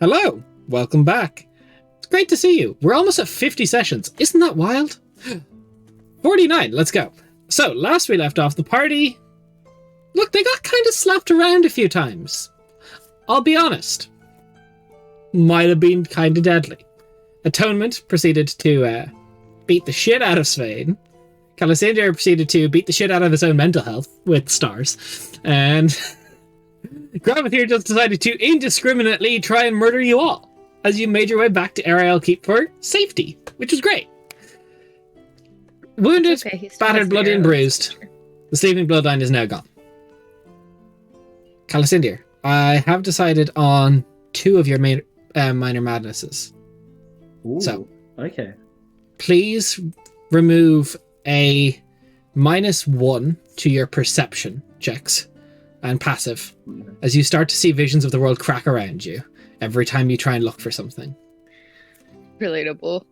Hello, welcome back. It's great to see you. We're almost at 50 sessions. Isn't that wild? 49, let's go. So, last we left off, the party... Look, they got kind of slapped around a few times. I'll be honest. Might have been kind of deadly. Atonement proceeded to beat the shit out of Svein. Calisander proceeded to beat the shit out of his own mental health with stars. And Gravith here just decided to indiscriminately try and murder you all as you made your way back to Ariel Keep for safety, which was great. Wounded, battered, bloody, and bruised. The sleeping bloodline is now gone. Calisander, I have decided on 2 of your minor madnesses. Ooh, so, okay. Please remove a -1 to your perception checks and passive as you start to see visions of the world crack around you every time you try and look for something. Relatable.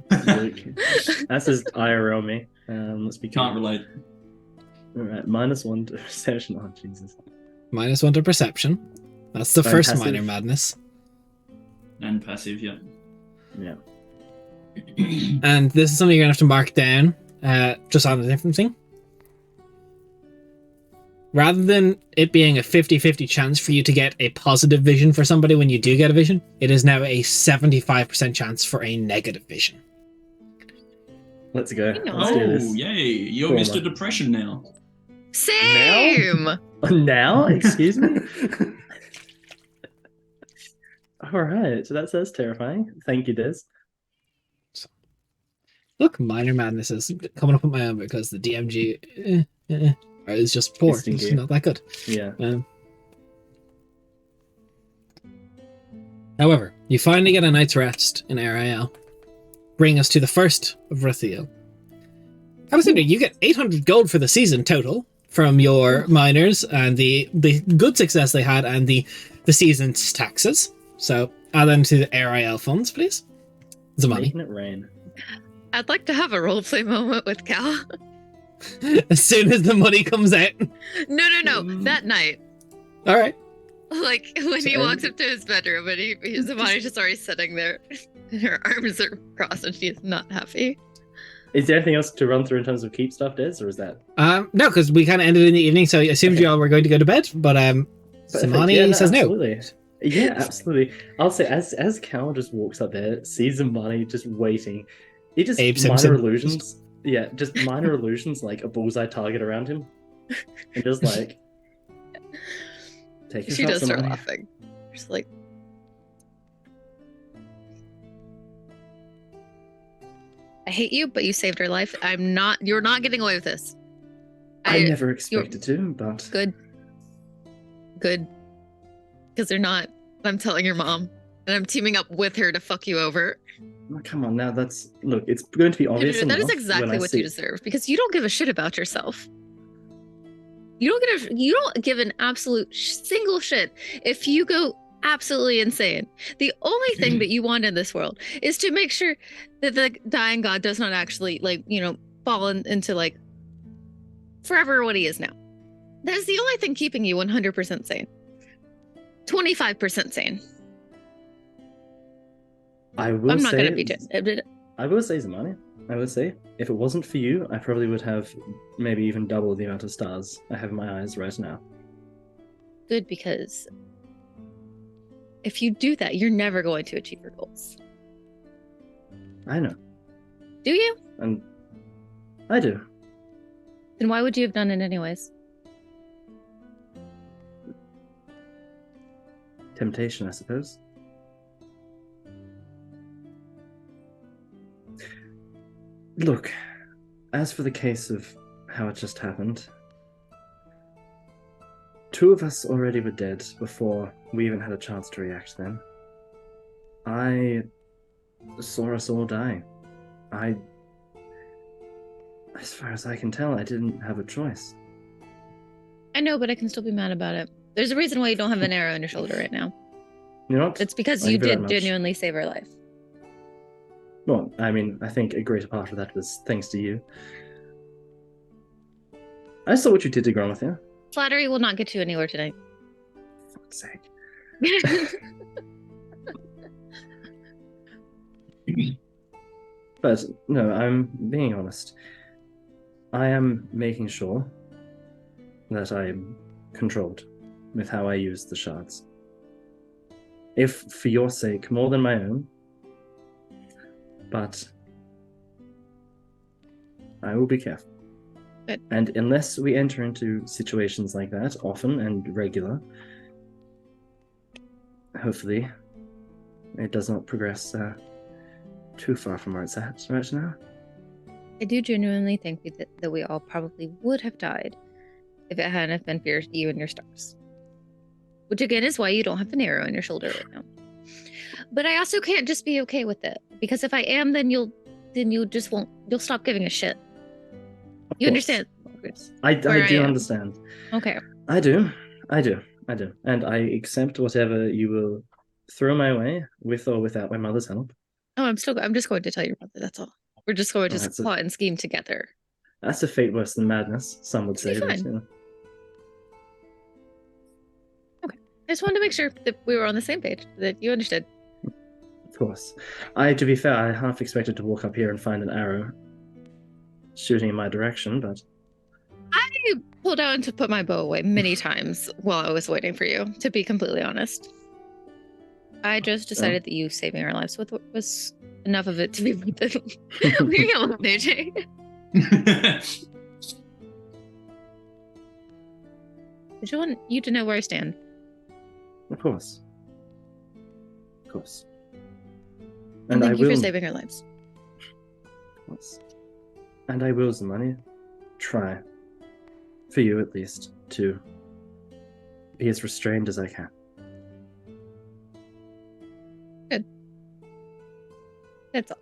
That's just IRL me. Let's be Can't relate. Alright, -1 to perception. Oh, Jesus. -1 to perception. That's the first passive. minor madness. And passive, yeah. Yeah. And this is something you're going to have to mark down just on a different thing. Rather than it being a 50-50 chance for you to get a positive vision for somebody when you do get a vision, it is now a 75% chance for a negative vision. Let's go. You know. Let's do Oh, this. yay. You're Cool, Mr. man. Depression now. Same. Now? Excuse me? Alright, so that's terrifying. Thank you, Des. Look, minor madness is coming up with my own because the DMG is just poor. It's It's stinky. not that good. Yeah. However, you finally get a night's rest in Ariel. Bring us to the first of Rathiel. Calisander, you get 800 gold for the season total from your miners and the good success they had and the season's taxes. So add them to the Ariel funds, please. The money. Making it rain. I'd like to have a roleplay moment with Cal. As soon as the money comes out. No. That night. All right. Like, when he walks up to his bedroom and Zamani's just already sitting there. And her arms are crossed and she is not happy. Is there anything else to run through in terms of keep stuff, Des, or is that... No, because we kind of ended in the evening, so I assumed you all were going to go to bed, but Samani Yeah, says no. absolutely. Yeah, absolutely. I'll say, as Cal just walks up there, sees Zamani just waiting, he just Abe minor Simpson. illusions. Yeah, just minor illusions, like a bullseye target around him. And just like... Take your She shot, does start Zamani. laughing. She's like, I hate you, but you saved her life. You're not getting away with this. I never expected to, but... Good. Because they're not. I'm telling your mom. And I'm teaming up with her to fuck you over. Oh, come on, now that's... Look, it's going to be obvious That is enough exactly when I what see... you deserve. Because you don't give a shit about yourself. You don't give an absolute single shit if you go absolutely insane. The only thing that you want in this world is to make sure that the dying god does not actually, fall into, forever what he is now. That is the only thing keeping you 100% sane. 25% sane. I'm I'm not going to beat it. I will say, Zamani, I would say, if it wasn't for you, I probably would have maybe even double the amount of stars I have in my eyes right now. Good, because if you do that, you're never going to achieve your goals. I know. Do you? And I do. Then why would you have done it anyways? Temptation, I suppose. Look, as for the case of how it just happened, 2 of us already were dead before we even had a chance to react then. I saw us all die. As far as I can tell, I didn't have a choice. I know, but I can still be mad about it. There's a reason why you don't have an arrow in your shoulder right now. You know what? It's because Thank you you very did much. genuinely save her life. Well, I mean, I think a greater part of that was thanks to you. I saw what you did to Gromathia. Flattery will not get you anywhere tonight. For fuck's sake. But no, I'm being honest. I am making sure that I'm controlled with how I use the shards. If for your sake, more than my own, but I will be careful. Good. And unless we enter into situations like that often and regular, hopefully it does not progress too far from where it's at right now. I do genuinely think that we all probably would have died if it hadn't been for you and your stars. Which again is why you don't have an arrow in your shoulder right now. But I also can't just be okay with it, because if I am, then you'll stop giving a shit. You understand? I where do am. understand. Okay. I do. And I accept whatever you will throw my way, with or without my mother's help. Oh, I'm just going to tell your mother, that's all. We're just going to plot and scheme together. That's a fate worse than madness, some would say. It'll be But, fine. you know. Okay. I just wanted to make sure that we were on the same page, that you understood. Of course. To be fair, I half expected to walk up here and find an arrow shooting in my direction, but I pulled out to put my bow away many times while I was waiting for you, to be completely honest. I just decided that you saving our lives was enough of it to be worth it. We're eliminating. Oh. I just want you to know where I stand. Of course. And thank I you will, for saving our lives. of course. And I will, Zamani, try, for you at least, to be as restrained as I can. Good. That's all.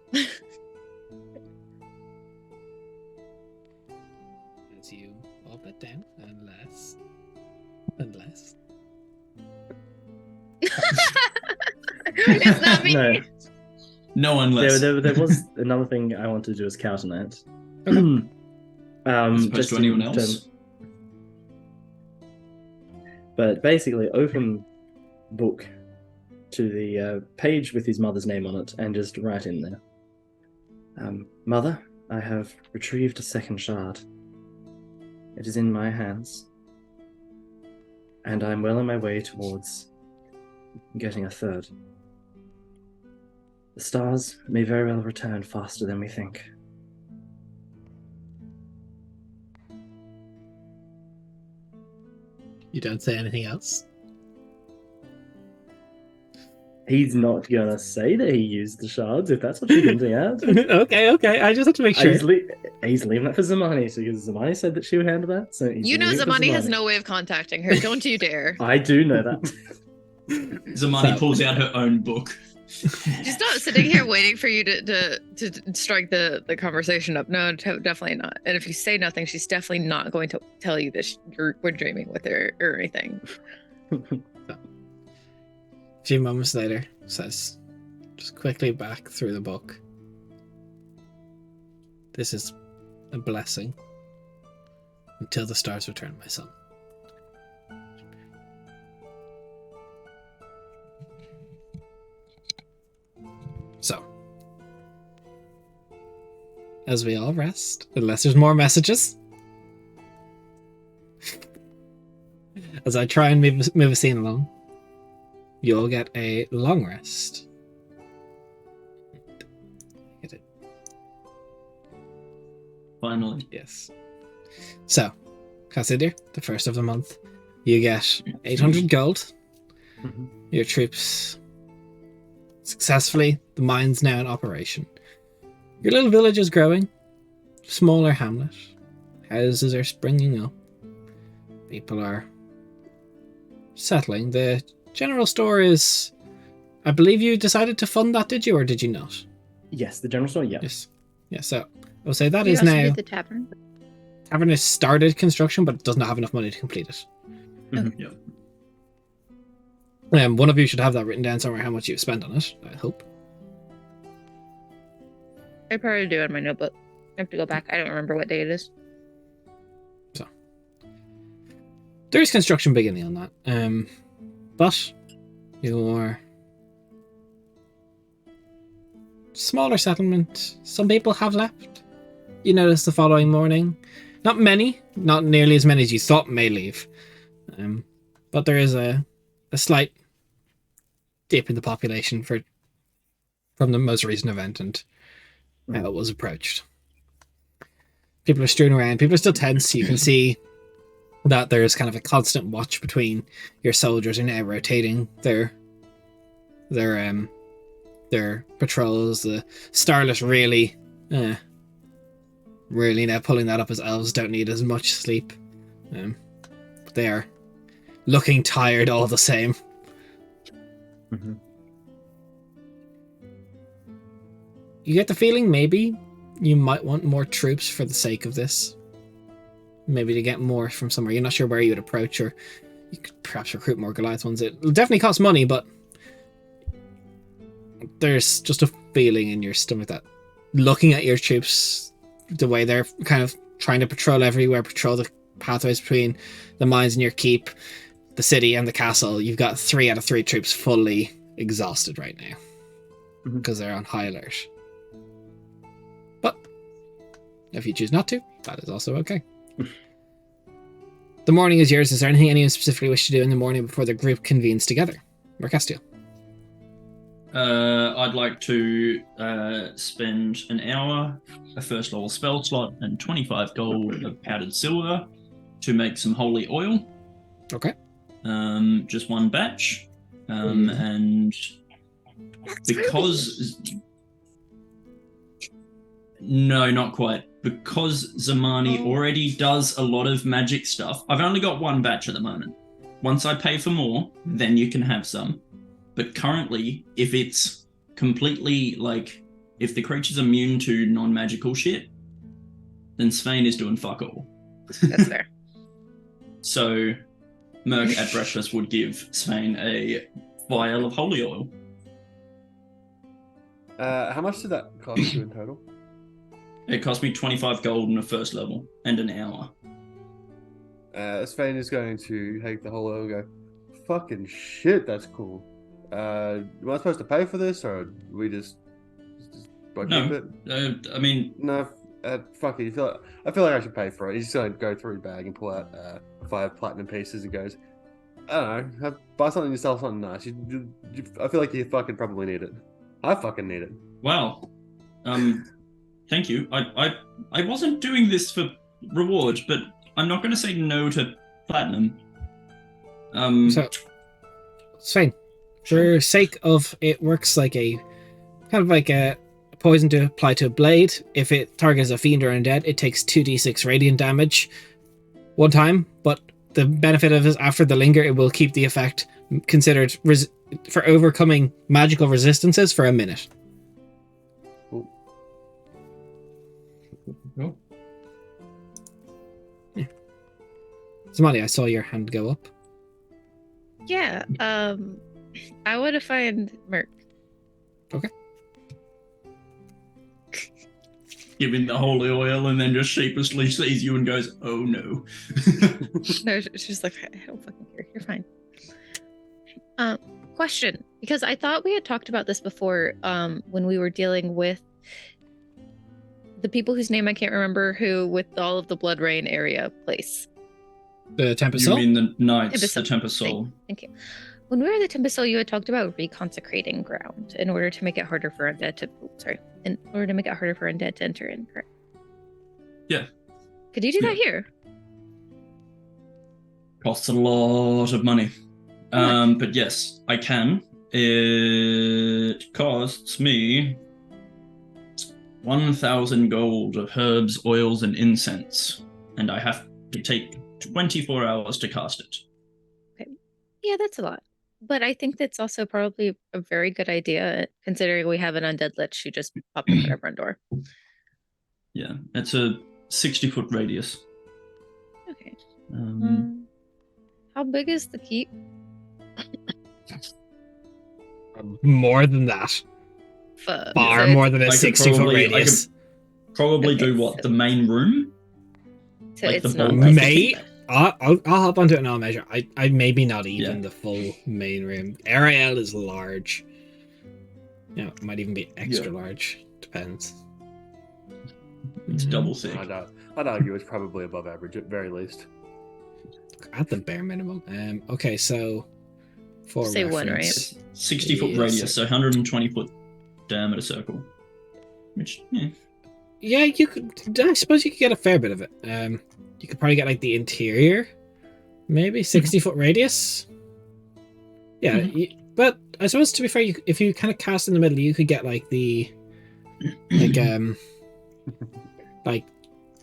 As you all bet down, unless. It's not me. No. No, unless. There was another thing I wanted to do as counter that. As opposed to anyone else? But basically, open book to the page with his mother's name on it and just write in there. Mother, I have retrieved a second shard. It is in my hands. And I'm well on my way towards getting a third. The stars may very well return faster than we think. You don't say anything else? He's not gonna say that he used the shards if that's what you're hinting at. okay. I just have to make sure. He's leaving that for Zamani, so because Zamani said that she would handle that. So You know Zamani has no way of contacting her. Don't you dare. I do know that. Zamani pulls out her own book. She's not sitting here waiting for you to strike the conversation up. No, definitely not. And if you say nothing, she's definitely not going to tell you that we're dreaming with her or anything. A few moments later, says, just quickly back through the book. This is a blessing until the stars return, my son. So, as we all rest, unless there's more messages, as I try and move a scene along, you'll get a long rest. Get it. Finally. Yes. So, consider the first of the month. You get 800 gold. Mhm. Your troops successfully. The mine's now in operation. Your little village is growing. Smaller hamlet. Houses are springing up. People are settling. The general store is... I believe you decided to fund that, did you, or did you not? Yes, the general store, yeah. Yes. Yeah, so I would say that You is also now... did the tavern. Tavern has started construction, but it does not have enough money to complete it. Yep. One of you should have that written down somewhere, how much you've spent on it, I hope. I probably do in my notebook. I have to go back. I don't remember what day it is. So there is construction beginning on that. But your smaller settlement. Some people have left. You notice the following morning. Not many, not nearly as many as you thought may leave. But there is a slight dip in the population from the most recent event and how it was approached. People are strewn around. People are still tense. You can see that there's kind of a constant watch between your soldiers are now rotating their patrols. The Starlet really now pulling that up as elves don't need as much sleep. But they are looking tired all the same. Mm-hmm. You get the feeling maybe you might want more troops for the sake of this. Maybe to get more from somewhere. You're not sure where you would approach, or you could perhaps recruit more Goliath ones. It'll definitely cost money, but there's just a feeling in your stomach that looking at your troops, the way they're kind of trying to patrol everywhere, patrol the pathways between the mines in your keep, the city and the castle, you've got 3 out of 3 troops fully exhausted right now because they're on high alert. But if you choose not to, that is also okay. The morning is yours. Is there anything anyone specifically wish to do in the morning before the group convenes together? Mercastiel. I'd like to spend an hour, a first level spell slot, and 25 gold of powdered silver to make some holy oil. Okay. Just one batch. And because... No, not quite. Because Zamani already does a lot of magic stuff, I've only got one batch at the moment. Once I pay for more, then you can have some. But currently, if it's completely, if the creature's immune to non-magical shit, then Svein is doing fuck all. That's fair. So, Merc at breakfast would give Svein a vial of holy oil. How much did that cost you in total? It cost me 25 gold in a first level and an hour. Svein is going to take the whole oil and go, fucking shit, that's cool. Am I supposed to pay for this, or we just keep it? No, fuck it. I feel like I should pay for it. He's going to go through his bag and pull out 5 platinum pieces and goes, I don't know, buy something yourself, something nice. I feel like you fucking probably need it. I fucking need it. Wow. Thank you. I wasn't doing this for reward, but I'm not going to say no to platinum. So, Svein, for sake of it works like a kind of like a poison to apply to a blade. If it targets a fiend or undead, it takes 2d6 radiant damage one time, but the benefit of it is after the linger, it will keep the effect considered for overcoming magical resistances for a minute. Cool. Yeah. Zamani, I saw your hand go up. Yeah, I want to find Merc. Okay. Give him the holy oil and then just sheepishly sees you and goes, oh no. No, it's just like, I don't fucking care. You're fine. Question, because I thought we had talked about this before when we were dealing with the people whose name I can't remember, who with all of the Blood Rain area place. The Tempest You Soul? mean the Knights, Tempest the Tempest Soul. Thank you. When we were at the Tempest Soul, you had talked about reconsecrating ground in order to make it harder for undead to enter in, correct? Yeah. Could you do that here? Costs a lot of money. But yes, I can. It costs me 1,000 gold of herbs, oils, and incense, and I have to take 24 hours to cast it. Okay. Yeah, that's a lot. But I think that's also probably a very good idea, considering we have an undead lich who just popped up at our front door. Yeah, it's a 60-foot radius. Okay. How big is the keep? More than that. Far more than a 60-foot radius. I could probably do what? The main room? So like it's the not ballroom? like I'll hop onto it and I'll measure. I maybe not even Yeah. the full main room. Ariel is large. You know, it might even be extra large. Depends. It's double thick. I'd argue it's probably above average at very least. At the bare minimum. Okay, so for Say one, reference, 60-foot Yes. radius, so 120-foot diameter circle. Which, yeah. Yeah, you could. I suppose you could get a fair bit of it. You could probably get like the interior, maybe 60-foot radius. Yeah, Mhm. but I suppose to be fair, if you kind of cast in the middle, you could get like the like like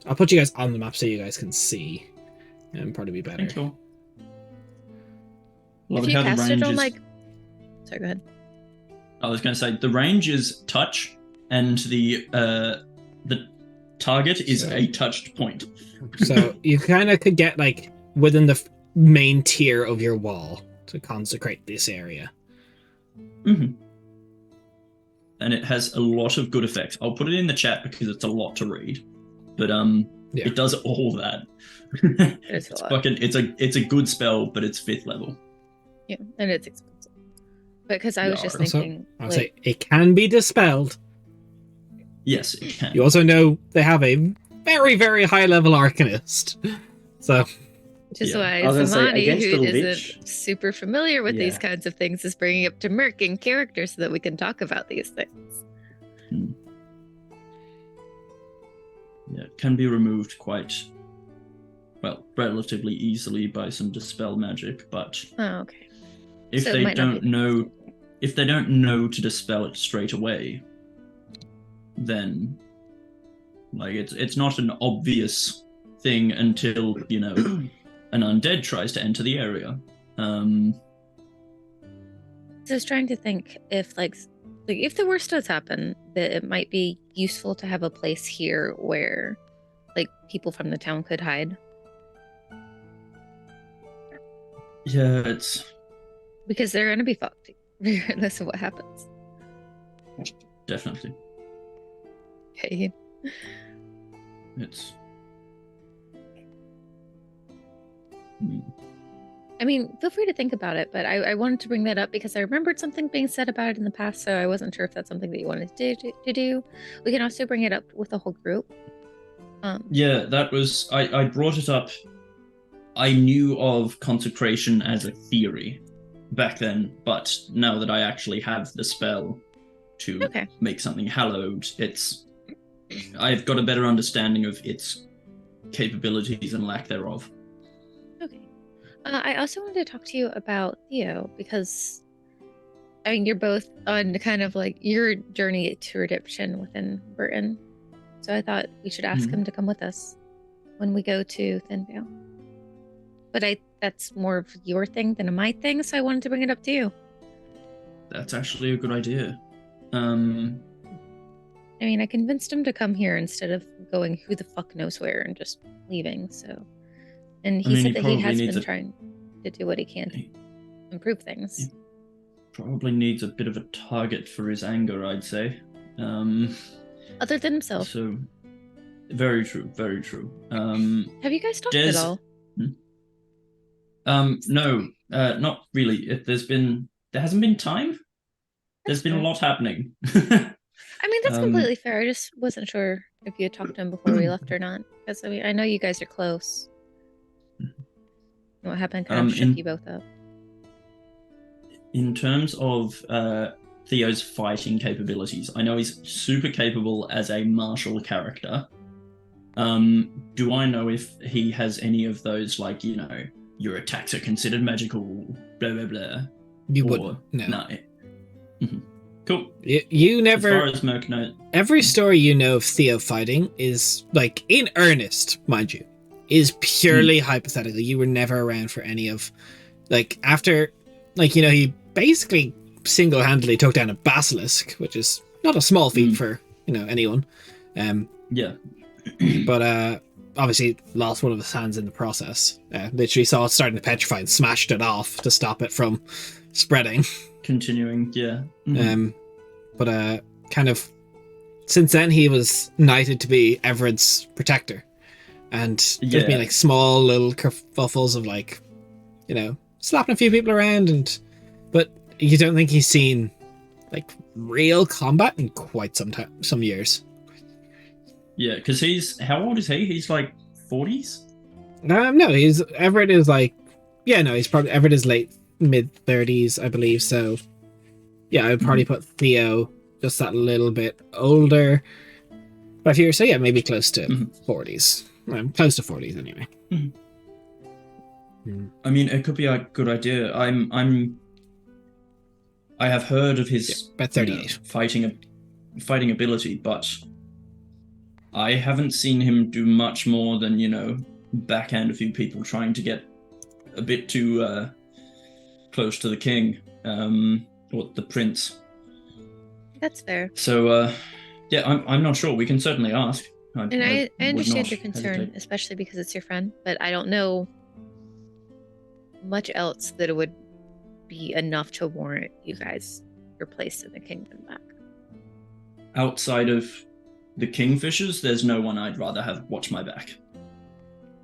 I'll put you guys on the map so you guys can see, and probably be better. Thank you. Love If it you how the cast range it on is. like, sorry, go ahead. I was going to say the range is touch, and the target is So- a touched point. So you kind of could get like within the main tier of your wall to consecrate this area. Mhm. And it has a lot of good effects. I'll put it in the chat because it's a lot to read, but Yeah. it does all that. It's a It's lot. fucking. It's a good spell, but it's 5th level. Yeah, and it's expensive. Because I was just Yeah. Also, thinking, I'll like, say it can be dispelled. Yes, it can. You also know they have a very, very high level arcanist. So which is Yeah. why I was gonna say, Zamani, against who Little isn't Bitch- super familiar with these Yeah. kinds of things, is bringing up to Merc in character so that we can talk about these things. Yeah, it can be removed quite well, relatively easily by some dispel magic, but Oh, okay. if So it they might not don't be- know if they don't know to dispel it straight away, then like it's not an obvious thing until, you know, an undead tries to enter the area. So I was trying to think if like if the worst does happen, that it might be useful to have a place here where like people from the town could hide. Yeah, it's Because they're gonna be fucked regardless of what happens. definitely Okay. it's I mean, feel free to think about it, but I wanted to bring that up because I remembered something being said about it in the past, so I wasn't sure if that's something that you wanted to do. We can also bring it up with the whole group. Yeah, that was I brought it up. I knew of consecration as a theory back then, but now that I actually have the spell to Okay. make something hallowed, I've got a better understanding of its capabilities and lack thereof. Okay. I also wanted to talk to you about Theo because, I mean, you're both on kind of like your journey to redemption within Burton. So I thought we should ask Mhm. him to come with us when we go to Thinvale. But that's more of your thing than my thing, so I wanted to bring it up to you. That's actually a good idea. I mean, I convinced him to come here instead of going who the fuck knows where and just leaving, so. And he I mean, said he that he probably has needs been a- trying to do what he can to improve things. Probably needs a bit of a target for his anger, I'd say. Other than himself. So, very true, very true. Have you guys talked Des- at all? No, not really. There hasn't been time. There's That's been a fair. lot happening. I mean, that's Um, completely fair. I just wasn't sure if you had talked to him before we left or not. Because I mean, I know you guys are close. And what happened kind of shook in- you both up. In terms of Theo's fighting capabilities, I know he's super capable as a martial character. Do I know if he has any of those, like, you know, your attacks are considered magical, blah blah blah? you Or- wouldn't. No. No. Mhm. Cool. You never. As far as Merc knows, Every story you know of Theo fighting is, like, in earnest, mind you, is purely hypothetical. You were never around for any of, like, after, like, you know, he basically single-handedly took down a basilisk, which is not a small feat for, you know, anyone. yeah. But obviously lost one of his hands in the process. Literally saw it starting to petrify and smashed it off to stop it from spreading. Continuing, yeah. Mhm. But kind of since then he was knighted to be Everett's protector. And there's been Yeah. like small little kerfuffles of like, slapping a few people around, but you don't think he's seen like real combat in quite some years. Yeah, because how old is he? He's like 40s? No, Everett is like, he's probably, Everett is late mid 30s, I believe. So yeah, I would probably put Theo just that little bit older. But here, so yeah, maybe close to 40s. Close to 40s anyway. I mean, it could be a good idea. I have heard of his about 38 fighting ability, but I haven't seen him do much more than, backhand a few people trying to get a bit too close to the king, or the prince. That's fair. So, yeah, I'm not sure. We can certainly ask. And I would understand not your concern, hesitate. especially because it's your friend, but I don't know much else that it would be enough to warrant you guys your place in the kingdom back. Outside of the Kingfishers, there's no one I'd rather have watch my back.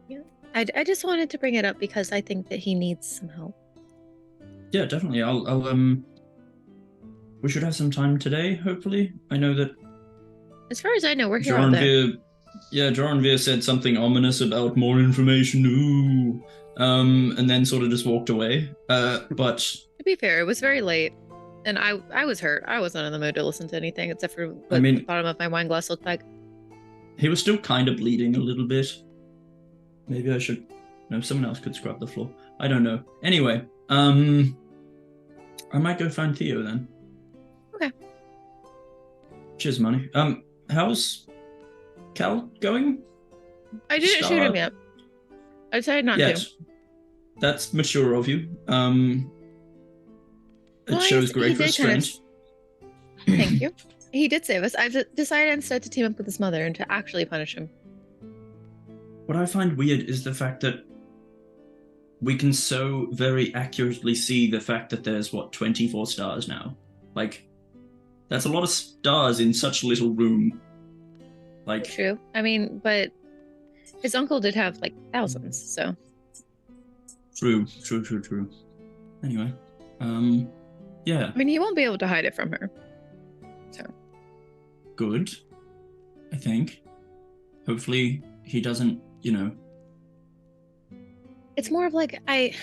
Yeah. I just wanted to bring it up because I think that he needs some help. Yeah, definitely. I'll we should have some time today, hopefully. I know that As far as I know, we're here all day. Joranvir said something ominous about more information, and then sort of just walked away. But To be fair, it was very late, and I was hurt. I wasn't in the mood to listen to anything except for what the bottom of my wine glass looked like. he was still kind of bleeding a little bit. Maybe I should... No, someone else could scrub the floor. I don't know. Anyway, I might go find Theo then. Okay. Cheers, money. How's Cal going? I didn't shoot him yet. I decided not to. That's mature of you. It Well, shows he great did restraint. Thank you. He did save us. I've decided instead to team up with his mother and to actually punish him. What I find weird is the fact that we can so very accurately see the fact that there's, 24 stars now? Like, that's a lot of stars in such little room. Like, True. I mean, but his uncle did have like thousands, so. True. Anyway, yeah, I mean, he won't be able to hide it from her. So. good, I think. Hopefully he doesn't, It's more of like, I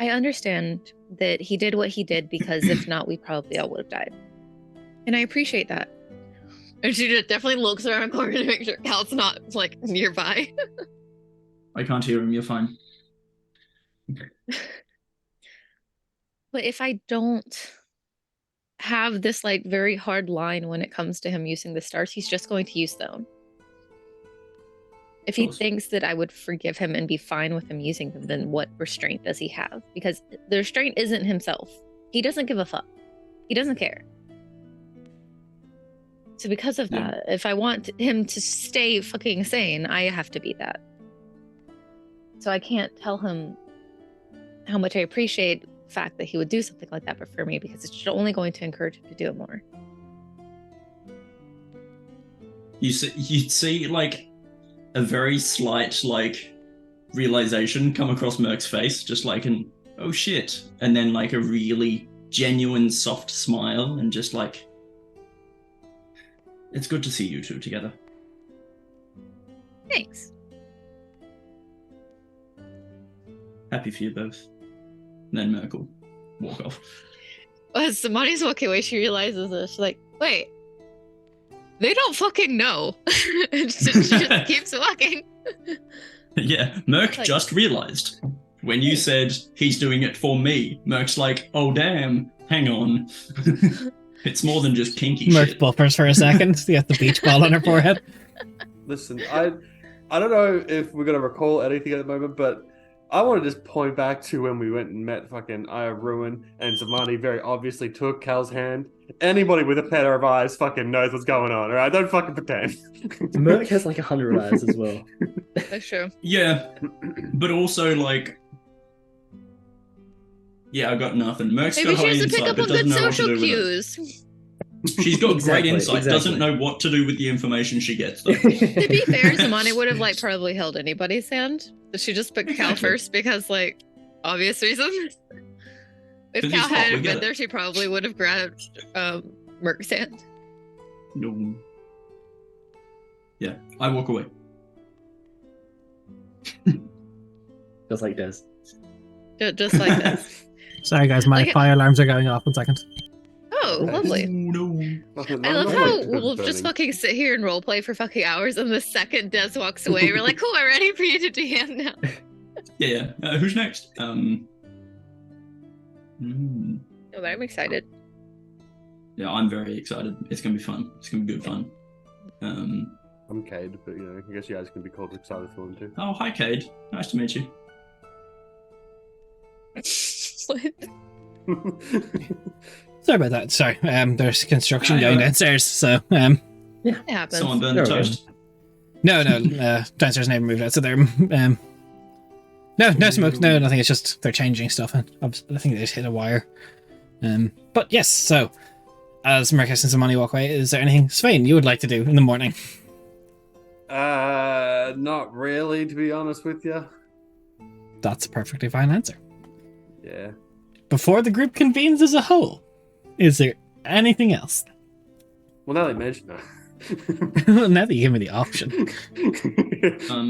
understand that he did what he did because if not, we probably all would have died. And I appreciate that. And she just definitely looks around the corner to make sure Cal's not like nearby. I can't hear him, you're fine. But if I don't have this like very hard line when it comes to him using the stars, he's just going to use them. If he thinks that I would forgive him and be fine with him using them, then what restraint does he have? Because the restraint isn't himself. He doesn't give a fuck. He doesn't care. So because of that, if I want him to stay fucking sane, I have to be that. So I can't tell him how much I appreciate the fact that he would do something like that for me, because it's only going to encourage him to do it more. You'd see like a very slight like realization come across Merc's face, just like an oh shit, and then like a really genuine soft smile, and just like, it's good to see you two together. Thanks. Happy for you both. And then Merc will walk off. As Samani's walking away, she realizes this. She's like, wait, they don't fucking know. And she just keeps walking. Yeah, Merc Like- just realized. When you said he's doing it for me, Merc's like, oh damn, hang on. It's more than just kinky Merc shit. buffers for a second. She got the beach ball on her forehead. Listen, I don't know if we're gonna recall anything at the moment, but I want to just point back to when we went and met fucking Aya Ruin, and Zamani very obviously took Cal's hand. Anybody with a pair of eyes fucking knows what's going on, alright? Don't fucking pretend. Merc has like 100 eyes as well. That's true. Yeah, but also like, yeah, I got nothing. Merc's Maybe got she high has to pick insight, up but on doesn't good know what to social do with it. cues. She's got great Exactly, insight. exactly. Doesn't know what to do with the information she gets, though. To be fair, Zamani would have like probably held anybody's hand. But she just picked Cal Exactly. first because like obvious reasons. If 'Cause Cal he's hot, we hadn't get been it. there, she probably would have grabbed Merc's hand. No. Yeah, I walk away. Just like Des. Just like this. Sorry, guys, my Like- fire alarms are going off. 1 second. Oh, lovely. No. I love how we'll just fucking sit here and roleplay for fucking hours, and the second Des walks away, we're like, cool, I'm ready for you to DM now. Yeah. Who's next? No, but I'm excited. Yeah, I'm very excited. It's gonna be fun. It's gonna be good fun. I'm Cade, but I guess you guys can be called excited for him too. Oh, hi, Cade. Nice to meet you. What? Sorry about that. Sorry. There's construction Ah, going yeah. downstairs, so It happens. Someone burned the There we go. toast. no, downstairs neighbor moved out, so they're no smoke, no nothing. It's just they're changing stuff, and I think they just hit a wire. But yes, so as Marcus and Zamani walk away, is there anything, Svein, you would like to do in the morning? Not really, to be honest with you. That's a perfectly fine answer. Yeah. Before the group convenes as a whole, is there anything else? Well, now they mention that. Now that you give me the option.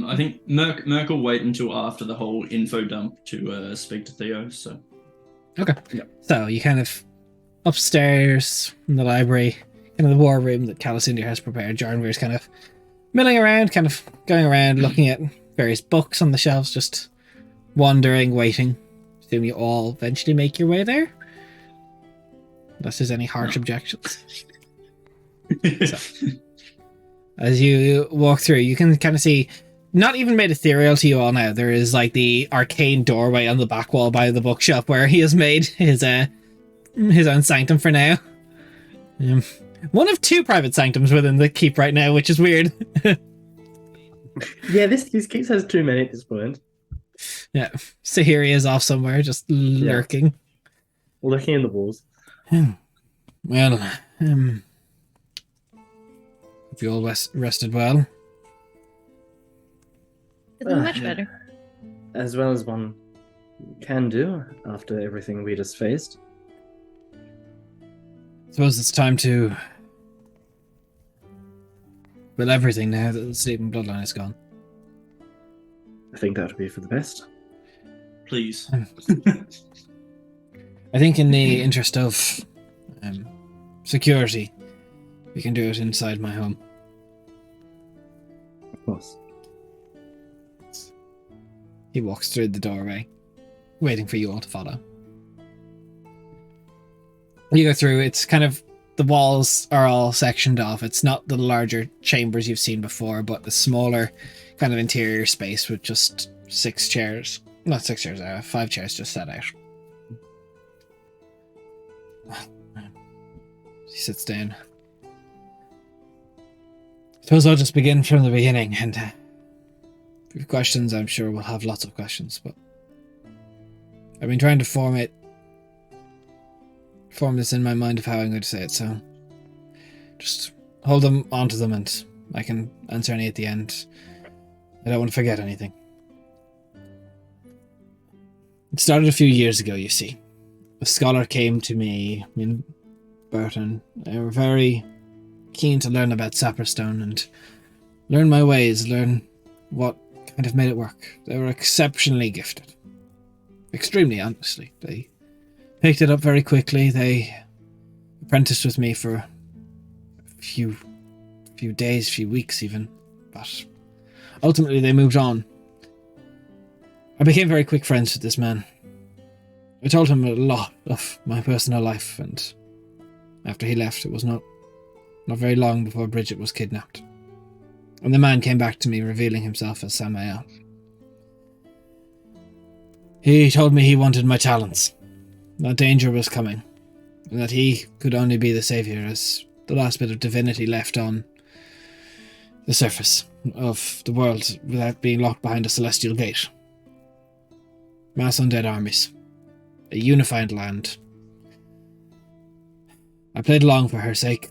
I think Merc will wait until after the whole info dump to speak to Theo. So Okay. Yep. So you kind of upstairs in the library, kind of the war room that Calicindia has prepared. Jarnvir's kind of milling around, kind of going around, looking at various books on the shelves, just wandering, waiting. Assume you all eventually make your way there. Unless there's any harsh objections. As you walk through, you can kind of see, not even made ethereal to you all now, there is like the arcane doorway on the back wall by the bookshop where he has made his own sanctum for now. One of 2 private sanctums within the keep right now, which is weird. Yeah, this keeps has too many at this point. Yeah, so here he is off somewhere, just lurking. Looking in the walls. Well, hope you all rested well. Feeling much better. As well as one can do after everything we just faced. Suppose it's time to... Well, everything now that the sleeping bloodline is gone. I think that would be for the best. please. I think in the interest of security, we can do it inside my home. Of course. He walks through the doorway, waiting for you all to follow. You go through, it's kind of, the walls are all sectioned off. It's not the larger chambers you've seen before, but the smaller kind of interior space with just 6 chairs. Not 6 chairs, 5 chairs just set out. He sits down. Suppose I'll just begin from the beginning, and if you have questions, I'm sure we'll have lots of questions, but I've been trying to form this in my mind of how I'm going to say it, so just hold them onto them and I can answer any at the end. I don't want to forget anything. It started a few years ago, you see. A scholar came to me in Burton. They were very keen to learn about Sapperstone and learn my ways, learn what kind of made it work. They were exceptionally gifted. Extremely, honestly. They picked it up very quickly. They apprenticed with me for a few days, few weeks even. But ultimately they moved on. I became very quick friends with this man. I told him a lot of my personal life, and after he left, it was not very long before Bridget was kidnapped. And the man came back to me revealing himself as Samael. He told me he wanted my talents, that danger was coming, and that he could only be the saviour as the last bit of divinity left on the surface of the world without being locked behind a celestial gate. Mass undead armies. A unified land. I played along for her sake.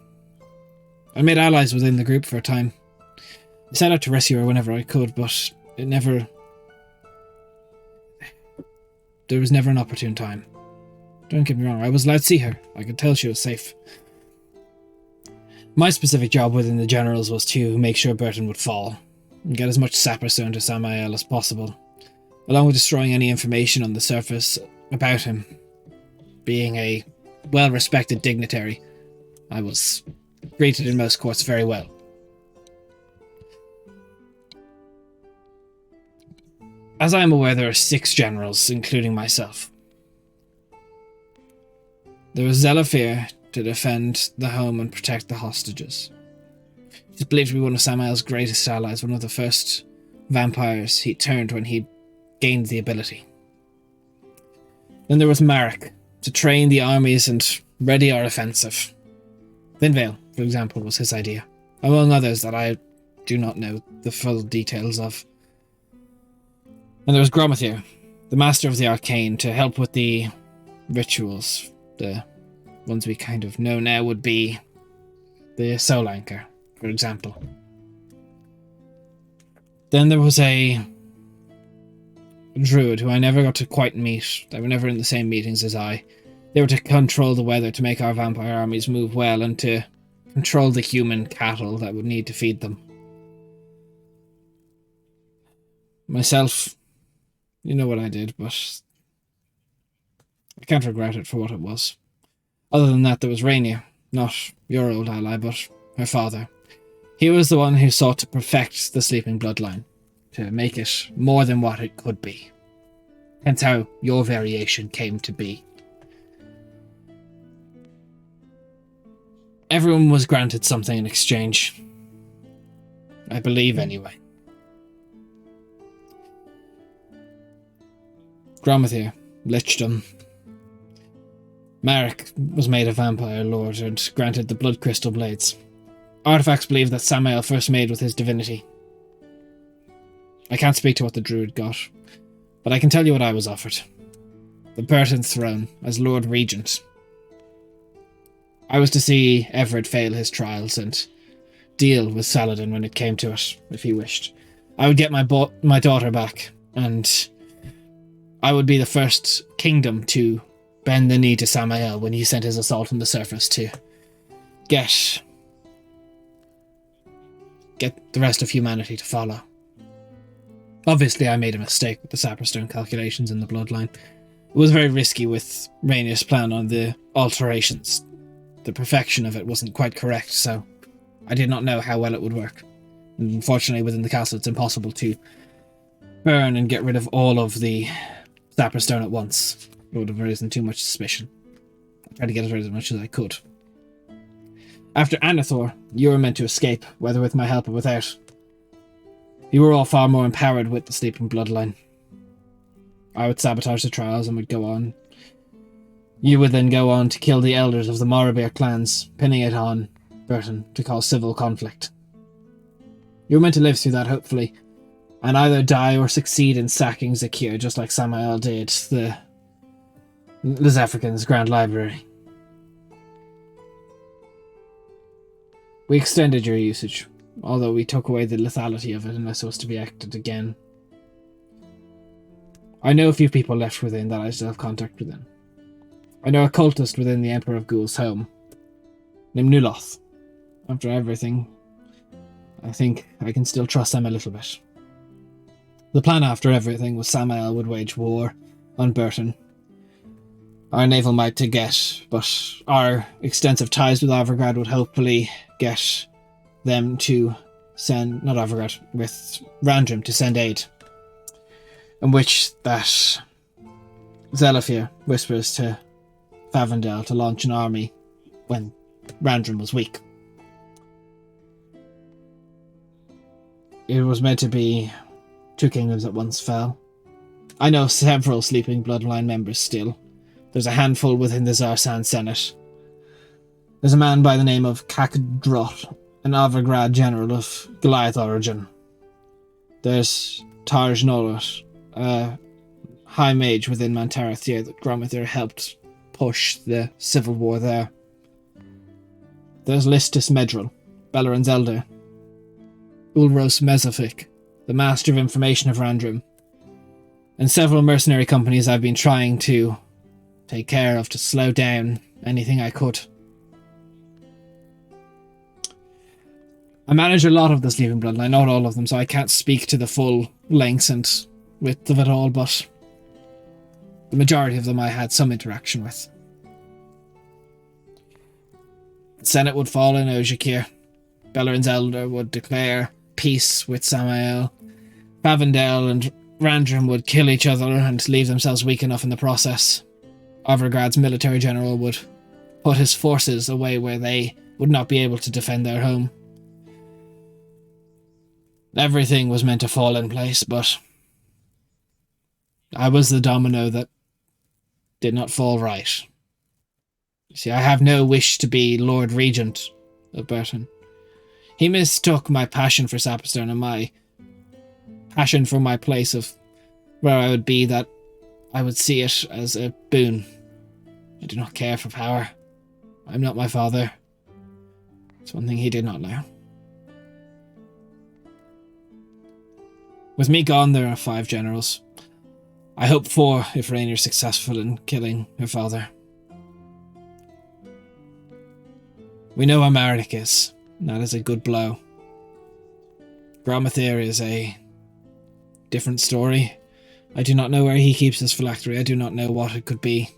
I made allies within the group for a time. I set out to rescue her whenever I could, but it never... There was never an opportune time. Don't get me wrong, I was allowed to see her. I could tell she was safe. My specific job within the generals was to make sure Burton would fall, and get as much Sapperstone to Samael as possible, along with destroying any information on the surface about him. Being a well-respected dignitary, I was greeted in most courts very well. As I am aware, there are 6 generals, including myself. There was Zelafir to defend the home and protect the hostages. He's believed to be one of Samael's greatest allies, one of the first vampires he turned when he gained the ability. Then there was Marek, to train the armies and ready our offensive. Vinvale, for example, was his idea, among others that I do not know the full details of. And there was Gromathir, the master of the arcane, to help with the rituals. The ones we kind of know now would be the Soul Anchor, for example. Then there was a druid who I never got to quite meet. They were never in the same meetings as I. They were to control the weather, to make our vampire armies move well, and to control the human cattle that would need to feed them. Myself, you know what I did, but I can't regret it for what it was. Other than that, there was Rainier, not your old ally, but her father. He was the one who sought to perfect the sleeping bloodline, to make it more than what it could be. Hence how your variation came to be. Everyone was granted something in exchange. I believe, anyway. Gromathir, Lichdom. Marek was made a vampire lord and granted the blood crystal blades. Artifacts believe that Samael first made with his divinity. I can't speak to what the druid got, but I can tell you what I was offered. The Burton throne as Lord Regent. I was to see Everett fail his trials and deal with Saladin when it came to it, if he wished. I would get my daughter back, and I would be the first kingdom to bend the knee to Samael when he sent his assault on the surface to get the rest of humanity to follow. Obviously, I made a mistake with the Sapperstone calculations in the bloodline. It was very risky with Rainier's plan on the alterations. The perfection of it wasn't quite correct, so I did not know how well it would work. And unfortunately, within the castle, it's impossible to burn and get rid of all of the Sapperstone at once. It would have arisen too much suspicion. I tried to get rid of as much as I could. After Anathor, you were meant to escape, whether with my help or without. You were all far more empowered with the sleeping bloodline. I would sabotage the trials and would go on. You would then go on to kill the elders of the Morabir clans, pinning it on Burton to cause civil conflict. You were meant to live through that, hopefully, and either die or succeed in sacking Zakir, just like Samael did the African's Grand Library. We extended your usage, although we took away the lethality of it unless it was to be acted again. I know a few people left within that I still have contact with them. I know a cultist within the Emperor of Ghoul's home, named Nuloth. After everything, I think I can still trust them a little bit. The plan after everything was Samael would wage war on Burton. Our naval might to get, but our extensive ties with Avergrad would hopefully get them to send, not Avergrad, with Randrim to send aid. In which that Zelafir whispers to Favendel to launch an army when Randrim was weak. It was meant to be 2 kingdoms that once fell. I know several sleeping bloodline members still. There's a handful within the Zarsan Senate. There's a man by the name of Kakdrot, an Avergrad general of Goliath origin. There's Tarj Nolot, a high mage within Mantarathir that Gromathir helped push the civil war there. There's Listus Medril, Belleran's elder, Ulros Mesophic, the Master of Information of Randrum, and several mercenary companies I've been trying to take care of to slow down anything I could. I manage a lot of the Sleeping Bloodline, not all of them, so I can't speak to the full lengths and width of it all, but the majority of them I had some interaction with. The Senate would fall in Ojikir. Belleran's elder would declare peace with Samael. Favendel and Randrum would kill each other and leave themselves weak enough in the process. Overgrad's military general would put his forces away where they would not be able to defend their home. Everything was meant to fall in place, but I was the domino that did not fall right. You see, I have no wish to be Lord Regent of Burton. He mistook my passion for Sapstone and my passion for my place of where I would be, that I would see it as a boon. I do not care for power. I'm not my father. It's one thing he did not know. With me gone, there are 5 generals. I hope 4 if Rainer's successful in killing her father. We know where Marnik is, and that is a good blow. Gromathir is a different story. I do not know where he keeps his phylactery. I do not know what it could be.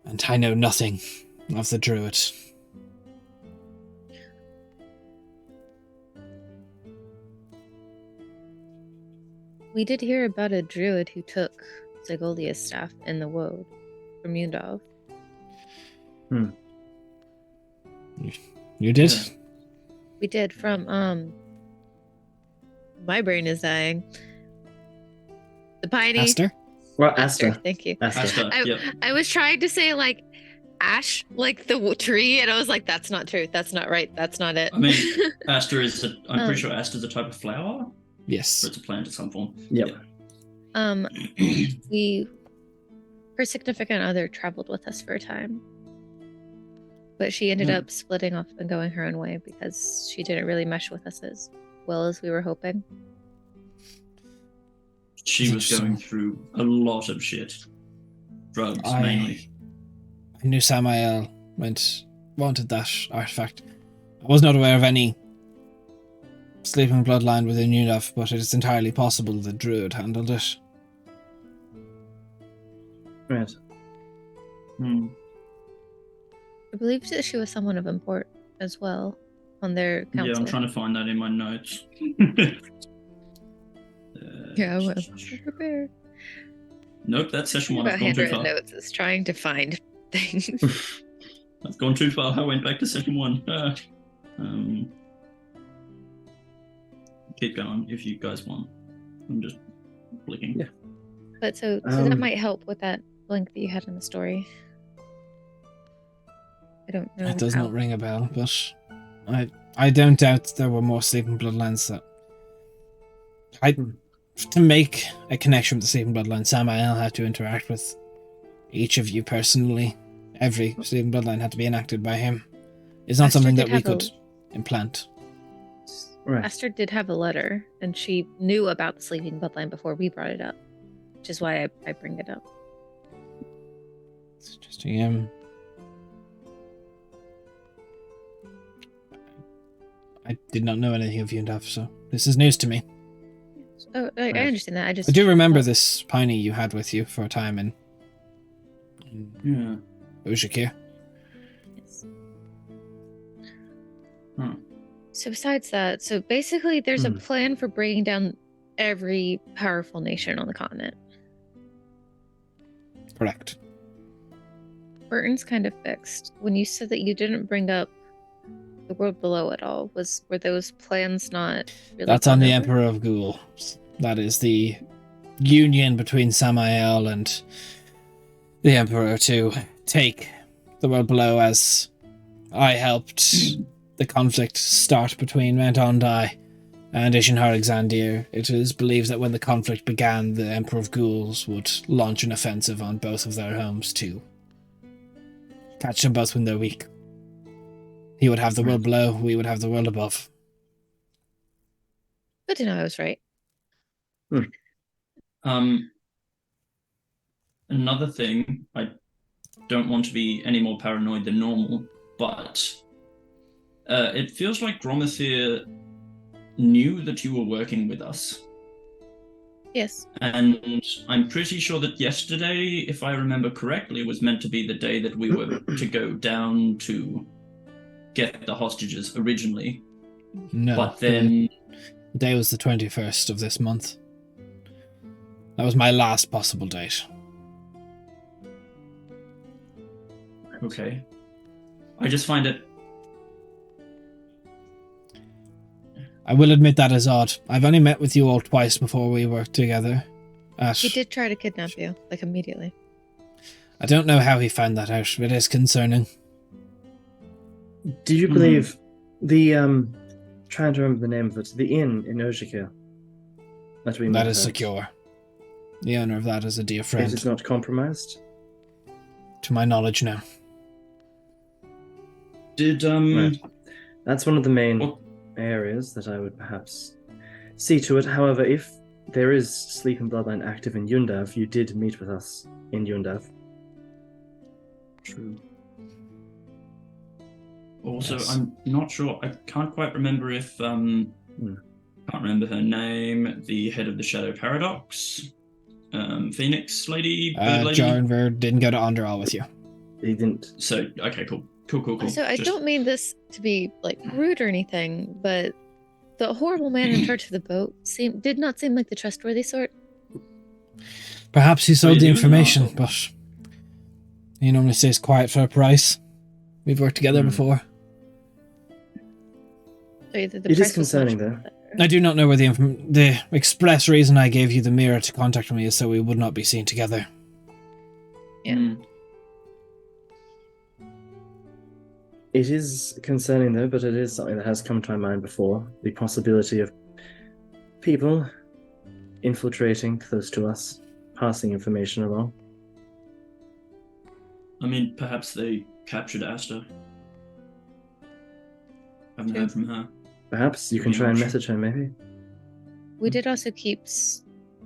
And I know nothing of the Druid. We did hear about a druid who took Zagolia's staff in the woad from Yundov. You did? Yeah. We did from my brain is dying. The piney Aster? Well, Aster. Asta. Thank you. Asta. Yep. I was trying to say like ash, like the tree, and I was like, that's not true. That's not right. That's not it. I mean, Aster is I'm pretty sure Aster is a type of flower, Yes. or it's a plant of some form. Yep. Her significant other traveled with us for a time, but she ended up splitting off and going her own way because she didn't really mesh with us as well as we were hoping. She was going through a lot of shit. Drugs, mainly. I knew Samael wanted that artifact. I was not aware of any Sleeping Bloodline within Yundov, but it is entirely possible the Druid handled it. Right. I believe that she was someone of import as well on their council. Yeah, I'm trying to find that in my notes. Yeah, well, prepared. Nope, that's session 1. About I've gone too handwritten far. notes is trying to find things. I've gone too far. I went back to session 1. Keep going if you guys want. I'm just flicking. Yeah. But so that might help with that link that you had in the story. I don't know. It does not ring a bell, but I don't doubt there were more Sleeping Bloodlines that to make a connection with the Sleeping Bloodline, Samael had to interact with each of you personally. Every Sleeping Bloodline had to be enacted by him. It's not Aster something did that we have could implant. Right. Aster did have a letter, and she knew about the Sleeping Bloodline before we brought it up, which is why I bring it up. It's interesting. I did not know anything of Yundaf, so this is news to me. Oh, I understand that. I do remember this Piney you had with you for a time in Ojikir. Yes. Huh. So besides that, so basically there's a plan for bringing down every powerful nation on the continent. Correct. Burton's kind of fixed. When you said that you didn't bring up the world below at all, were those plans not really That's on the gone over? Emperor of Ghouls. That is the union between Samael and the Emperor to take the world below, as I helped the conflict start between Mount Ondai and Ishinhar Xandir. It is believed that when the conflict began, the Emperor of Ghouls would launch an offensive on both of their homes to catch them both when they're weak. He would have the world below, we would have the world above. Good to know I was right. Another thing, I don't want to be any more paranoid than normal, but it feels like Gromathir knew that you were working with us. Yes. And I'm pretty sure that yesterday, if I remember correctly, was meant to be the day that we were to go down to get the hostages originally. No. But then... The day was the 21st of this month. That was my last possible date. Okay. I just find it... I will admit that is odd. I've only met with you all twice before we worked together. He did try to kidnap you, like immediately. I don't know how he found that out. It is concerning. Do you believe the trying to remember the name of it, the inn in Ojikir that we met That is at, secure. The owner of that is a dear friend. It is not compromised? To my knowledge, no. Did, Right. That's one of the main What? areas that I would perhaps see to it. However, if there is Sleep and Bloodline active in Yundav, you did meet with us in Yundav. True. Also, Yes. I'm not sure. I can't quite remember if can't remember her name. The head of the Shadow Paradox, Phoenix lady, Bird lady. Jarnver didn't go to Underall with you. He didn't. So okay, cool. So I Just- don't mean this to be like rude or anything, but the horrible man in charge of the boat did not seem like the trustworthy sort. Perhaps he What are sold you the doing information, now? but he normally stays quiet for a price. We've worked together before. So either the It is price was much concerning, though. better. I do not know where the express reason I gave you the mirror to contact me is so we would not be seen together. Yeah. Mm. It is concerning, though, but it is something that has come to my mind before. The possibility of people infiltrating close to us, passing information along. I mean, perhaps they captured Asta. Haven't heard from her. Perhaps you can Yeah, try and sure. message her, maybe. We did also keep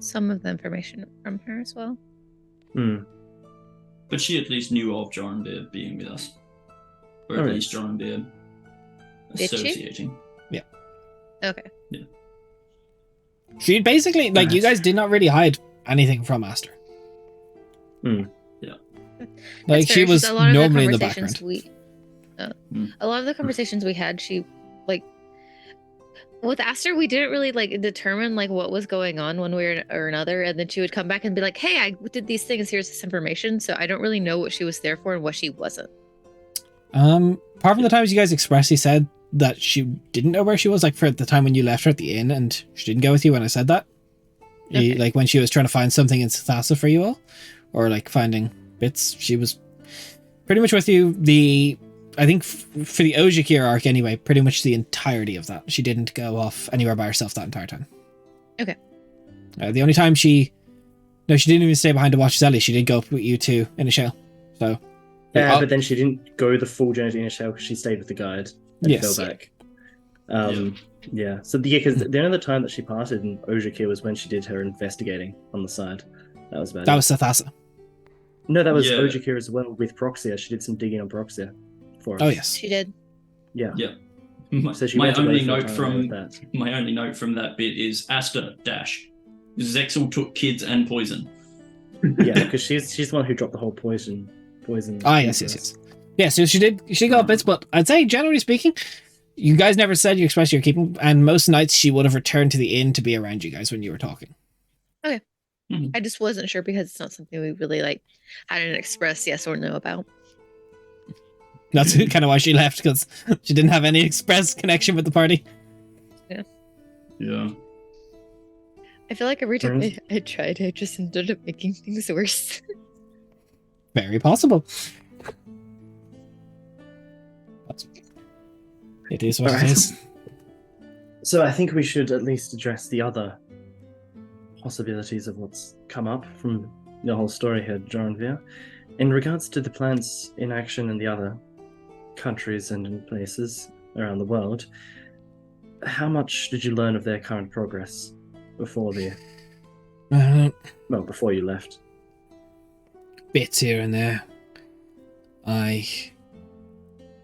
some of the information from her as well. Hmm. But she at least knew of Jarnbeer being with us. Or at Alright. least Jarnbeer Did she? associating. Okay. She basically, like, you Right. guys did not really hide anything from Aster. Hmm. Like, That's she fair. was Just a lot of normally in the conversations background. A lot of the conversations we had, she like with Aster, we didn't really like determine like what was going on one way or another, and then she would come back and be like, "Hey, I did these things. Here's this information." So I don't really know what she was there for and what she wasn't. Apart from the times you guys expressly said that she didn't know where she was, like for the time when you left her at the inn and she didn't go with you when I said that. Okay. Like when she was trying to find something in Sathasa for you all, or like finding bits, she was pretty much with you I think for the Ojikir arc anyway, pretty much the entirety of that. She didn't go off anywhere by herself that entire time. Okay. The only time she didn't even stay behind to watch Zelly. She did go up with you two in a shell. So But then she didn't go the full journey to Inner Shell because she stayed with the guide and Yes. fell back. Yeah. So because the only other time that she parted in Ojikir was when she did her investigating on the side. That was about that it. was Sathasa. No, that was Yeah. Ojikir as well with Proxia. She did some digging on Proxia for us. Oh yes. She did. Yeah. Yeah. My, So she my went away only for a note time from with that. my only note from that bit is Asta dash. Zexel took kids and poison. Yeah, because she's the one who dropped the whole poison. Ah, yes. Yeah, so she got bits, but I'd say generally speaking, you guys never said you expressed your keeping, and most nights she would have returned to the inn to be around you guys when you were talking. I just wasn't sure because it's not something we really like had an express yes or no about. That's kind of why she left, because she didn't have any express connection with the party. Yeah. I feel like every time Ernst? I tried, I just ended up making things worse. Very possible. It is what it Alright. is. So I think we should at least address the other possibilities of what's come up from the whole story here, Joranvir. In regards to the plants in action in the other countries and in places around the world, how much did you learn of their current progress before before you left? Bits here and there. I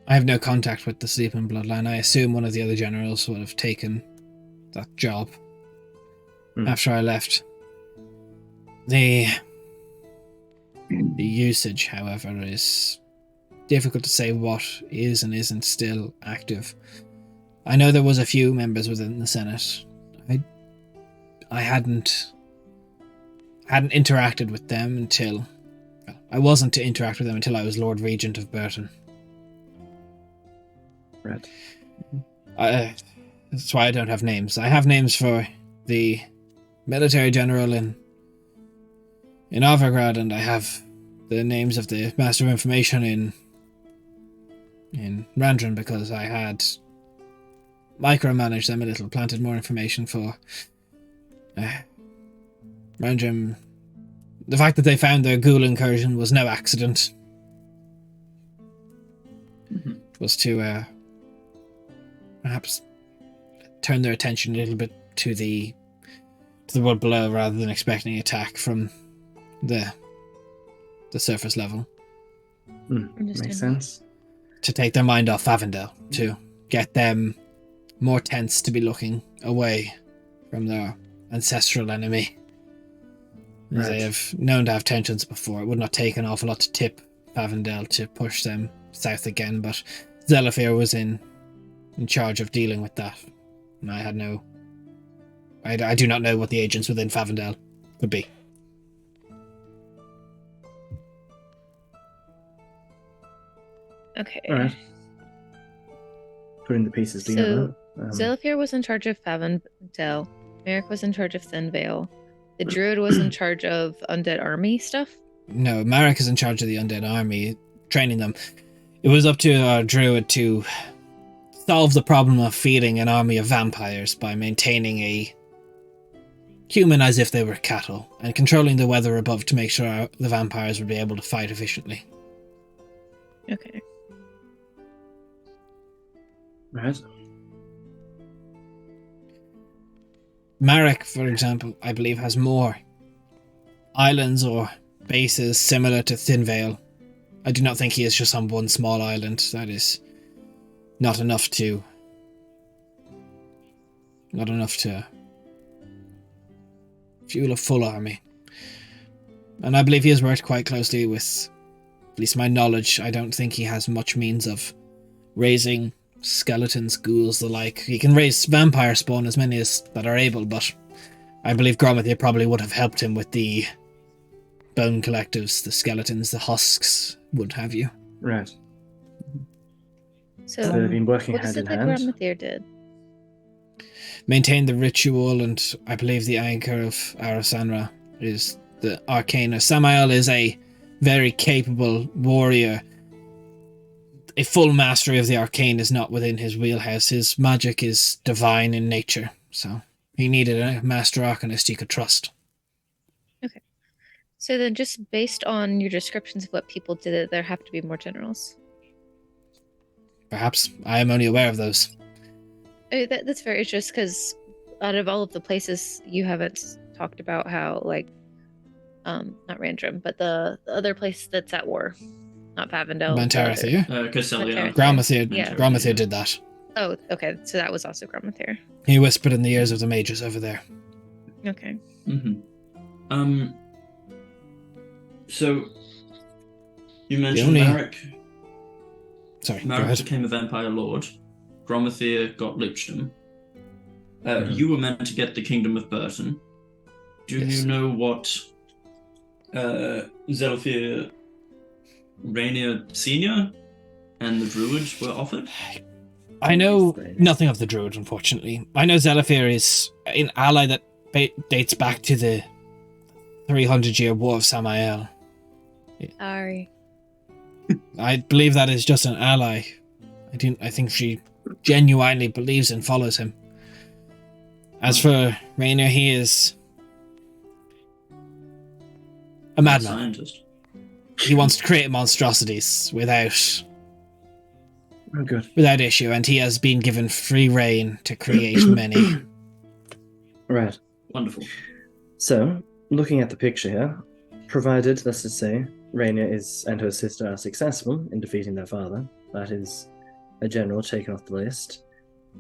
have no contact with the Sleeping Bloodline. I assume one of the other generals would have taken that job after I left. The usage, however, is difficult to say what is and isn't still active. I know there was a few members within the Senate. I hadn't interacted with them until... I wasn't to interact with them until I was Lord Regent of Burton. Right. That's why I don't have names. I have names for the military general in Novigrad, and I have the names of the Master of Information in Randron, because I had micromanaged them a little, planted more information for Randron. The fact that they found their ghoul incursion was no accident. It was to perhaps turn their attention a little bit to the world below, rather than expecting attack from the surface level. Makes sense. To take their mind off Avondale, to get them more tense to be looking away from their ancestral enemy. Right. They have known to have tensions before. It would not take an awful lot to tip Avondale to push them south again, but Zelafir was in charge of dealing with that. And I had no... I do not know what the agents within Favendale could be. Okay. All right. Putting the pieces together. Zelafir was in charge of Favendale. Merrick was in charge of Thinvale. The Druid was in charge of Undead Army stuff? No, Marek is in charge of the Undead Army, training them. It was up to our Druid to solve the problem of feeding an army of vampires by maintaining a human as if they were cattle, and controlling the weather above to make sure the vampires would be able to fight efficiently. Okay. Right. Marek, for example, I believe has more islands or bases similar to Thinvale. I do not think he is just on one small island. That is not enough to fuel a full army. And I believe he has worked quite closely with, at least my knowledge, I don't think he has much means of raising skeletons, ghouls, the like. He can raise vampire spawn, as many as that are able, but I believe Gromathir probably would have helped him with the bone collectives, the skeletons, the husks, what have you. Right. So they've been working what is hand it in that hand. Gromathir did? Maintain the ritual, and I believe the anchor of Arasanra is the Arcana. Samael is a very capable warrior. A full mastery of the arcane is not within his wheelhouse. His magic is divine in nature, so he needed a master arcanist he could trust. Okay. So then just based on your descriptions of what people did, there have to be more generals. Perhaps. I am only aware of those. That's fair. It's just because out of all of the places, you haven't talked about how, like, not Randrum, but the other place that's at war. Not Favendale. Mantarathir? Casselia. Gromathir. Yeah. Gromathir did that. Oh, okay. So that was also Gromathir. He whispered in the ears of the mages over there. Okay. Mm-hmm. So you mentioned only- Marek. Sorry, go Marek ahead. became a vampire lord. Gromathir got Lichdom. You were meant to get the Kingdom of Burton. Do Yes. you know what Zelafir Rainier Senior and the Druid were offered? I know nothing of the Druid, unfortunately. I know Zelafir is an ally that dates back to the 300-year War of Samael. Sorry. I believe that is just an ally. I think she genuinely believes and follows him. As for Rainier, he is a madman. Scientist. he wants to create monstrosities without Oh, good. issue, and he has been given free reign to create many. Right. Wonderful. So, looking at the picture here, provided, let's just say, Rainier and her sister are successful in defeating their father, that is a general taken off the list.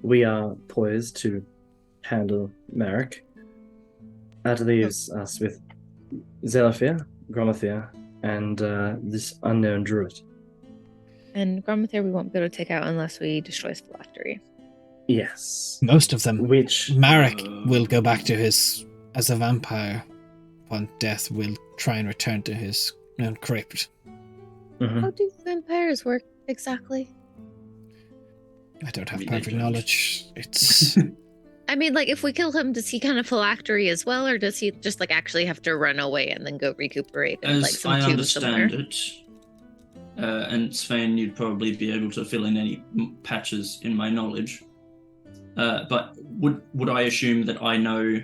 We are poised to handle Merrick. That leaves us with Zelafir, Gromathir, and this unknown druid. And Gromathir we won't be able to take out unless we destroy his phylactery. Yes. Most of them. Which Marek will go back to his as a vampire. Upon death, will try and return to his crypt. Mhm. How do vampires work exactly? I don't have Maybe they perfect don't. knowledge. It's I mean, like, if we kill him, does he kind of phylactery as well, or does he just like actually have to run away and then go recuperate in like As some I tomb somewhere? understand it, and Sven, you'd probably be able to fill in any patches in my knowledge. But would I assume that I know,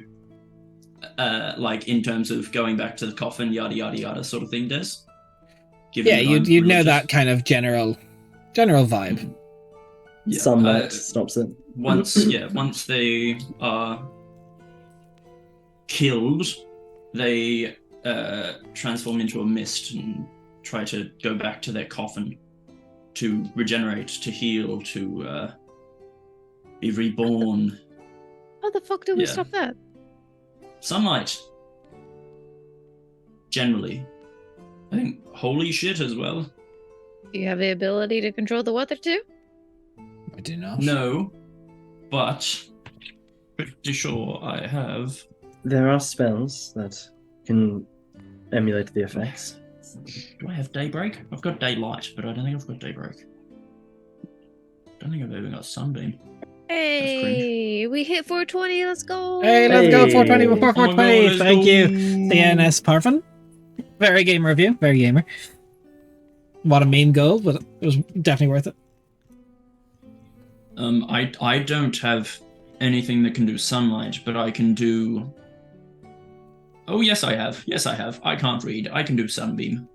like in terms of going back to the coffin, yada yada yada, sort of thing, Des? Given yeah, that you'd I'm know religious? that kind of general vibe. Yeah, sunlight stops it. once they are killed, they transform into a mist and try to go back to their coffin to regenerate, to heal, to be reborn. How the fuck do we Yeah. stop that? Sunlight, generally. I think holy shit as well. Do you have the ability to control the weather too? I do not. No, but pretty sure I have. There are spells that can emulate the effects. Do I have daybreak? I've got daylight, but I don't think I've got daybreak. Don't think I've even got sunbeam. Hey, we hit 420. Let's go. Hey, let's go Hey. 420 before Oh my God, 420. let's Thank go. you, CNS Parvin. Very gamer review. Very gamer. What a mean goal, but it was definitely worth it. I don't have anything that can do sunlight, but I can do. Oh yes, I have. Yes, I have. I can't read. I can do sunbeam.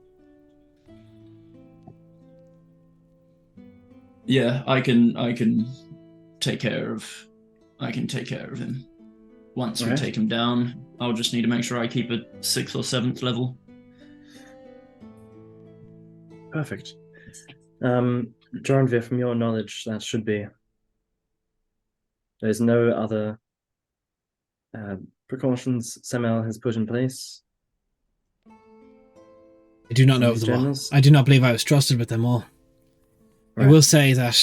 Yeah, I can take care of. I can take care of him. Once we Alright. take him down, I'll just need to make sure I keep it 6th or 7th level. Perfect. Jornvir, from your knowledge, that should be. There's no other precautions Samuel has put in place. I do not know of These them all. generals? I do not believe I was trusted with them all. I Right. will say that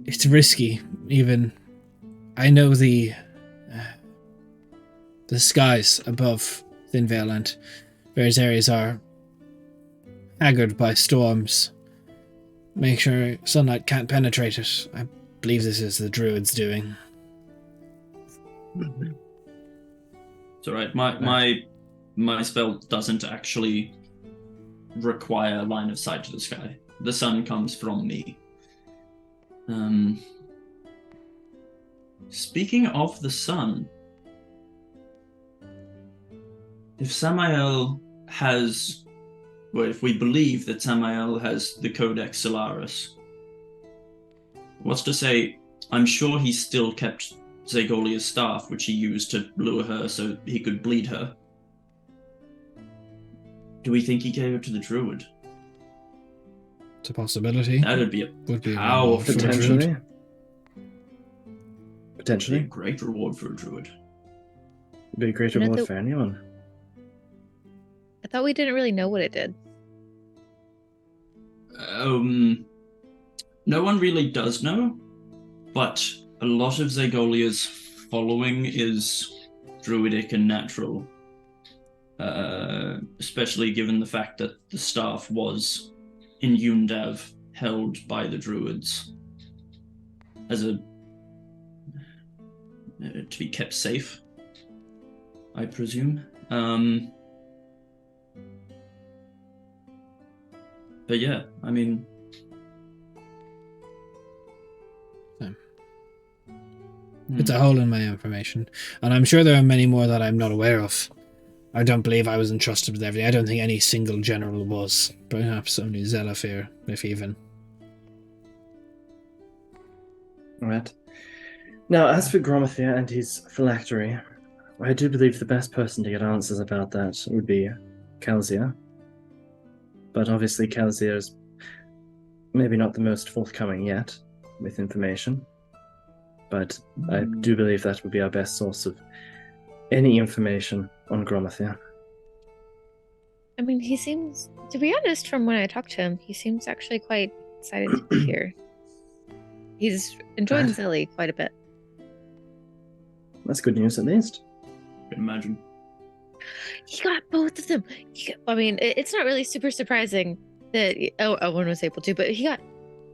it's risky. Even I know the skies above Thinvale and various areas are haggard by storms. Make sure sunlight can't penetrate it. I believe this is the druids' doing. It's alright. My spell doesn't actually require line of sight to the sky. The sun comes from me. Speaking of the sun, if Samael has, well, if we believe that Samael has the Codex Solaris, what's to say? I'm sure he still kept Zegolia's staff, which he used to lure her so he could bleed her. Do we think he gave it to the druid? It's a possibility. That'd be a Would be a powerful reward for a druid. Potentially. be a Potentially. great reward for a druid. Be a great And I reward thought- for anyone. I thought we didn't really know what it did. No one really does know, but a lot of Zegolia's following is druidic and natural. Especially given the fact that the staff was in Yundav held by the druids as a to be kept safe, I presume. But yeah, I mean, It's a hole in my information. And I'm sure there are many more that I'm not aware of. I don't believe I was entrusted with everything. I don't think any single general was. Perhaps only Zelafir, if even. Right. Now, as for Gromathia and his phylactery, I do believe the best person to get answers about that would be Kalzia. But obviously Kalzia is maybe not the most forthcoming yet with information. But I do believe that would be our best source of any information on Gromathia. I mean, he seems, to be honest, from when I talked to him, he seems actually quite excited to be here. He's enjoying Right. Zelly quite a bit. That's good news, at least. Can imagine. He got both of them. I mean, it's not really super surprising that Owen was able to, but he got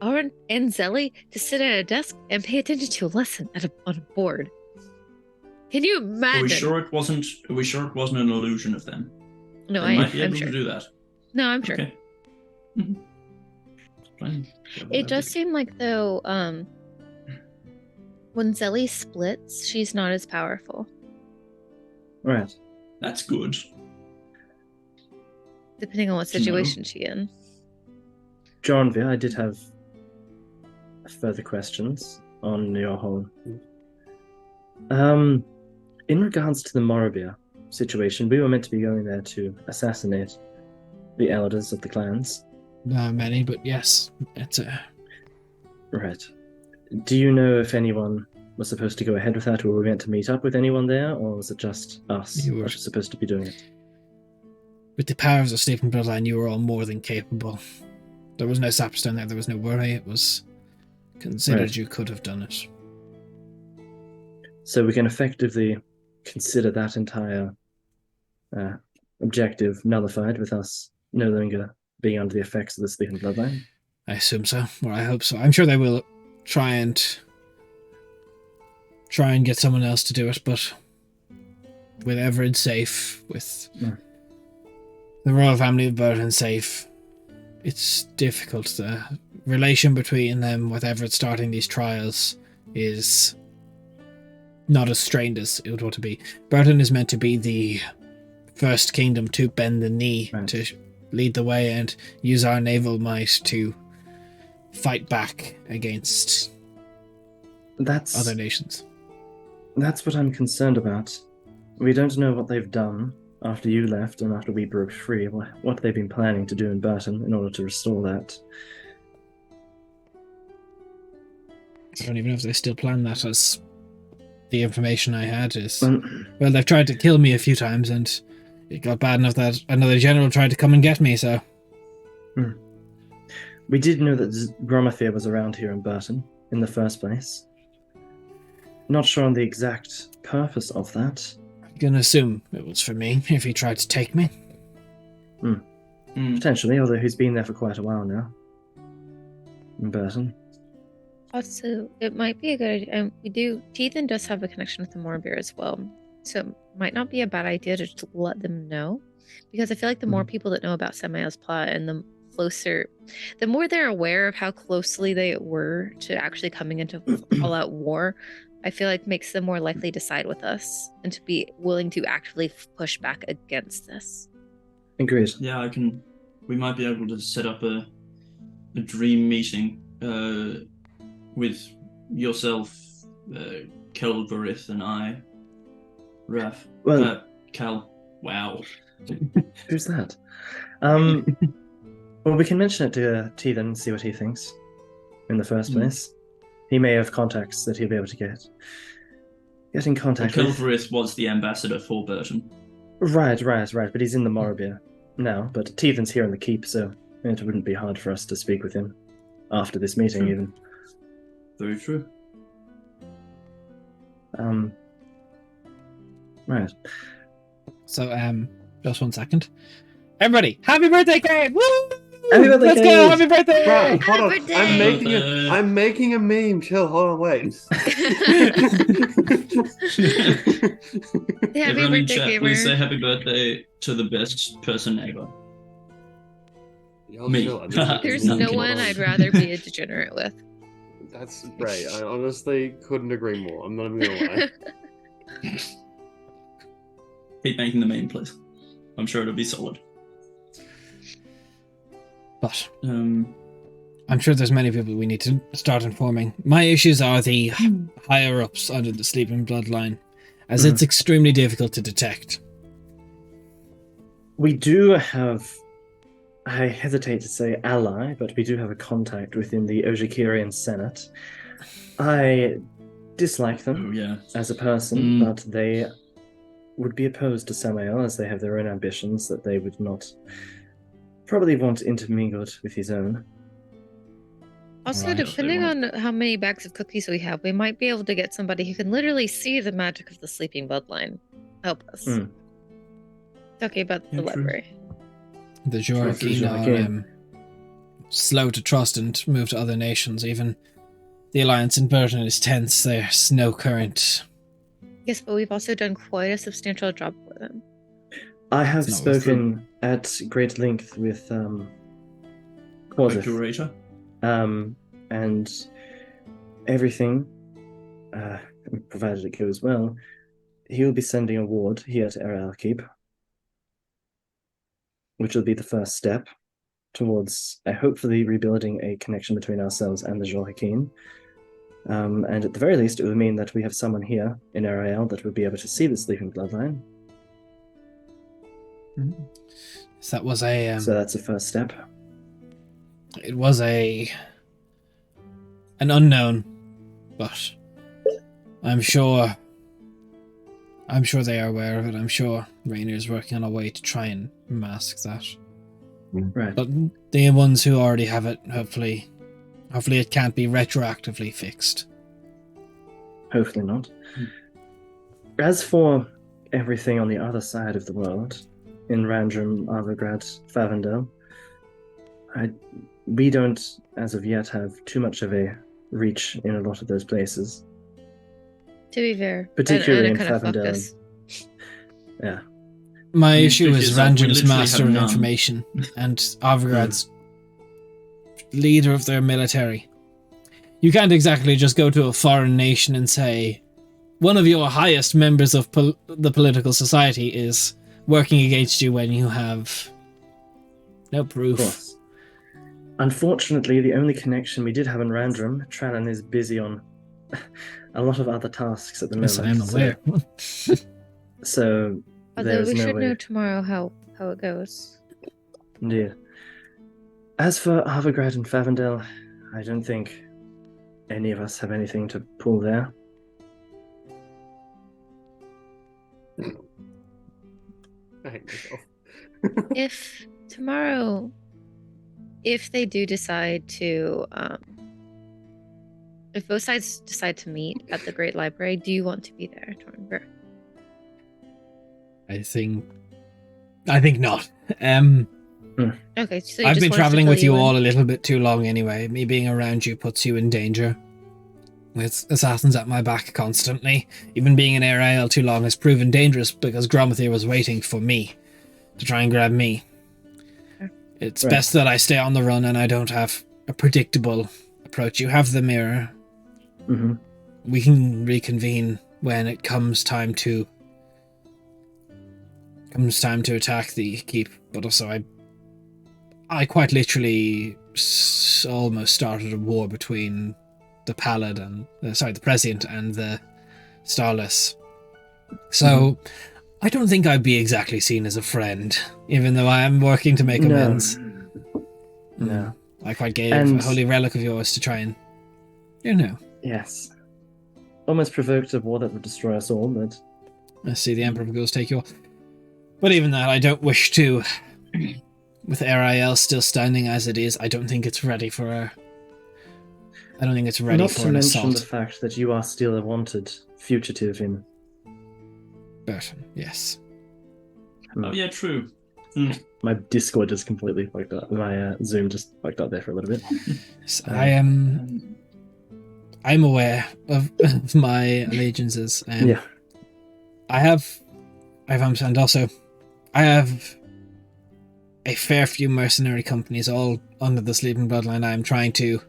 Owen and Zelly to sit at a desk and pay attention to a lesson on a board. Can you imagine? Are we sure it wasn't? Are we sure it wasn't an illusion of them? No, They might I'm be able sure. to do that. No, I'm sure. Okay. Mhm. Fine. It does seem like though, when Zelly splits, she's not as powerful. Right. That's good. Depending on what To know. situation she's in. Joranvia, I did have further questions on your whole. In regards to the Morobia situation, we were meant to be going there to assassinate the elders of the clans. Not many, but yes, it's a. Right. Do you know if anyone was supposed to go ahead with that, or were we meant to meet up with anyone there, or was it just us You that were- were supposed to be doing it? With the powers of Sleeping Bloodline, you were all more than capable. There was no Sapstone there, there was no worry. It was considered Right. you could have done it. So we can effectively consider that entire objective nullified with us no longer being under the effects of the Sleeping Bloodline. I assume so, or I hope so. I'm sure they will try and get someone else to do it, but with Everett safe, with Yeah. the royal family of Burton safe, it's difficult. The relation between them with Everett starting these trials is not as strained as it would want to be. Burton is meant to be the first kingdom to bend the knee, Right. to lead the way and use our naval might to fight back against That's other nations. That's what I'm concerned about. We don't know what they've done after you left and after we broke free, what they've been planning to do in Burton in order to restore that. I don't even know if they still plan that, as the information I had is... Well, Well, they've tried to kill me a few times, and it got bad enough that another general tried to come and get me, so... we did know that Gromathia was around here in Burton in the first place. Not sure on the exact purpose of that. I'm gonna assume it was for me, if he tried to take me. Potentially, although he's been there for quite a while now. In Burton. Also, it might be a good idea. And Teethan does have a connection with the Morbier as well. So it might not be a bad idea to just let them know. Because I feel like the more people that know about Samael's plot and the more they're aware of how closely they were to actually coming into all-out war, I feel like makes them more likely to side with us and to be willing to actively push back against this. Agreed. Yeah, we might be able to set up a dream meeting with yourself, Kelvarith, and I, Raph. Well, Cal. Wow. who's that? Well, we can mention it to Teethan and see what he thinks in the first place. He may have contacts that he'll be able to get in contact with. Kelvarith was the ambassador for Burton. Right, but he's in the Morobia now, but Teethan's here in the keep, so it wouldn't be hard for us to speak with him after this meeting, even. Very true. Right. So, just 1 second. Everybody, happy birthday, Kate! Woo! Happy birthday, Let's go! Kate! Happy birthday! Right, hold on. birthday! I'm making a meme. Chill. Hold on. Wait. Happy Everyone in birthday, chat, gamer. please say happy birthday to the best person ever. Y'all Me. chill. There's No, no kidding. one I'd rather be a degenerate with. That's great. I honestly couldn't agree more. I'm not even gonna lie. Keep making the meme, please. I'm sure it'll be solid. But Um, I'm sure there's many people we need to start informing. My issues are the higher ups under the sleeping bloodline, as it's extremely difficult to detect. We do have, I hesitate to say ally, but we do have a contact within the Ojikirian Senate. I dislike them oh yeah. as a person, but they would be opposed to Samael as they have their own ambitions that they would not probably want intermingled with his own. Also, Right. depending on how many bags of cookies we have, we might be able to get somebody who can literally see the magic of the sleeping bloodline. Help us. Talking about the Yeah, true. library. The Jorahkeen are slow to trust and move to other nations. Even the alliance in Burton is tense. There's no current. Yes, but we've also done quite a substantial job for them. I have It's not spoken at great length with Quasith, Curator. and everything, provided it goes well, he will be sending a ward here to Aral Keep, which will be the first step towards hopefully rebuilding a connection between ourselves and the Jorahkeen. And at the very least, it would mean that we have someone here in Ariel that would be able to see the sleeping bloodline. So that was a. So that's the first step. It was an unknown, but I'm sure they are aware of it. I'm sure Rainer's working on a way to try and mask that. Right. But the ones who already have it, hopefully it can't be retroactively fixed. Hopefully not. As for everything on the other side of the world, in Randrum, Arvagrad, Favendel, we don't, as of yet, have too much of a reach in a lot of those places. To be fair, Particularly and in it kind of fucked Favendel. us. Yeah. My mean, issue pick is yourself, we Randum's literally master have of none. information and Arvagrad's leader of their military. You can't exactly just go to a foreign nation and say, one of your highest members of the political society is working against you when you have no Of proof. course. Unfortunately, the only connection we did have in Randrum, Tralan is busy on a lot of other tasks at the Yes, moment. I'm aware. So Although there's we no should way. know tomorrow how it goes. Indeed. As for Arvagrad and Favendel, I don't think any of us have anything to pull there. I hate myself. If tomorrow, if they do decide to, if both sides decide to meet at the Great Library, do you want to be there, Tornberg? I think not. Okay, so you I've just been want us to traveling fill with you in? all a little bit too long anyway. Me being around you puts you in danger. With assassins at my back constantly. Even being in Ariel too long has proven dangerous because Gromathir was waiting for me to try and grab me. Okay. It's Right. best that I stay on the run and I don't have a predictable approach. You have the mirror. Mm-hmm. We can reconvene when it comes time to attack the keep. But also, I quite literally almost started a war between the Pallid and the Prescient and the Starless. So I don't think I'd be exactly seen as a friend, even though I am working to make amends. No. I quite gave And- a holy relic of yours to try and, Yes. Almost provoked a war that would destroy us all, but I see the Emperor goes take you all. But even that, I don't wish to. With Ariel still standing as it is, I don't think it's ready for not an to assault. mention the fact that you are still a wanted fugitive in. But yes, Oh yeah, true. My Discord just completely fucked up. My Zoom just fucked up there for a little bit. So I am. I'm aware of my allegiances. Yeah. I have and also I have a fair few mercenary companies all under the Sleeping Bloodline. I'm trying to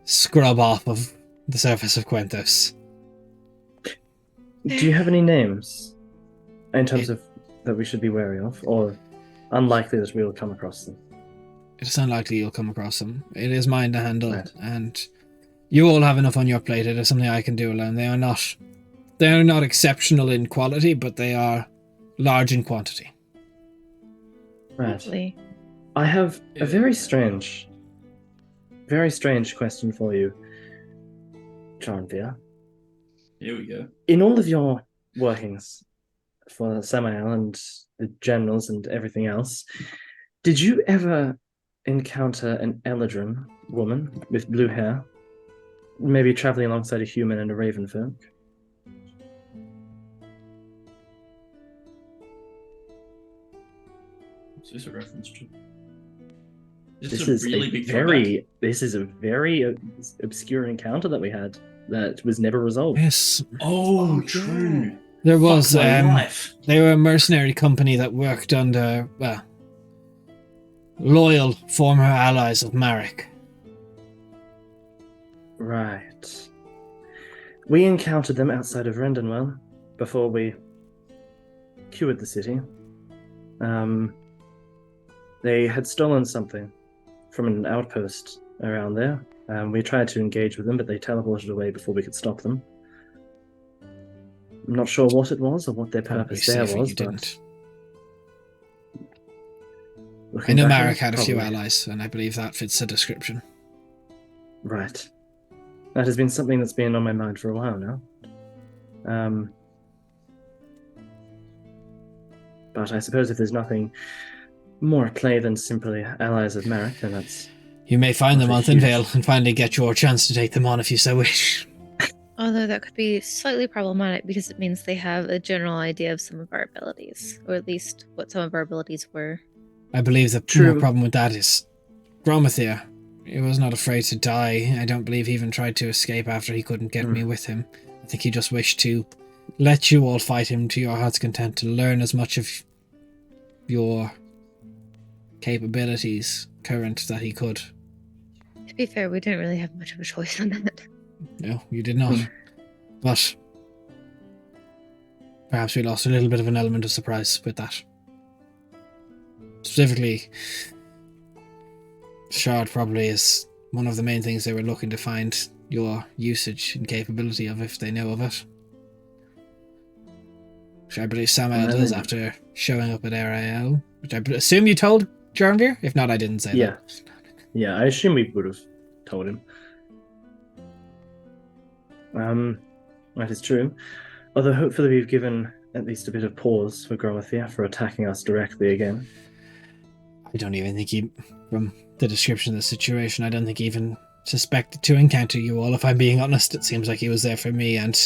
scrub off of the surface of Quentos. Do you have any names in terms of that we should be wary of, or unlikely that we will come across them? It's unlikely you'll come across them. It is mine to handle, Right. and you all have enough on your plate. It is something I can do alone. They are not exceptional in quality, but they are large in quantity. Right. Lovely. I have a very strange question for you, Jarnvir. Here we go. In all of your workings for Samael and the generals and everything else, did you ever encounter an Eladrin woman with blue hair, maybe traveling alongside a human and a raven folk? What's this a reference to? This is a really big This is a very obscure encounter that we had that was never resolved. Yes, Oh, yeah. true. there was. Fuck my life. They were a mercenary company that worked under, loyal former allies of Marek. Right. We encountered them outside of Rendenwell before we cured the city. They had stolen something from an outpost around there. We tried to engage with them, but they teleported away before we could stop them. I'm not sure what it was or what their Probably purpose there safer was, you but didn't. I looking know back on Marek it, had a few probably. allies, and I believe that fits the description. Right. That has been something that's been on my mind for a while now. But I suppose if there's nothing more at play than simply allies of Marek, then that's... You may find them on That's a huge- Thinvale and finally get your chance to take them on if you so wish. Although that could be slightly problematic because it means they have a general idea of some of our abilities, or at least what some of our abilities were. I believe the True. more problem with that is Gromathir. He was not afraid to die. I don't believe he even tried to escape after he couldn't get me with him. I think he just wished to let you all fight him to your heart's content, to learn as much of your capabilities current that he could. To be fair, we didn't really have much of a choice on that. No, you did not. But perhaps we lost a little bit of an element of surprise with that. Specifically, Shard probably is one of the main things they were looking to find your usage and capability of if they know of it. Which I believe Samael does after showing up at RAL. Which I assume you told Jarnvir? If not, I didn't say Yeah. that. Yeah, I assume we would have told him. That is true. Although hopefully we've given at least a bit of pause for Gromathir for attacking us directly again. I don't even think he, from the description of the situation, I don't think he even suspected to encounter you all, if I'm being honest. It seems like he was there for me, and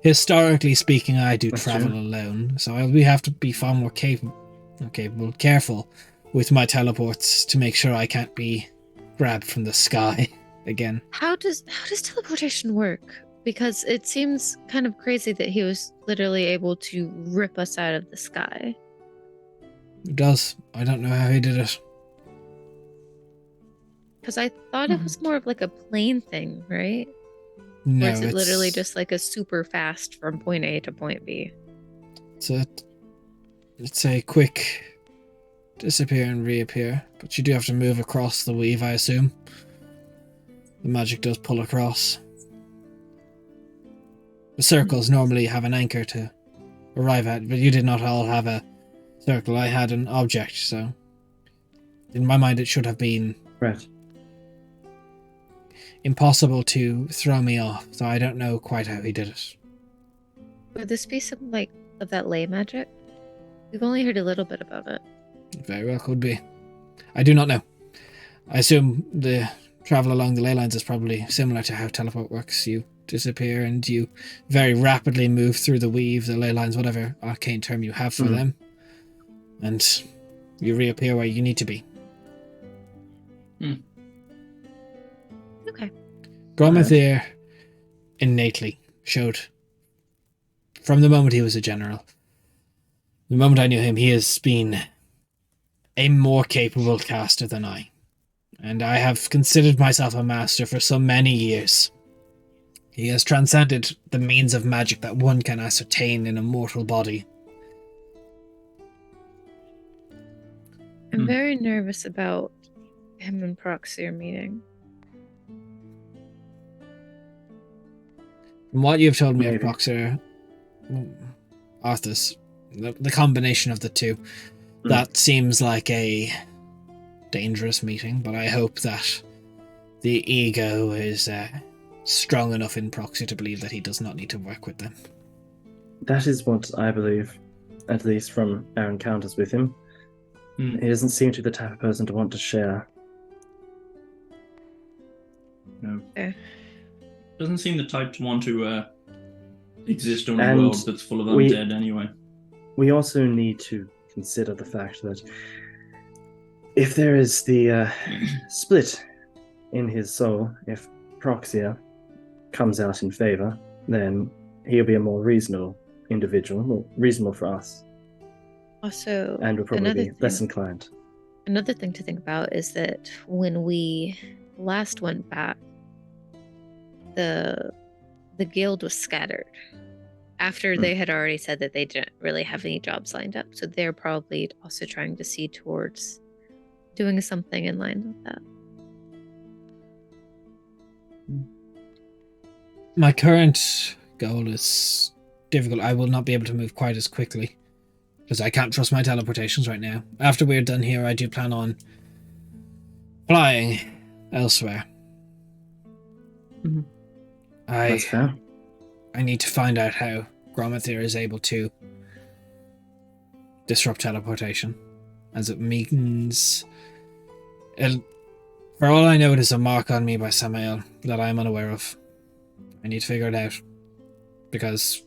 historically speaking, I do That's travel true. alone, so we have to be far more careful with my teleports to make sure I can't be grabbed from the sky again. How does teleportation work? Because it seems kind of crazy that he was literally able to rip us out of the sky. It does. I don't know how he did it. Because I thought it was more of like a plane thing, right? No, Or is it literally it's- just like a super fast from point A to point B? It's a quick disappear and reappear, but you do have to move across the weave, I assume. The magic does pull across. The circles normally have an anchor to arrive at, but you did not all have a circle. I had an object, so in my mind it should have been Right. impossible to throw me off, so I don't know quite how he did it. Would this be some like of that ley magic? We've only heard a little bit about it. It very well could be. I do not know. I assume the travel along the ley lines is probably similar to how teleport works. You disappear and you very rapidly move through the weave, the ley lines, whatever arcane term you have for them, and you reappear where you need to be. Okay. Gromathir innately showed, from the moment he was a general, the moment I knew him, he has been a more capable caster than I. and I have considered myself a master for so many years. He has transcended the means of magic that one can ascertain in a mortal body. I'm very nervous about him and Proxy meeting. From what you've told me of Maybe. Proxer, Arthas, the combination of the two, that seems like a dangerous meeting, but I hope that the ego is strong enough in Proxy to believe that he does not need to work with them. That is what I believe, at least from our encounters with him. He doesn't seem to be the type of person to want to share. No. Okay. Doesn't seem the type to want to exist on a And world that's full of undead anyway. We also need to consider the fact that if there is the split in his soul, if Proxia comes out in favor, then he'll be a more reasonable individual, more reasonable for us, Also, and will probably another be less inclined. Another thing to think about is that when we last went back, the guild was scattered after they had already said that they didn't really have any jobs lined up. So they're probably also trying to see towards doing something in line with that. My current goal is difficult. I will not be able to move quite as quickly because I can't trust my teleportations right now. After we're done here, I do plan on flying elsewhere. Mhm. That's fair. I need to find out how Gromathir is able to disrupt teleportation, as it means... for all I know, it is a mark on me by Samael that I am unaware of. I need to figure it out, because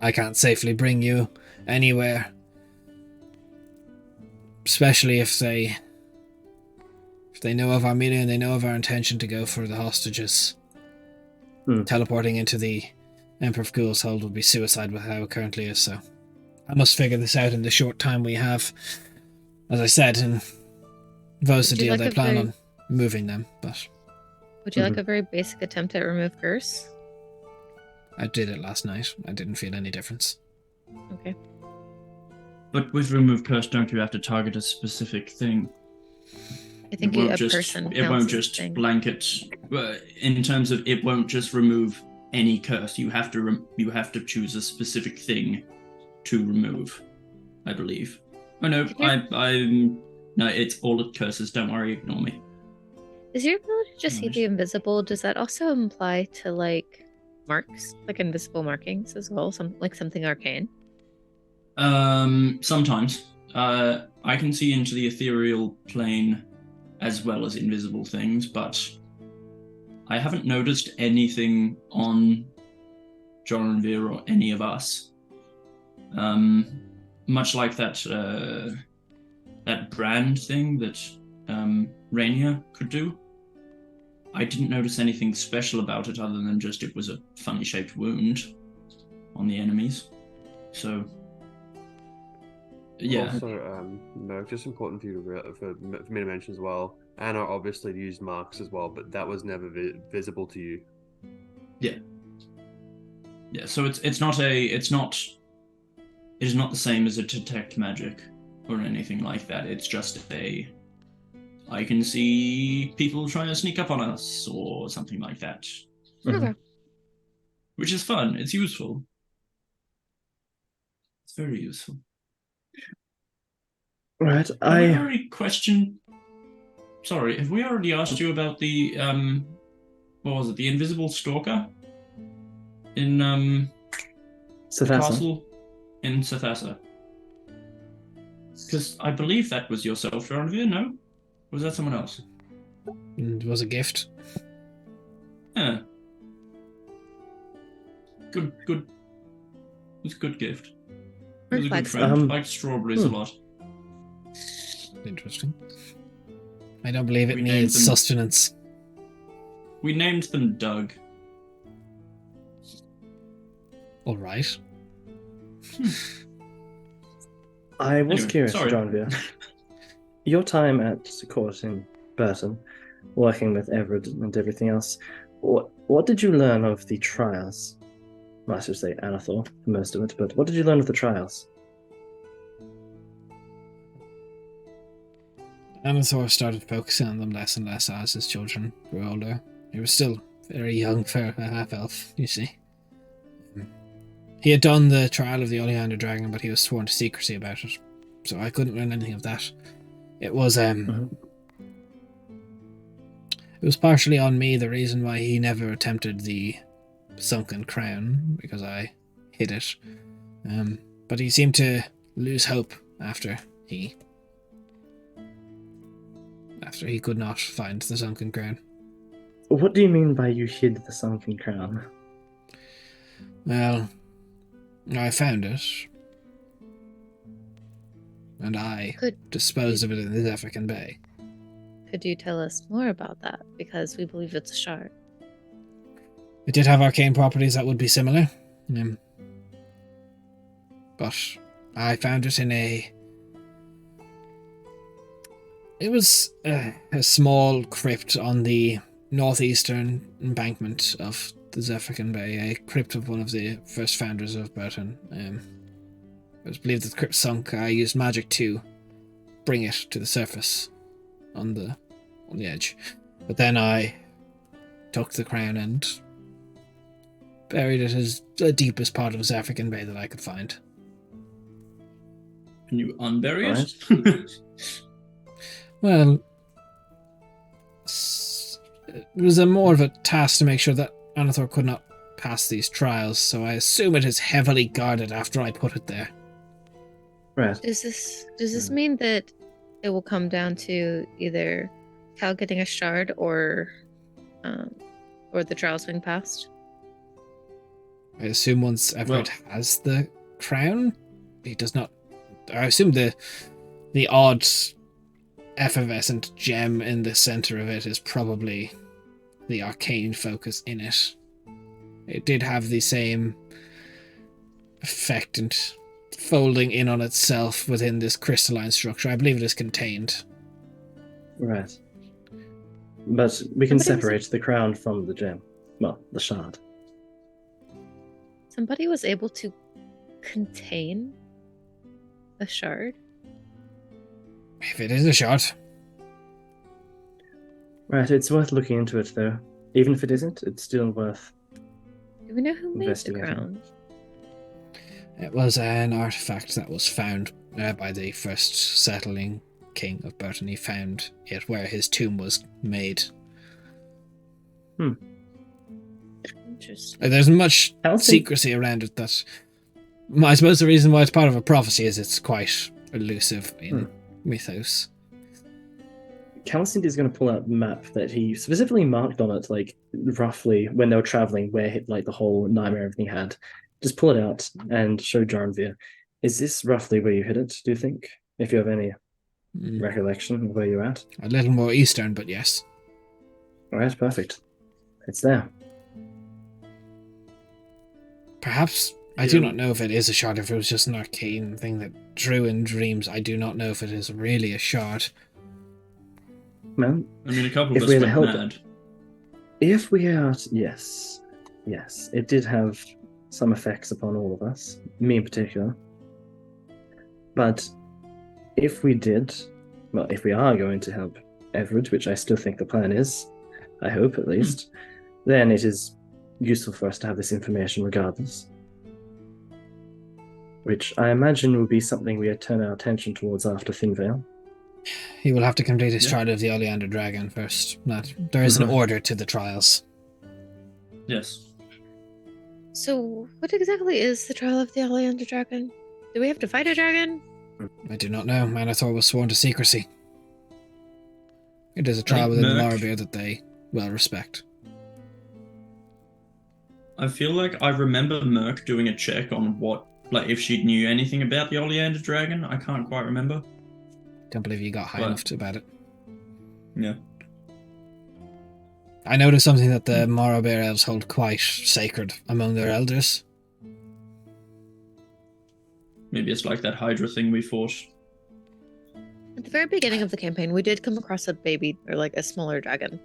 I can't safely bring you anywhere, especially if they know of our meeting and they know of our intention to go for the hostages. Teleporting into the Emperor of Ghoul's hold would be suicide with how it currently is, so I must figure this out in the short time we have. As I said, in Vo's the deal, they plan on moving them, but... Would you like a very basic attempt at remove curse? I did it last night. I didn't feel any difference. Okay. But with remove curse, don't you have to target a specific thing? I think It a won't just, person it won't counts as a just thing. blanket. In terms of, it won't just remove any curse. You have to choose a specific thing to remove, I believe. Oh no, no, it's all the curses. Don't worry, ignore me. Is your ability to just see Nice. the invisible? Does that also imply to like marks, like invisible markings as well? Something arcane. Sometimes I can see into the ethereal plane as well as invisible things, but I haven't noticed anything on John and Vera or any of us. Much like that brand thing that Rainier could do. I didn't notice anything special about it other than just it was a funny shaped wound on the enemies. So yeah. Also, no, just important for you to for me to mention as well. Anna obviously used marks as well, but that was never visible to you. Yeah. So it is not the same as a detect magic or anything like that. It's just I can see people trying to sneak up on us or something like that. Okay. Which is fun. It's useful. It's very useful. Right, Have we already questioned? Sorry, have we already asked you about the what was it? The invisible stalker in the castle in Sathasa? Because I believe that was yourself, Jeronvir, no? Or was that someone else? It was a gift. Yeah. Good. It was a good gift. It was a good friend. Liked strawberries a lot. Interesting. I don't believe it We named needs them- sustenance. We named them Doug. All right. I was Anyway, curious, sorry. John Veer. Your time at court in Burton, working with Everett and everything else. What did you learn of the trials? Well, I should say Anathor for most of it, but what did you learn of the trials? Anathor started focusing on them less and less as his children grew older. He was still very young for a half-elf, you see. He had done the trial of the Oleander Dragon, but he was sworn to secrecy about it, so I couldn't learn anything of that. It was It was partially on me the reason why he never attempted the sunken crown, because I hid it. But he seemed to lose hope after he could not find the sunken crown. What do you mean by you hid the sunken crown? Well, I found it, and I disposed of it in the Zephyr Bay. Could you tell us more about that? Because we believe it's a shard. It did have arcane properties that would be similar. But I found it in It was a small crypt on the northeastern embankment of the Zephyr Bay, a crypt of one of the first founders of Burton. It was believed that the crypt sunk. I used magic to bring it to the surface on the edge. But then I took the crown and buried it as the deepest part of Zephyr Bay that I could find. Can you unbury it? Well, it was more of a task to make sure that Anathor could not pass these trials, so I assume it is heavily guarded after I put it there. Right. Does this mean that it will come down to either Cal getting a shard or the trials being passed? I assume once Everett has the crown, he does not. I assume the odd effervescent gem in the center of it is probably the arcane focus in it. It did have the same effect and folding in on itself within this crystalline structure. I believe it is contained. Right. But we can separate the crown from the gem. Well, the shard. Somebody was able to contain a shard? If it is a shard. Right, it's worth looking into it, though. Even if it isn't, it's still worth Do we know who made the investigating. crown? It was an artifact that was found by the first settling king of Burton. He found it where his tomb was made. Interesting. There's much How's secrecy around it that... I suppose the reason why it's part of a prophecy is it's quite elusive in mythos. Calcint is going to pull out the map that he specifically marked on it, like, roughly when they were traveling, where, like, the whole nightmare everything had. Just pull it out and show Jarnvir. Is this roughly where you hit it, do you think? If you have any recollection of where you're at? A little more eastern, but yes. Alright, perfect. It's there. Perhaps... I do not know if it is a shard, if it was just an arcane thing that drew in dreams. I do not know if it is really a shard. Man, I mean, a couple If of we us had went helped- mad. if we are... Yes. Yes, it did have some effects upon all of us, me in particular. But if we did... Well, if we are going to help Everett, which I still think the plan is, I hope at least, then it is useful for us to have this information regardless. Which I imagine will be something we turn our attention towards after Thinvale. He will have to complete his trial of the Oleander Dragon first. There is an order to the trials. Yes. So, what exactly is the trial of the Oleander Dragon? Do we have to fight a dragon? I do not know. Anathor was sworn to secrecy. It is a trial Like within the Merc. Morrowind that they well respect. I feel like I remember Merc doing a check on what, like, if she knew anything about the Oleander Dragon. I can't quite remember. Don't believe you got high Well- enough about it. Yeah. I noticed something that the Morrowind elves hold quite sacred among their elders. Maybe it's like that Hydra thing we fought. At the very beginning of the campaign, we did come across a baby or like a smaller dragon.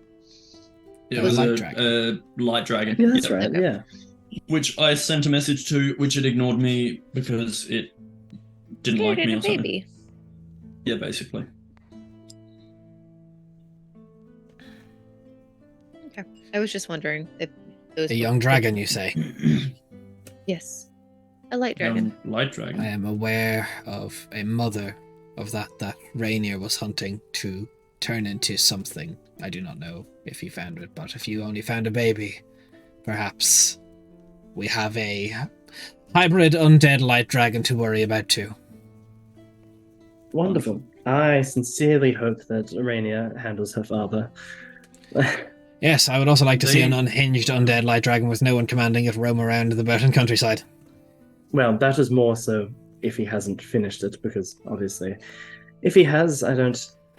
It A was light a dragon. light dragon. Yeah, that's Yep. right. Okay. Yeah. Which I sent a message to, which it ignored me because it didn't Scared like me at or a something. baby. Yeah, basically. Okay. I was just wondering if those A were- young dragon, you say? Yes. A light dragon. Light dragon. I am aware of a mother of that Rainier was hunting to turn into something. I do not know if he found it, but if you only found a baby, perhaps we have a hybrid undead light dragon to worry about too. Wonderful. I sincerely hope that Rainier handles her father. Yes, I would also like to see They- an unhinged undead light dragon with no one commanding it roam around the Burton countryside. Well, that is more so if he hasn't finished it, because obviously, if he has, I don't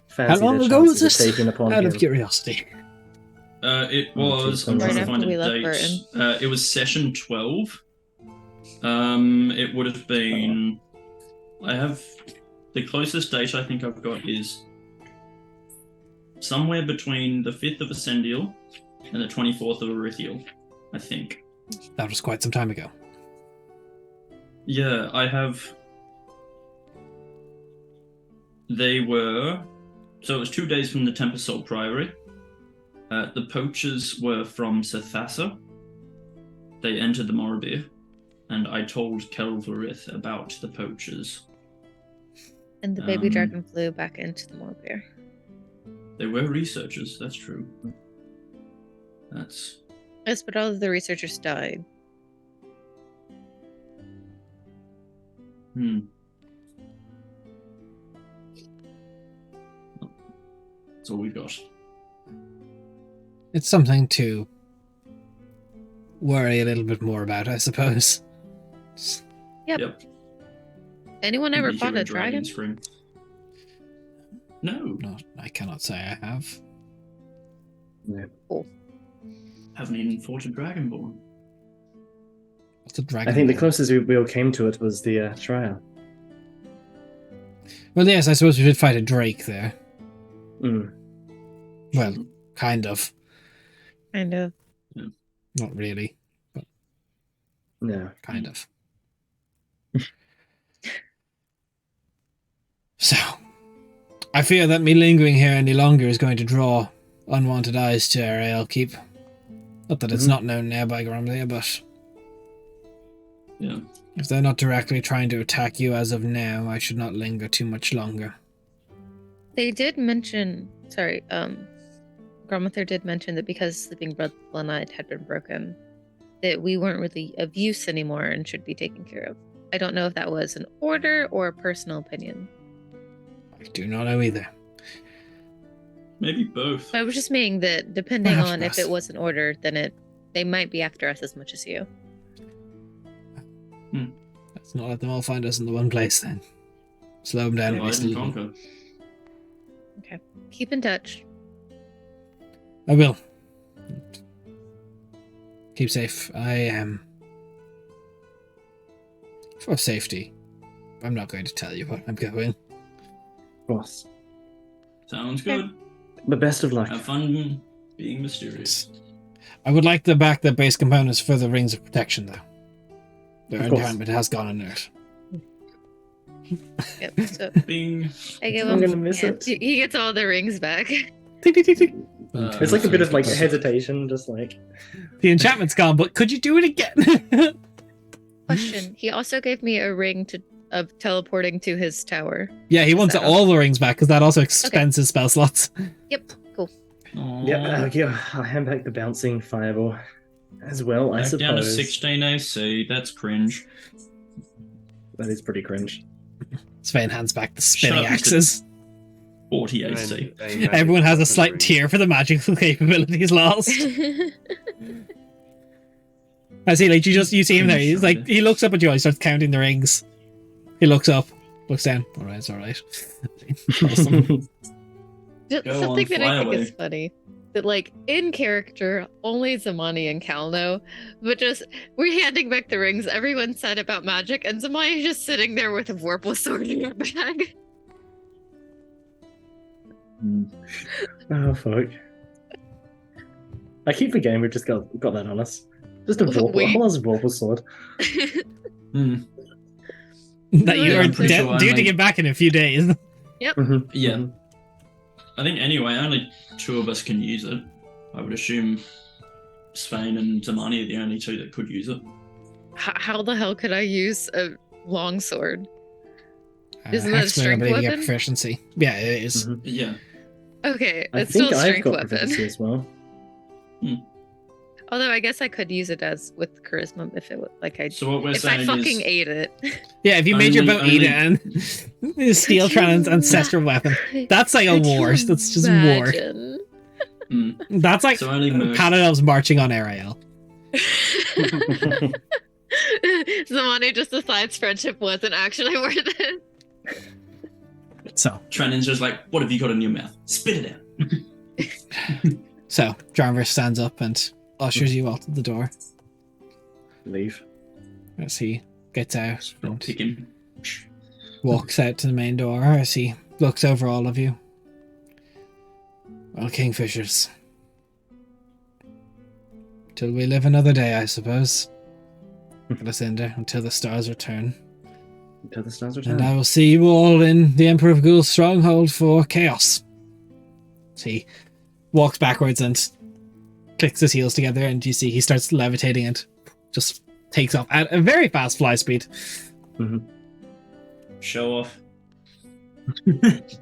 How fancy long the ago was chances of this? taking upon Out him. of curiosity. It Oh, was. geez, I'm trying right to after find we a left date. Burton. It was session 12. It would have been. I have the closest date I think I've got is somewhere between the 5th of Ascendial and the 24th of Erithiel, I think. That was quite some time ago. Yeah, I have. They were. So it was 2 days from the Tempest Priory. The poachers were from Sethassa. They entered the Morabir, and I told Kelvarith about the poachers. And the baby Um, dragon flew back into the Morbeer. They were researchers, that's true. That's. Yes, but all of the researchers died. That's all we got. It's something to worry a little bit more about, I suppose. Yep. Anyone ever You fought hear a dragon? scream. No, Not, I cannot say I have. haven't even fought a dragonborn. What's a dragon? I think the closest we all came to it was the trial. Well, yes, I suppose we did fight a drake there. Mm. Well, kind of. Kind of. Not really, No. kind of. So, I fear that me lingering here any longer is going to draw unwanted eyes to our ale keep. Not that it's Mhm. not known now by Gromley, but Yeah. if they're not directly trying to attack you as of now, I should not linger too much longer. They did mention, sorry, Gromother did mention that because Sleeping Bloodline had been broken, that we weren't really of use anymore and should be taken care of. I don't know if that was an order or a personal opinion. I do not know either. Maybe both. I was just meaning that depending Perhaps on if both. it was an order, then they might be after us as much as you. Let's not let them all find us in the one place then. Slow them down at Divide least a and little. conquer. Keep in touch. I will. Keep safe. I am. For safety. I'm not going to tell you where I'm going. Of course. Sounds good. But best of luck. Have fun being mysterious. I would like to back the base components for the rings of protection, though. Their Of course. enchantment has gone unnerved. Yep. So Bing. I give I'm him. gonna miss it. He gets all the rings back. It's like a bit of like The hesitation, just like enchantment's gone, but could you do it again? Question. He also gave me a ring of teleporting to his tower. Yeah, he wants So- all the rings back because that also expands his spell slots. Yep. Cool. yeah. I'll hand back the bouncing fireball as well. I Back suppose down to 16 AC. That's cringe. that is pretty cringe. Sven hands back the spinning Shut up, Mr. axes. 40 And AC. then a magic Everyone has a weapon slight ring. tear for the magical capabilities lost. I see, like, you see him there. He's like, he looks up at you. He starts counting the rings. He looks up, looks down. All right, it's all right. Awesome. Just Go something on, that fly I think away. is funny. That like in character, only Zamani and Cal know, but just we're handing back the rings. Everyone said about magic, and Zamani's just sitting there with a Vorpal sword in her bag. Oh fuck! I keep forgetting we've just got that on us. Just a We- Vorpal sword. Hmm. That you Yeah, are I'm pretty sure due to only- get back in a few days. Mhm, Yeah. mhm. I think anyway, only 2 of us can use it. I would assume Svein and Zamani are the only 2 that could use it. How the hell could I use a long sword? Isn't that a Hexman, I strength believe you get weapon? proficiency. Yeah, it is. Mhm. Yeah. Okay, I it's think still a I've strength got weapon. proficiency as well. Although I guess I could use it as with charisma if it like I So what we're if I saying fucking is ate it. Yeah, if you made your Only- boat eat it only- and steal Could you Tran's ancestral weapon. That's like a Could you war. That's just war. imagine? That's like So only Merc. Paladin elves marching on Ariel. Zamani just decides friendship wasn't actually worth it. So, Tranen's just like, what have you got in your mouth? Spit it out. Jarvis stands up and ushers you out the door Leave. as he gets out and Pick him. walks out to the main door as he looks over all of you. Well, Kingfishers. Till we live another day, I suppose. Lucinda, until the stars return. Until the stars And return. I will see you all in the Emperor of Ghoul's stronghold for chaos. So he walks backwards and clicks his heels together, and you see he starts levitating and just takes off at a very fast fly speed. Show off.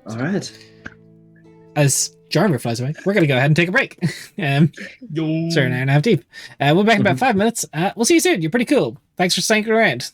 All right. As Jarmer flies away, we're going to go ahead and take a break. Sorry, an hour and a half deep. We'll be back in about 5 minutes. We'll see you soon. You're pretty cool. Thanks for sticking around.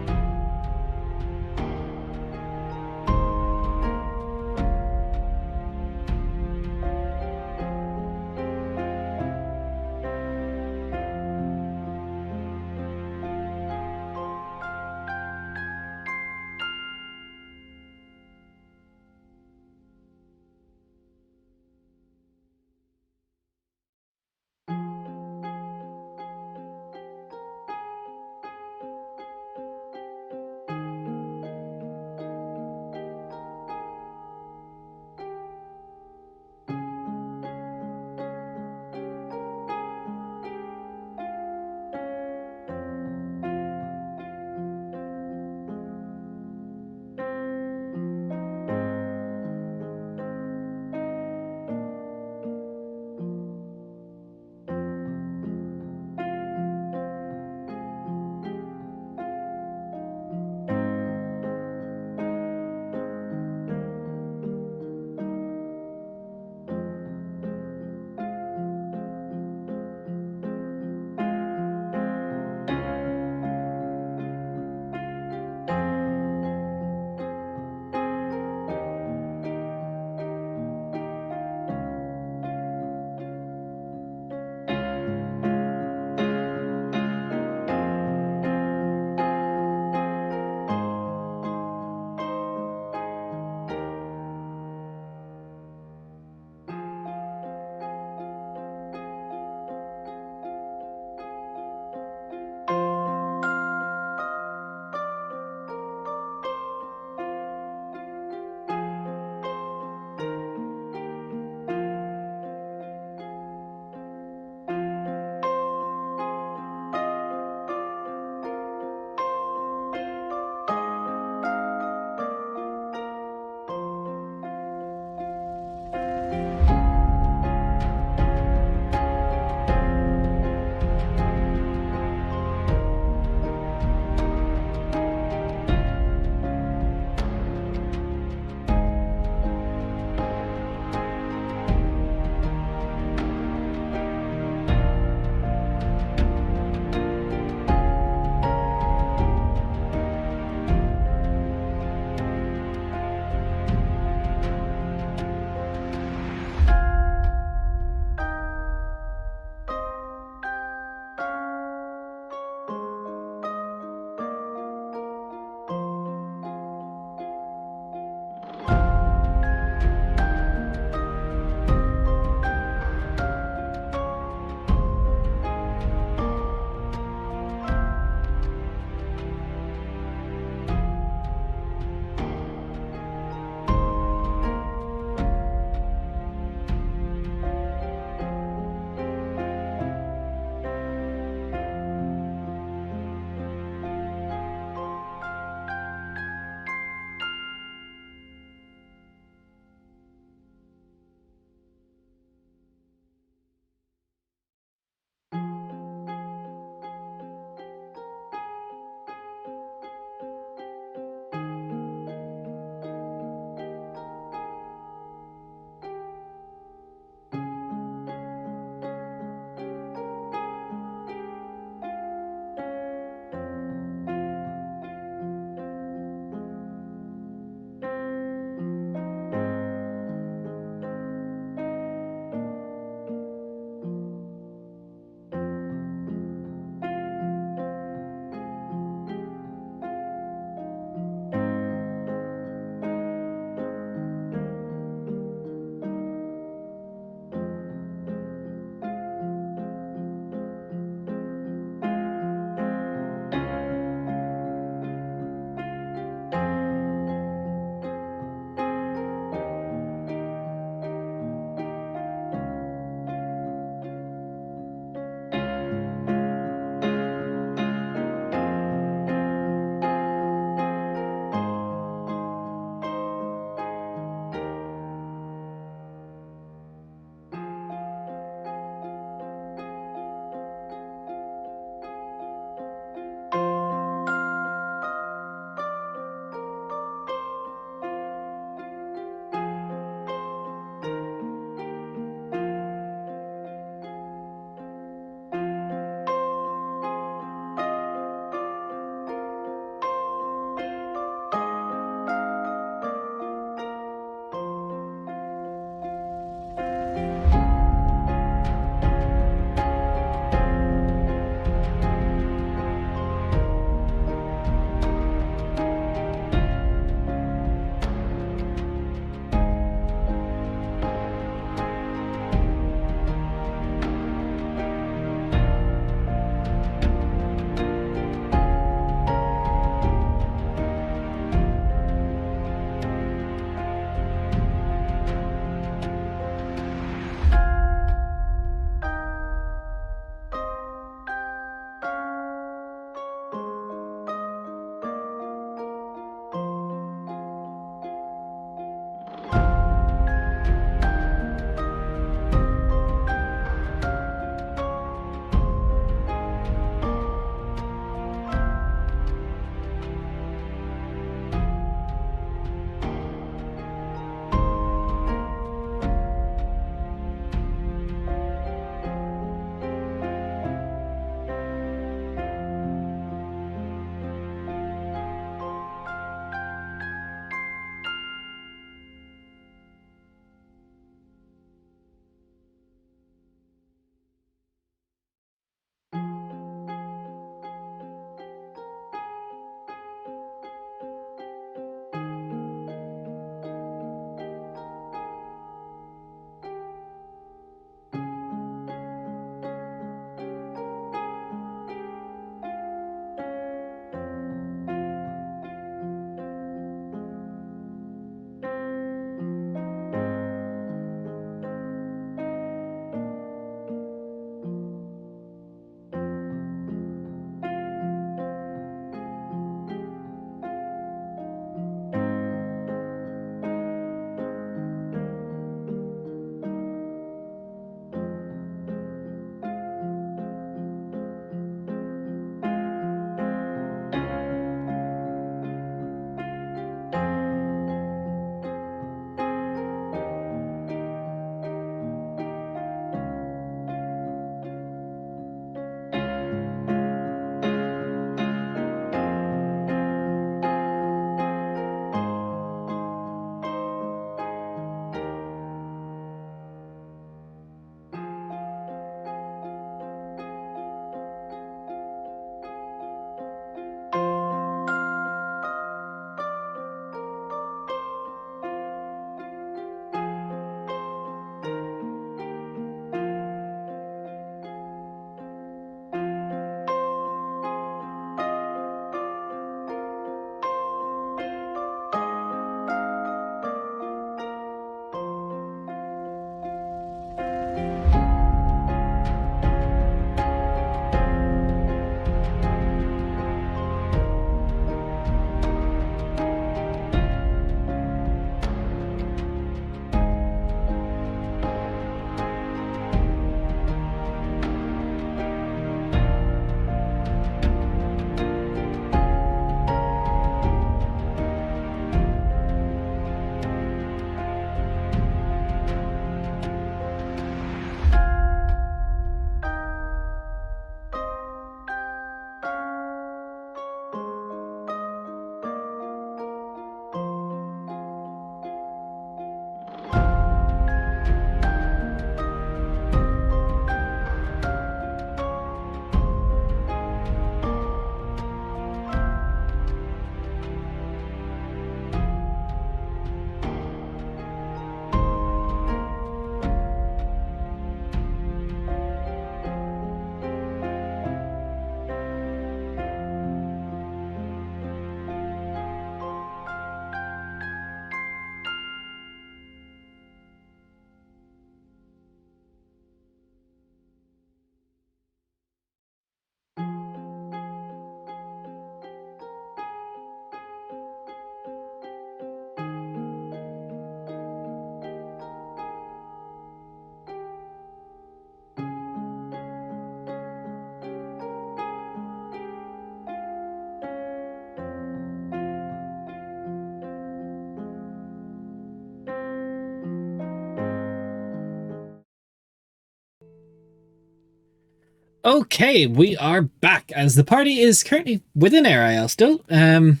Okay, we are back as the party is currently within Ariel still. Kind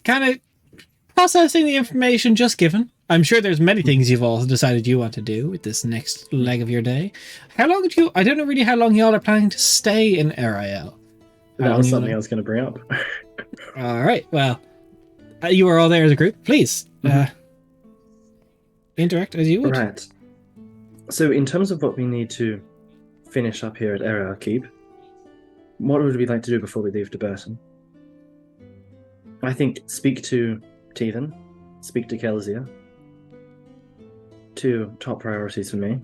of processing the information just given. I'm sure there's many things you've all decided you want to do with this next leg of your day. How long do you? I don't know really how long y'all are planning to stay in Ariel. That was something I was going to bring up. All right. Well, you are all there as a group. Please interact as you would. Right. So, in terms of what we need to finish up here at Ariel Keep, what would we like to do before we leave to Burton? I think speak to Teethan, speak to Kelsier. Two top priorities for me.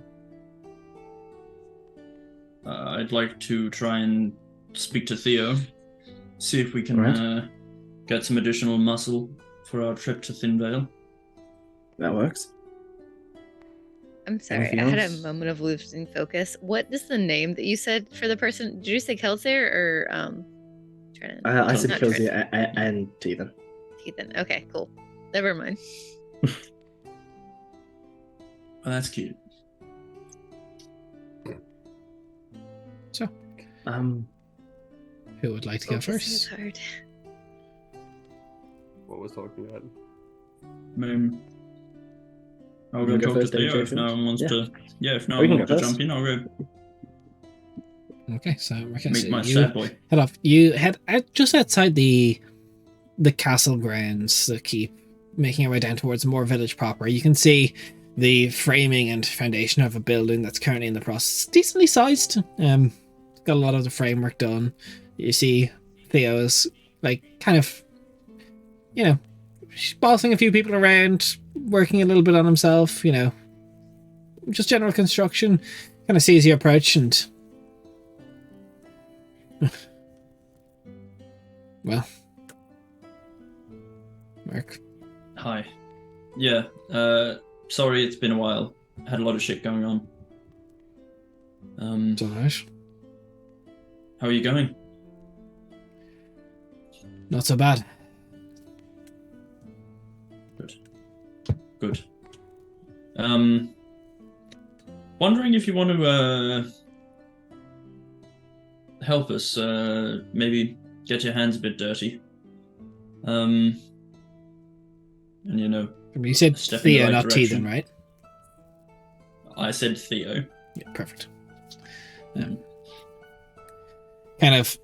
I'd like to try and speak to Theo, see if we can get some additional muscle for our trip to Thinvale. That works. I'm sorry, Anything I had a else? moment of losing focus. What is the name that you said for the person? Did you say Kelsier or Trennan? I said Not Kelsier and Teethan. Teethan. Okay, cool. Never mind. Oh, that's cute. So, who would like to go Focusing is first? hard. What was talking about? I'll You go wanna go talk to first, David, Theo if James? no one wants Yeah. to. Yeah, if no We one can wants go to first. jump in, I'll go Okay, so meet my you sad boy. head off. You head out just outside the castle grounds, the keep, making your way down towards more village proper. You can see the framing and foundation of a building that's currently in the process. Decently sized. Got a lot of the framework done. You see Theo's kind of, bossing a few people around, working a little bit on himself. Just general construction. Kind of sees you approach and. Well, Mark. Hi. Yeah, sorry it's been a while. Had a lot of shit going on. It's alright. How are you going? Not so bad. Good. Wondering if you want to help us, maybe get your hands a bit dirty. And You said step in the Theo, right not direction. Teethan, right? I said Theo. Yeah, perfect. Kind of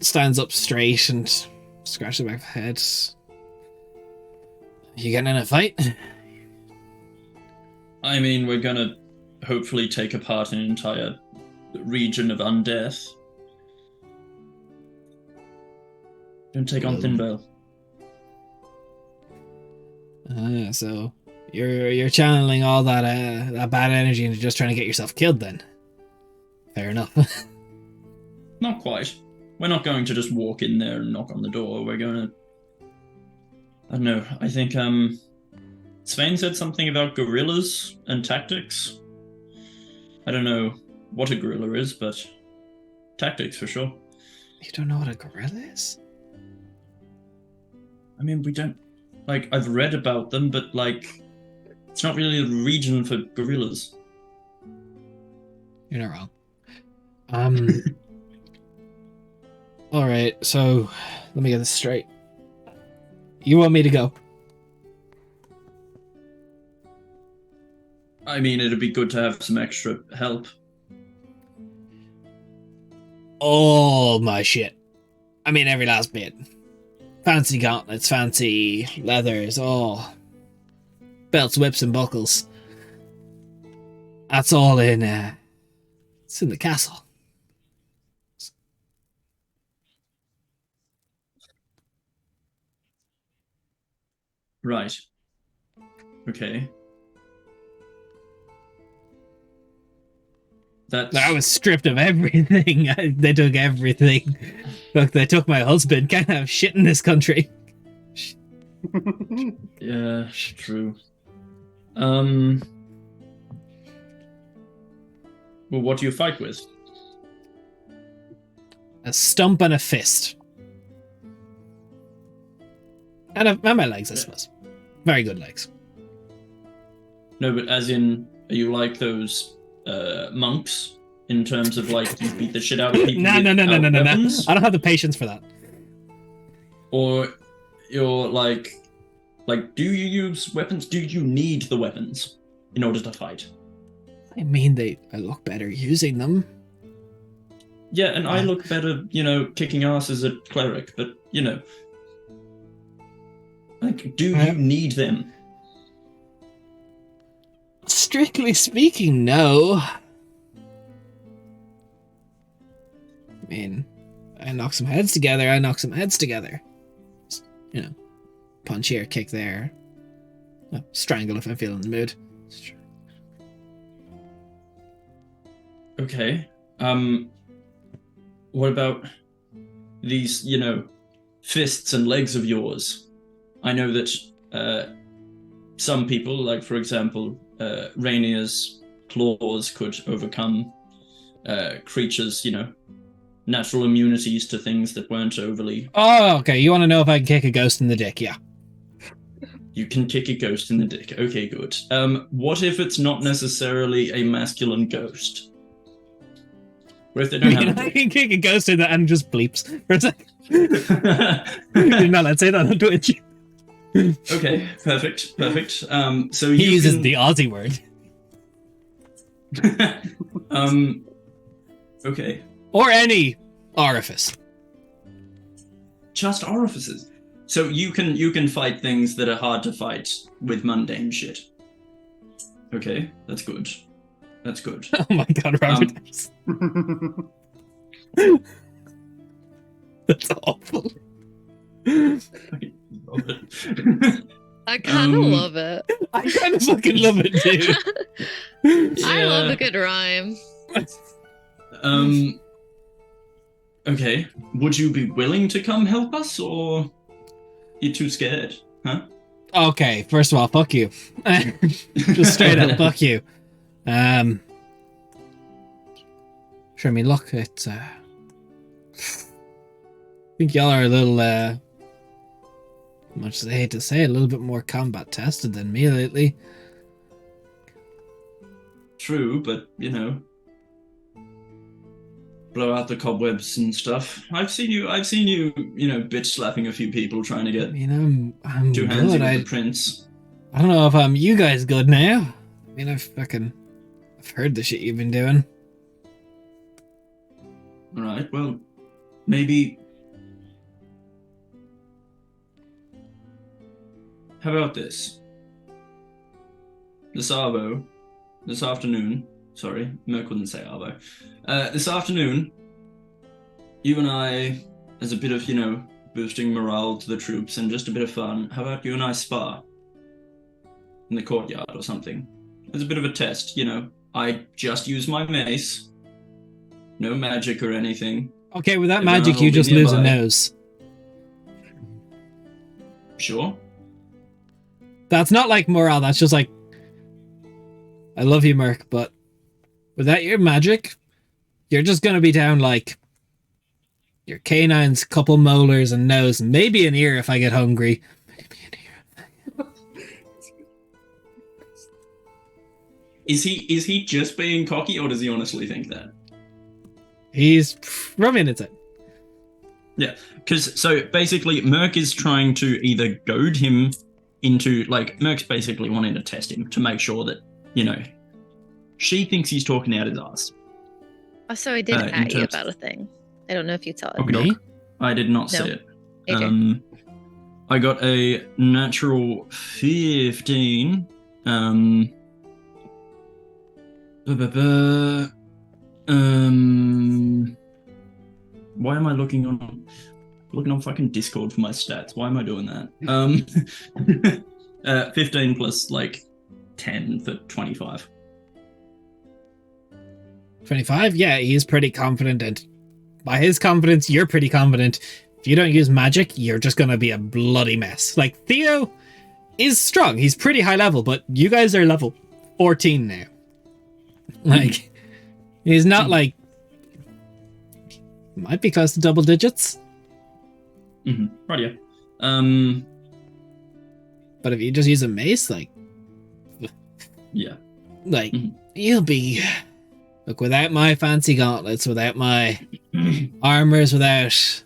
stands up straight and scratches the back of the head. You getting in a fight? I mean, we're gonna hopefully take apart an entire region of undeath. Don't take on Thinvale. So you're channeling all that bad energy into just trying to get yourself killed then. Fair enough. Not quite. We're not going to just walk in there and knock on the door. We're going to... I don't know. I think, Svein said something about guerrillas and tactics. I don't know what a guerrilla is, but tactics for sure. You don't know what a gorilla is? I mean, we don't... I've read about them, but, it's not really a region for guerrillas. You're not wrong. Alright, so let me get this straight. You want me to go? I mean, it'd be good to have some extra help. All my shit. I mean, every last bit. Fancy gauntlets, fancy leathers, all. Belts, whips, and buckles. That's all in, it's in the castle. Right. Okay. That's... I was stripped of everything. They took everything. Look, they took my husband. Can't have shit in this country. Yeah, true. Well, what do you fight with? A stump and a fist. And my legs, I suppose. Very good legs. No, but as in, are you like those monks in terms of like you beat the shit out of people. No. weapons? I don't have the patience for that. Or you're like, do you use weapons? Do you need the weapons in order to fight? I mean, I look better using them. Yeah, and I look better, kicking ass as a cleric, but, like, do you need them? Strictly speaking, no. I mean, I knock some heads together, Just, punch here, kick there. Strangle if I feel in the mood. Okay. What about these, fists and legs of yours? I know that some people, like, for example, Rainier's claws could overcome creatures, natural immunities to things that weren't overly... Oh, okay. You want to know if I can kick a ghost in the dick? Yeah. You can kick a ghost in the dick. Okay, good. What if it's not necessarily a masculine ghost? What if they don't have a I dick? can kick a ghost in that and just bleeps for a second. You're not allowed to say that on Twitch. Okay, perfect. So He you uses can... the Aussie word. Okay. Or any orifice. Just orifices. So you can fight things that are hard to fight with mundane shit. Okay, that's good. Oh my god, Robert. That's awful. I kind of love it. I kind of fucking love it, dude. I love a good rhyme. Okay. Would you be willing to come help us, or you too scared? Huh? Okay, first of all, fuck you. Just straight up, fuck you. Sure, I mean, look, it's, I think y'all are a little, much as I hate to say it, a little bit more combat tested than me lately. True, but, blow out the cobwebs and stuff. I've seen you, bitch slapping a few people trying to get I mean, I'm two hands good. with the prince. I don't know if you guys good now. I mean, I've heard the shit you've been doing. Alright, well, maybe... How about this? This afternoon, sorry, Merc wouldn't say Arvo. This afternoon, you and I, as a bit of, boosting morale to the troops and just a bit of fun, how about you and I spar? In the courtyard or something. As a bit of a test, I just use my mace. No magic or anything. Okay, with that Everyone magic, will you be just lose a nearby. nose. Sure. That's not like morale, that's just like, I love you, Merc, but without your magic, you're just gonna be down like your canines, couple molars, and nose, maybe an ear if I get hungry. Maybe an ear. Is he just being cocky, or does he honestly think that? He's rubbing it in. Yeah, because so basically Merc is trying to either goad him into, like, Merc's basically wanting to test him to make sure that, she thinks he's talking out his ass. Also, I did at you about a thing. I don't know if you saw it. Okay, Me? I did not No. see it. AJ. I got a natural 15. Why am I looking on fucking Discord for my stats? Why am I doing that? 15 plus like 10 for 25. 25? Yeah, he's pretty confident, and by his confidence, you're pretty confident. If you don't use magic, you're just gonna be a bloody mess. Like, Theo is strong. He's pretty high level, but you guys are level 14 now. Like, he's not like... Might be close to double digits. Mm-hmm. Right, yeah. But if you just use a mace, like... Yeah. Like, Mhm. you'll be Look, without my fancy gauntlets, without my armors, without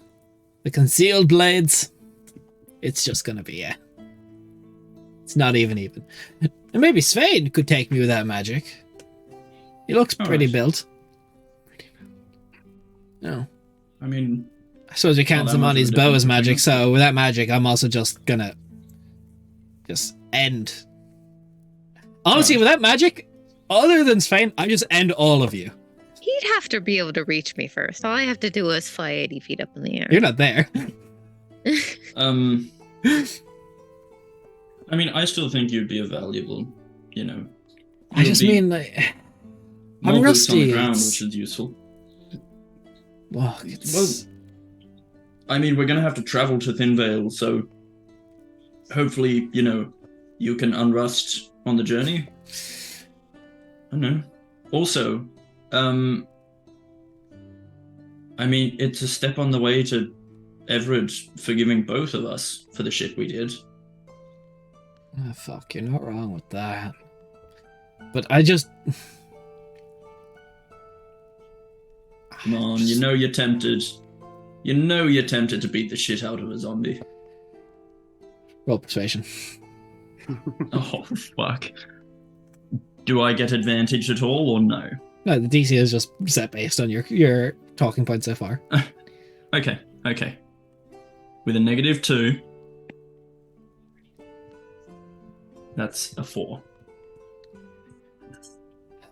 the concealed blades, it's just gonna be it's not even. And maybe Svein could take me without magic. He looks pretty Alright. built. No. I mean, I suppose we count Not that much of a Zamani's bow as difference between magic, us. so without magic, I'm also just gonna end. Honestly, Alright. without magic, other than Svein, I just end all of you. He'd have to be able to reach me first. All I have to do is fly 80 feet up in the air. You're not there. I mean, I still think you'd be a valuable, you know. I you'll just be mean, like, more I'm boots on rusty. the ground, It's- which is useful. well, it's, I mean, we're gonna have to travel to Thinvale, so hopefully, you know, you can unrust on the journey. I don't know. Also, I mean, it's a step on the way to Everett forgiving both of us for the shit we did. oh, fuck, you're not wrong with that. But I just... Come on, you know you're tempted. You know you're tempted to beat the shit out of a zombie. Roll persuasion. Oh, fuck. Do I get advantage at all, or no? No, the DC is just set based on your talking points so far. Okay. With a -2, that's a 4.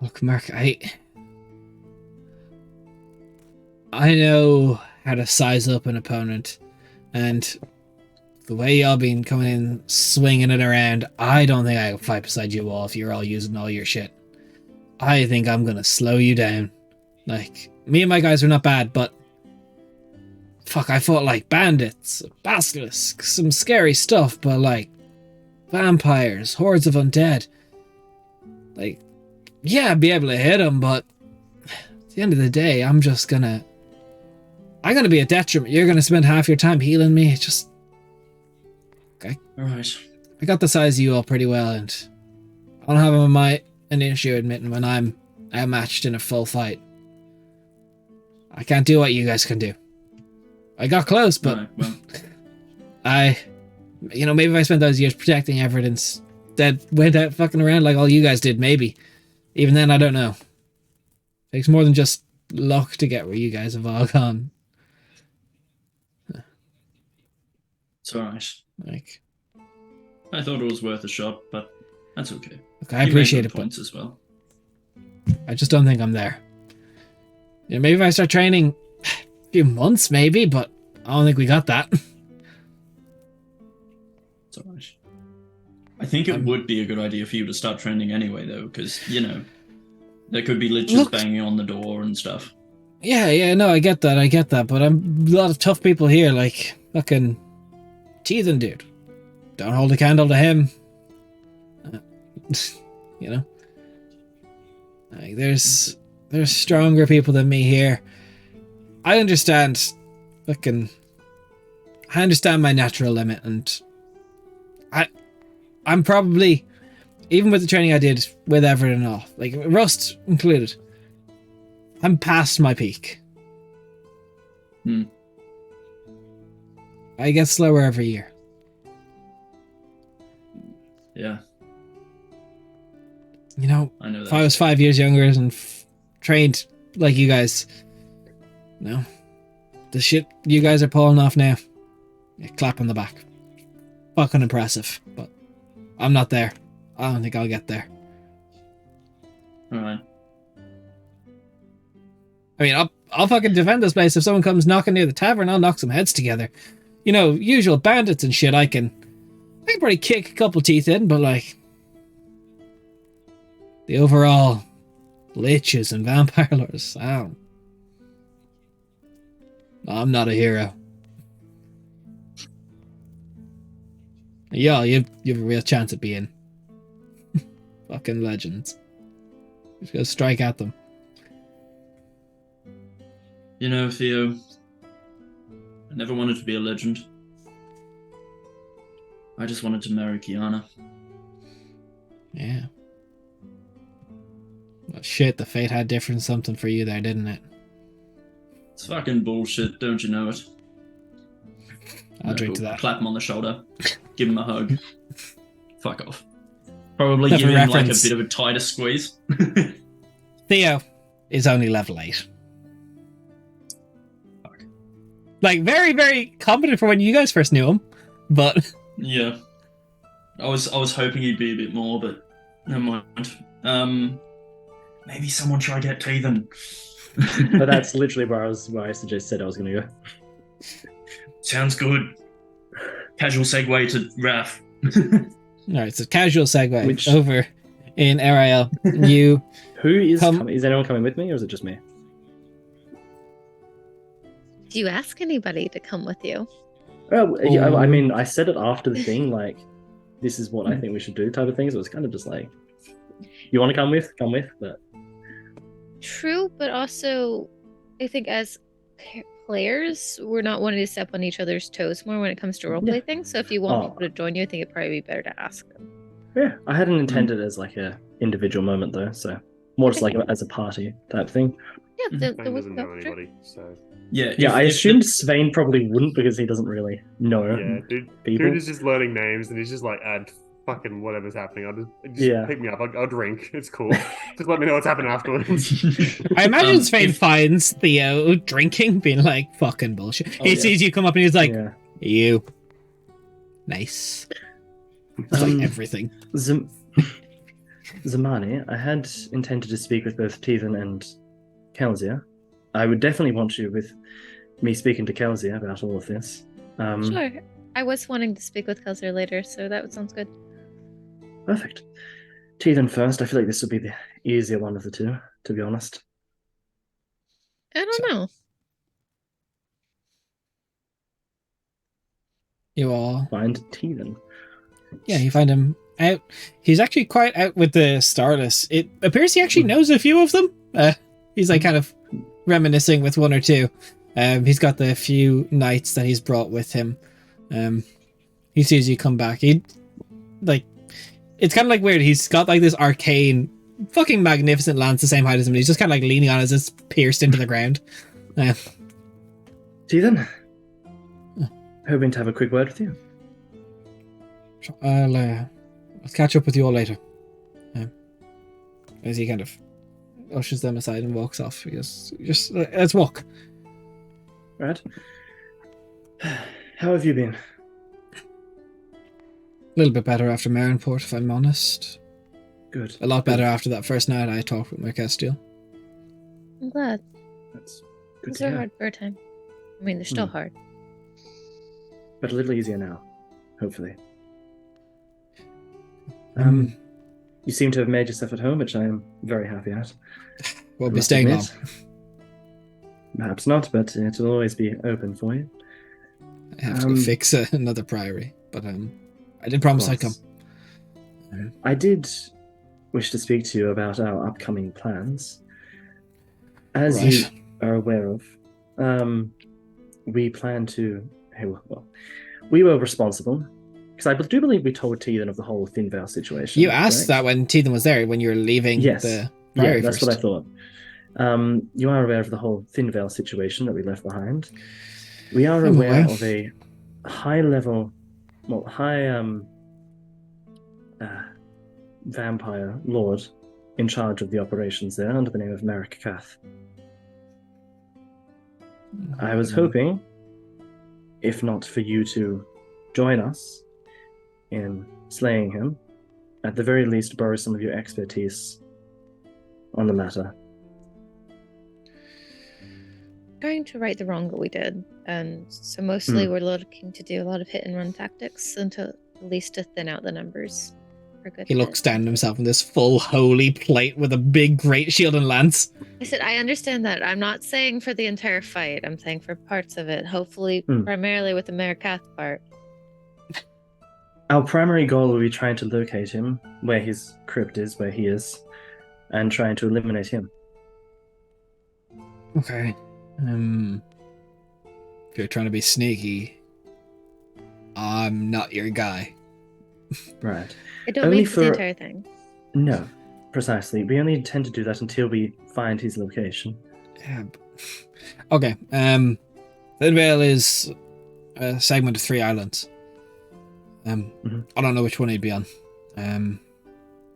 Look, Mark, I know how to size up an opponent, and the way y'all been coming in, swinging it around, I don't think I can fight beside you all if you're all using all your shit. I think I'm gonna slow you down. Like, me and my guys are not bad, but fuck, I fought like bandits, basilisks, some scary stuff, but like vampires, hordes of undead. Like, yeah, I'd be able to hit them, but at the end of the day, I'm gonna be a detriment. You're gonna spend half your time healing me. It's just, Alright. I got the size of you all pretty well, and I don't have an issue admitting when I'm outmatched in a full fight. I can't do what you guys can do. I got close, but Right, well, maybe if I spent those years protecting Everett instead went out fucking around like all you guys did, maybe. Even then, I don't know. Takes more than just luck to get where you guys have all gone. it's alright. Like, I thought it was worth a shot, but that's okay. okay, I You made appreciate good it, but points as well. I just don't think I'm there. Maybe if I start training a few months, maybe, but I don't think we got that. It's alright. I think it would be a good idea for you to start training anyway, though, because, you know, there could be liches Look- banging on the door and stuff. Yeah, no, I get that, but I'm a lot of tough people here, like fucking Teethan dude. Don't hold a candle to him. You know? Like, there's stronger people than me here. I understand my natural limit, and I'm probably, even with the training I did with Everett and all, like Rust included, I'm past my peak. I get slower every year. Yeah, You know, I know that. if I was 5 years younger and trained like you guys, the shit you guys are pulling off now, clap on the back. Fucking impressive, but I'm not there. I don't think I'll get there. Alright. I mean, I'll fucking defend this place. If someone comes knocking near the tavern, I'll knock some heads together. You know, usual bandits and shit, I can probably kick a couple teeth in, but like, the overall liches and vampire lords, I'm not a hero. Yeah, you have a real chance of being fucking legends. Just go strike at them. You know, Theo, I never wanted to be a legend. I just wanted to marry Kiana. Yeah. Well, shit, the fate had different something for you there, didn't it? It's fucking bullshit, don't you know it? I'll drink to Cool. that. Clap him on the shoulder. Give him a hug. Fuck off. Probably Now give for him like a reference. bit of a tighter squeeze. Theo is only level 8. Fuck. Like, very, very competent for when you guys first knew him, but... Yeah. I was hoping he'd be a bit more, but never mind. Maybe someone try get Teethan. But that's literally where I said I was going to go. Sounds good. Casual segue to Raph. Alright, so casual segue Which- over in RIL. You... Who is Come- coming? Is anyone coming with me, or is it just me? Do you ask anybody to come with you? Oh, yeah, I Ooh. mean, I said it after the thing, like, this is what I think we should do type of thing, so it's kind of just like, you want to come with, but... True, but also, I think as players, we're not wanting to step on each other's toes more when it comes to roleplay Yeah. things. So if you want Oh. people to join you, I think it'd probably be better to ask them. Yeah, I hadn't intended as like a individual moment though, so more just like as a party type thing. Yeah, Mhm. there Sven was doesn't know anybody, so Yeah, Yeah, I if assumed Svein probably wouldn't because he doesn't really know yeah, dude. people. Dude is just learning names, and he's just like, add fucking whatever's happening. I'll just Yeah. pick me up. I'll drink. It's cool. Just let me know what's happening afterwards. I imagine Um, Svein if- finds Theo drinking, being like, fucking bullshit. Oh, He yeah. sees you come up and he's like, Yeah. you. Nice. It's Um, like everything. Zamani, I had intended to speak with both Teethan and Kelsia. I would definitely want you with me speaking to Kelsia about all of this. Sure. I was wanting to speak with Kelser later, so that sounds good. Perfect. Teethan first. I feel like this would be the easier one of the two, to be honest. I don't know. You all... Find Teethan. Yeah, you find him out. He's actually quite out with the Starless. It appears he actually knows a few of them. He's like kind of reminiscing with one or two. He's got the few knights that he's brought with him. He sees you come back. He like, it's kind of like weird. He's got like this arcane, fucking magnificent lance the same height as him. And he's just kind of like leaning on it as it's pierced into the ground. Teethan, hoping to have a quick word with you. I'll catch up with you all later. As he kind of ushers them aside and walks off. He goes, just let's walk. Right? How have you been? A little bit better after Marinport, if I'm honest. Good. A lot better after that first night I talked with Mercastile. I'm glad. That's good These to are hear. hard for a time. I mean, they're still Hmm. hard. But a little easier now, hopefully. You seem to have made yourself at home, which I am very happy at. We'll I be must staying long. admit. Perhaps not, but it will always be open for you. I have to go Um, fix another priory, but I did promise I'd come. course. I did wish to speak to you about our upcoming plans. As Right. you are aware of, we plan to. Well, we were responsible because I do believe we told Teethan of the whole Thin Veil situation. You asked correct? that when Teethan was there, when you were leaving Yes. the Yeah, priory that's first. what I thought. You are aware of the whole Thin Veil situation that we left behind. We are I'm aware aware. of a high vampire lord in charge of the operations there under the name of Merrick Kath. I was hoping, if not for you to join us in slaying him, at the very least borrow some of your expertise on the matter. Trying to right the wrong that we did. And so mostly Hmm. we're looking to do a lot of hit and run tactics until at least to thin out the numbers. For good He bit. looks down at himself in this full holy plate with a big great shield and lance. I said, I understand that. I'm not saying for the entire fight. I'm saying for parts of it. Hopefully, Hmm. primarily with the Marikath part. Our primary goal will be trying to locate him, where his crypt is, where he is, and trying to eliminate him. Okay. If you're trying to be sneaky, I'm not your guy. Right. I don't Only mean for the for- entire thing. No. Precisely. We only intend to do that until we find his location. Yeah. Okay. Thinvale is a segment of 3 islands. I don't know which one he'd be on.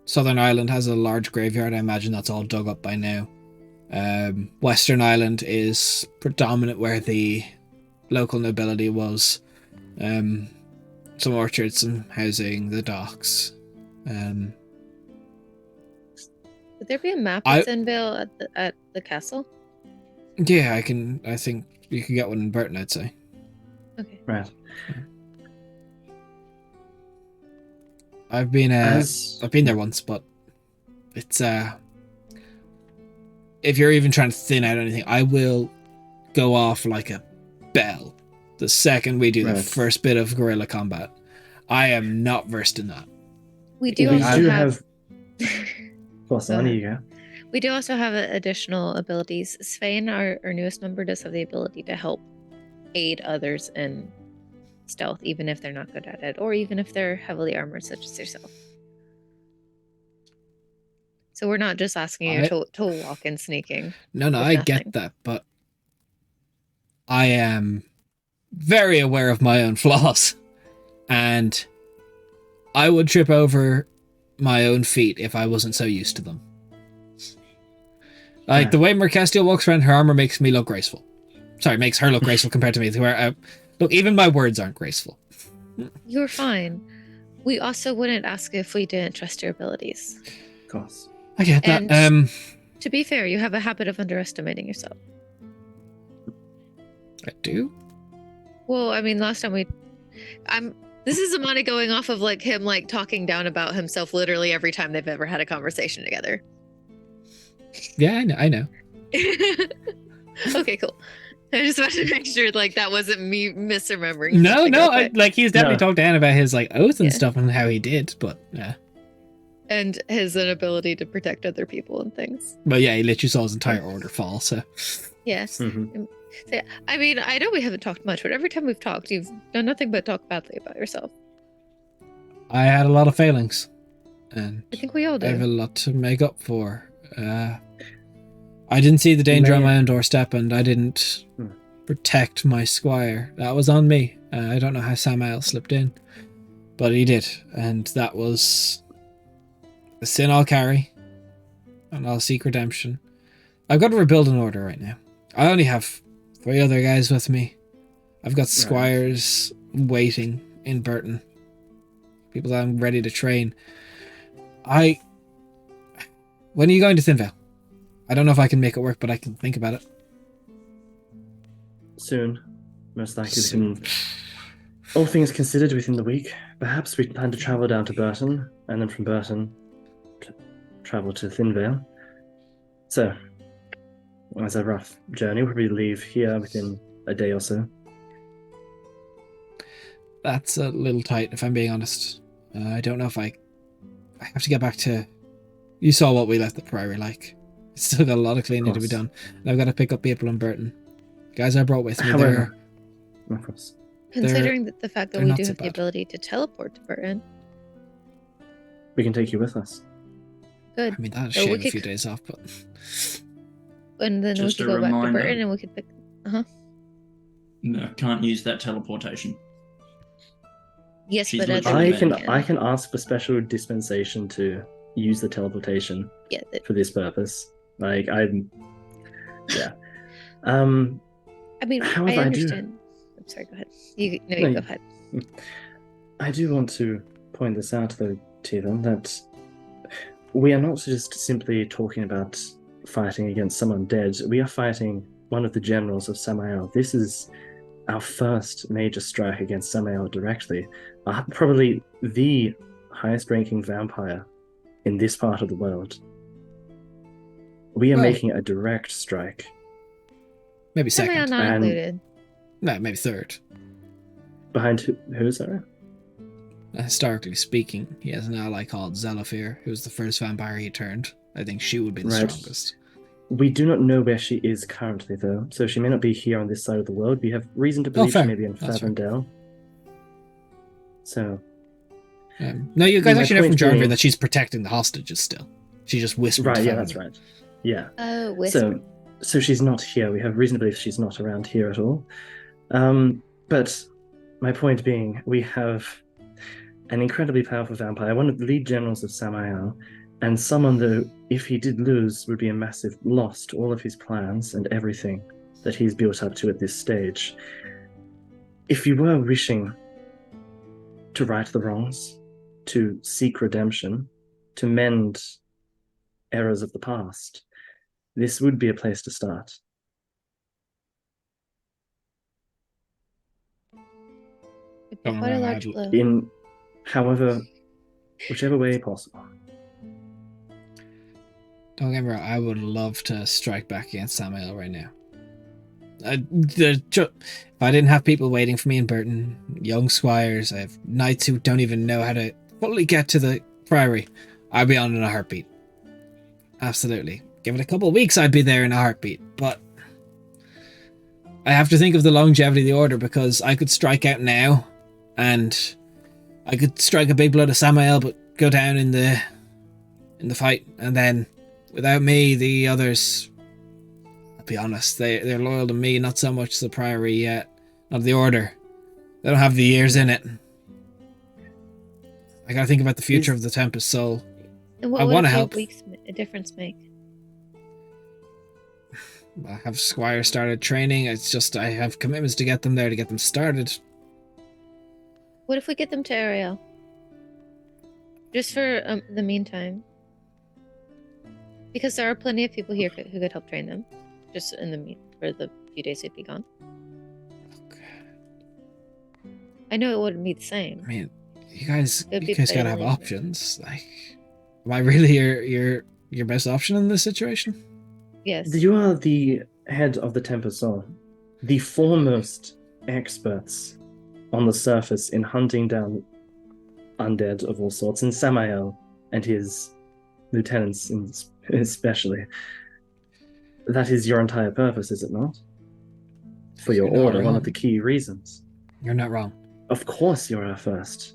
Southern Island has a large graveyard. I imagine that's all dug up by now. Western Island is predominant where the local nobility was. Some orchards, some housing, the docks. Would there be a map of Thinvale at the castle? Yeah, I think you can get one in Burton, I'd say. Okay. Right. I've been there once, but it's if you're even trying to thin out anything, I will go off like a bell the second we do the first bit of guerrilla combat. I am not versed in that. We do also have. Plus, on you go. We do also have additional abilities. Svein, our newest member, does have the ability to help aid others in stealth, even if they're not good at it, or even if they're heavily armored, such as yourself. So we're not just asking you to walk in sneaking. No, I get that, but I am very aware of my own flaws, and I would trip over my own feet if I wasn't so used to them. Like, the way Mercastiel walks around, her armor makes me look graceful. Sorry, makes her look graceful compared to me. Look, even my words aren't graceful. You're fine. We also wouldn't ask if we didn't trust your abilities. Of course. I get that. And to be fair, you have a habit of underestimating yourself. I do? Well, I mean, last time this is Amani going off of like him like talking down about himself literally every time they've ever had a conversation together. Yeah, I know. Okay, cool. I just wanted to make sure like that wasn't me misremembering. No, he's definitely talked to Anne about his like oath and stuff and how he did, but yeah. And his inability to protect other people and things. But yeah, he literally saw his entire order fall, so. Yes. Mm-hmm. So, I mean, I know we haven't talked much, but every time we've talked, you've done nothing but talk badly about yourself. I had a lot of failings. And I think we all do. I have a lot to make up for. I didn't see the danger on my own doorstep, and I didn't protect my squire. That was on me. I don't know how Samael slipped in, but he did, and that was a sin I'll carry, and I'll seek redemption. I've got to rebuild an order right now. I only have 3 other guys with me. I've got squires waiting in Burton, people that I'm ready to train. When are you going to Thinvale? I don't know if I can make it work, but I can think about it. Soon. Most likely. Soon. All things considered within the week. Perhaps we plan to travel down to Burton, and then from Burton, travel to Thinvale. So, it's a rough journey. We'll probably leave here within a day or so. That's a little tight, if I'm being honest. I don't know if I have to get back to... You saw what we left the Priory like. It's still got a lot of cleaning to be done. And I've got to pick up people in Burton. Guys I brought with me, However, of course. Considering the fact that we do have the ability to teleport to Burton. We can take you with us. Good. I mean, that'll shave a few days off, but... And then we could go back to Burton and we could pick... No, can't use that teleportation. Yes, She's but I can ask for special dispensation to use the teleportation for this purpose. Like, I mean, I understand. I'm sorry, go ahead. You go ahead. I do want to point this out, though, to them, that we are not just simply talking about fighting against someone dead. We are fighting one of the generals of Samael. This is our first major strike against Samael directly. Probably the highest-ranking vampire in this part of the world. We are making a direct strike. Maybe second. Samael not included. No, maybe third. Behind who, sorry? Historically speaking, he has an ally called Zelafir, who was the first vampire he turned. I think she would be the strongest. We do not know where she is currently, though, so she may not be here on this side of the world. We have reason to believe she may be in Favendale. So... no, you guys actually know from Jarvin that she's protecting the hostages still. She just whispered. Right, to yeah, Fallon. that's right. Yeah. Oh, whisper. So she's not here. We have reason to believe she's not around here at all. But my point being, we have an incredibly powerful vampire, one of the lead generals of Samael, and someone that, if he did lose, would be a massive loss to all of his plans and everything that he's built up to at this stage. If you were wishing to right the wrongs, to seek redemption, to mend errors of the past, this would be a place to start. It'd be Don't quite a worry, large I'd- blow. In whichever way possible. Don't get me wrong, I would love to strike back against Samael right now. If I didn't have people waiting for me in Burton, young squires, I have knights who don't even know how to fully get to the priory, I'd be on in a heartbeat. Absolutely. Give it a couple of weeks, I'd be there in a heartbeat. But I have to think of the longevity of the order, because I could strike out now, and I could strike a big blow to Samael, but go down in the fight, and then without me, the others, I'll be honest, they're loyal to me, not so much the priory yet, not the order. They don't have the years in it. I gotta think about the future of the Tempest Soul. And I what wanna would a few help. weeks a difference make? I have Squire started training. It's just I have commitments to get them there, to get them started. What if we get them to Ariel? Just for the meantime. Because there are plenty of people here who could help train them. Just for the few days we'd be gone. I know it wouldn't be the same. I mean, you guys It'd be gotta have better. options. Like, am I really your best option in this situation? Yes. You are the head of the Tempest Soul, the foremost experts on the surface in hunting down undead of all sorts, and Samael and his lieutenants especially. That is your entire purpose, is it not? For your You're not order, one wrong. of the key reasons. You're not wrong. Of course you're our first.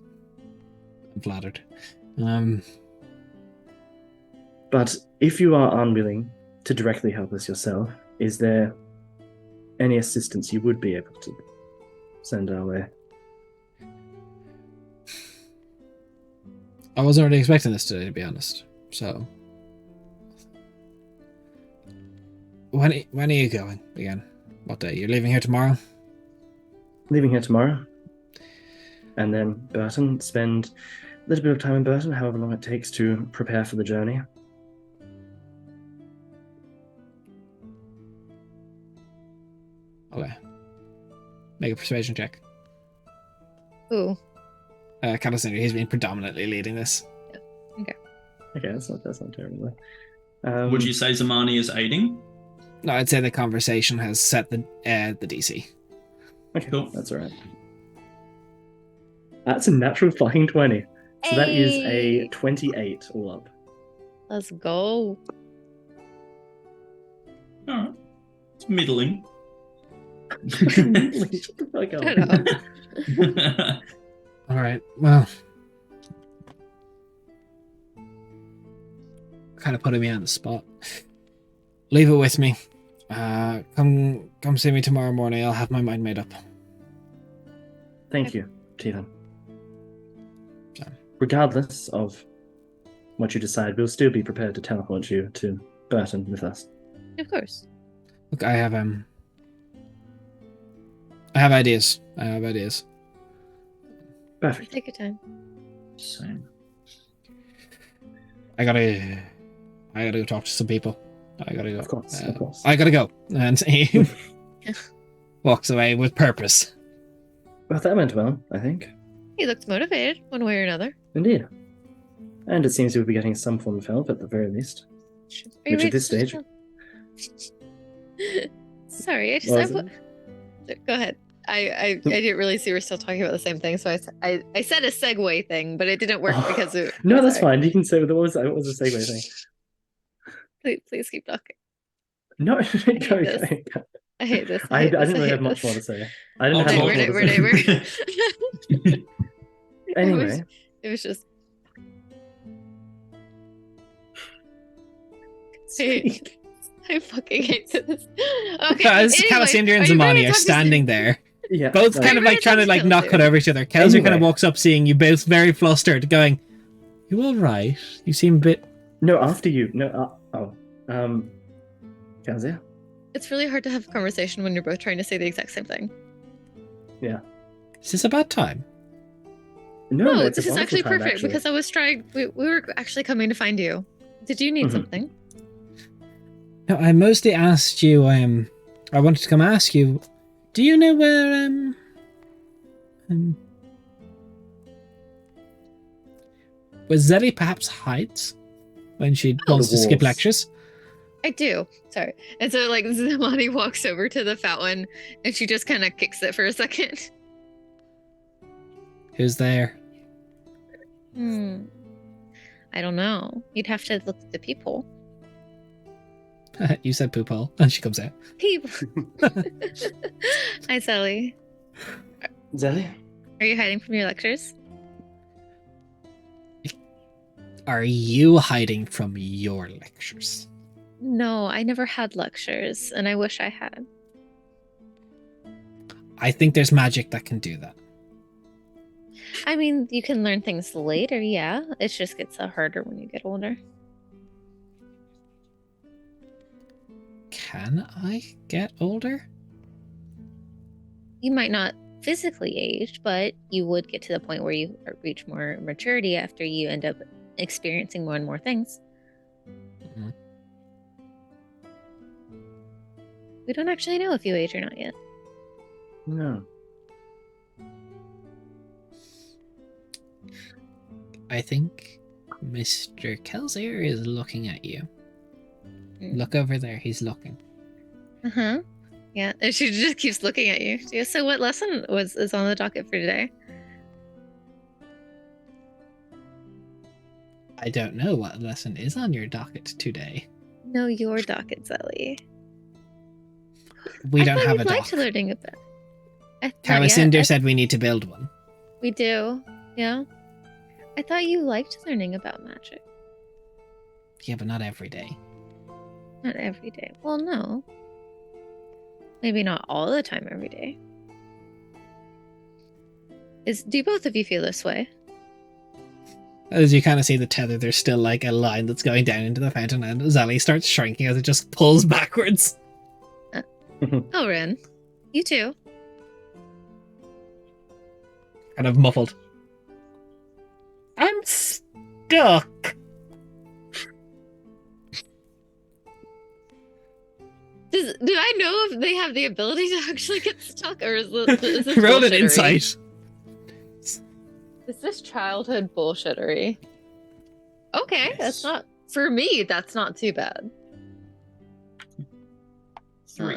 I'm flattered. But if you are unwilling to directly help us yourself, is there any assistance you would be able to send our way? I wasn't really expecting this today, to be honest. So, when are you going again? What day? You're leaving here tomorrow? Leaving here tomorrow. And then Burton, spend a little bit of time in Burton, however long it takes to prepare for the journey. Okay. Make a persuasion check. Ooh. Calisandra, he's been predominantly leading this. Okay, that's not terrible. Would you say Zamani is aiding? No, I'd say the conversation has set the DC. Okay, Cool. that's all right. That's a natural fucking 20. So that is a Hey! 28 all up. Let's go. Alright. It's middling. Shut the fuck Shut up. All right. Well, kind of putting me on the spot. Leave it with me. Come see me tomorrow morning. I'll have my mind made up. Thank you, Teelan. Sam. Regardless of what you decide, we'll still be prepared to teleport you to Burton with us. Of course. Look, I have ideas. Perfect. Take your time. Same. I gotta go talk to some people. I gotta go. Of course. I gotta go. And he walks away with purpose. Well, that went well, I think. He looked motivated, one way or another. Indeed. And it seems we'll be getting some form of help at the very least. Are you Which ready at this to stage- Sorry, I just What was go ahead. I didn't really see we're still talking about the same thing, so I said a segue thing, but it didn't work Oh, because of No, that's sorry. fine. You can say what was the segue thing? Please keep talking. No, this. go. I hate this. I hate this, didn't really hate have much this. more to say. I didn't I'll have talk. much more We're to say. Anyway, It was just I fucking hate this. Okay. Calisander and Zamani are standing there, Yeah. both like- kind of like trying to like not cut over each other. Kelsier kind of Anyway. walks up, seeing you both very flustered, going, "You all right? You seem a bit." No, after you. No. Kazia? It's really hard to have a conversation when you're both trying to say the exact same thing. Is this a bad time? No, No, it's a this is wonderful actually time, perfect because I was trying. We were actually coming to find you. Did you need Mhm. something? No, I mostly asked you. I wanted to come ask you. Do you know where where Zelly perhaps hides when she wants to skip wolves. lectures? I do. Sorry. And so, like, Zamani walks over to the fountain and she just kind of kicks it for a second. Who's there? I don't know. You'd have to look at the people. You said poop hole, and she comes out. People. Hi, Sally. Zelly? Are you hiding from your lectures? Are you hiding from your lectures? No, I never had lectures, and I wish I had. I think there's magic that can do that. I mean, you can learn things later, yeah. It just gets harder when you get older. Can I get older? You might not physically age, but you would get to the point where you reach more maturity after you end up experiencing more and more things. Mhm. We don't actually know if you age or not yet. No. I think Mr. Kelsier is looking at you. Mm. Look over there, he's looking. Uh-huh. Yeah, and she just keeps looking at you. Yeah, so what lesson is on the docket for today? I don't know what lesson is on your docket today. No, your docket, Zelly. We I don't thought have you'd a like dock. to learning about. Calisander said we need to build one. We do. Yeah. I thought you liked learning about magic. Yeah, but not every day. Not every day. Well, no. Maybe not all the time every day. Do both of you feel this way? As you kind of see the tether, there's still like a line that's going down into the fountain, and Zelly starts shrinking as it just pulls backwards. Oh, Ren. You too. Kind of muffled. I'm stuck. Do I know if they have the ability to actually get stuck, or is this Roll an bullshittery? insight. Is this childhood bullshittery? Okay, That's not for me. That's not too bad. 3.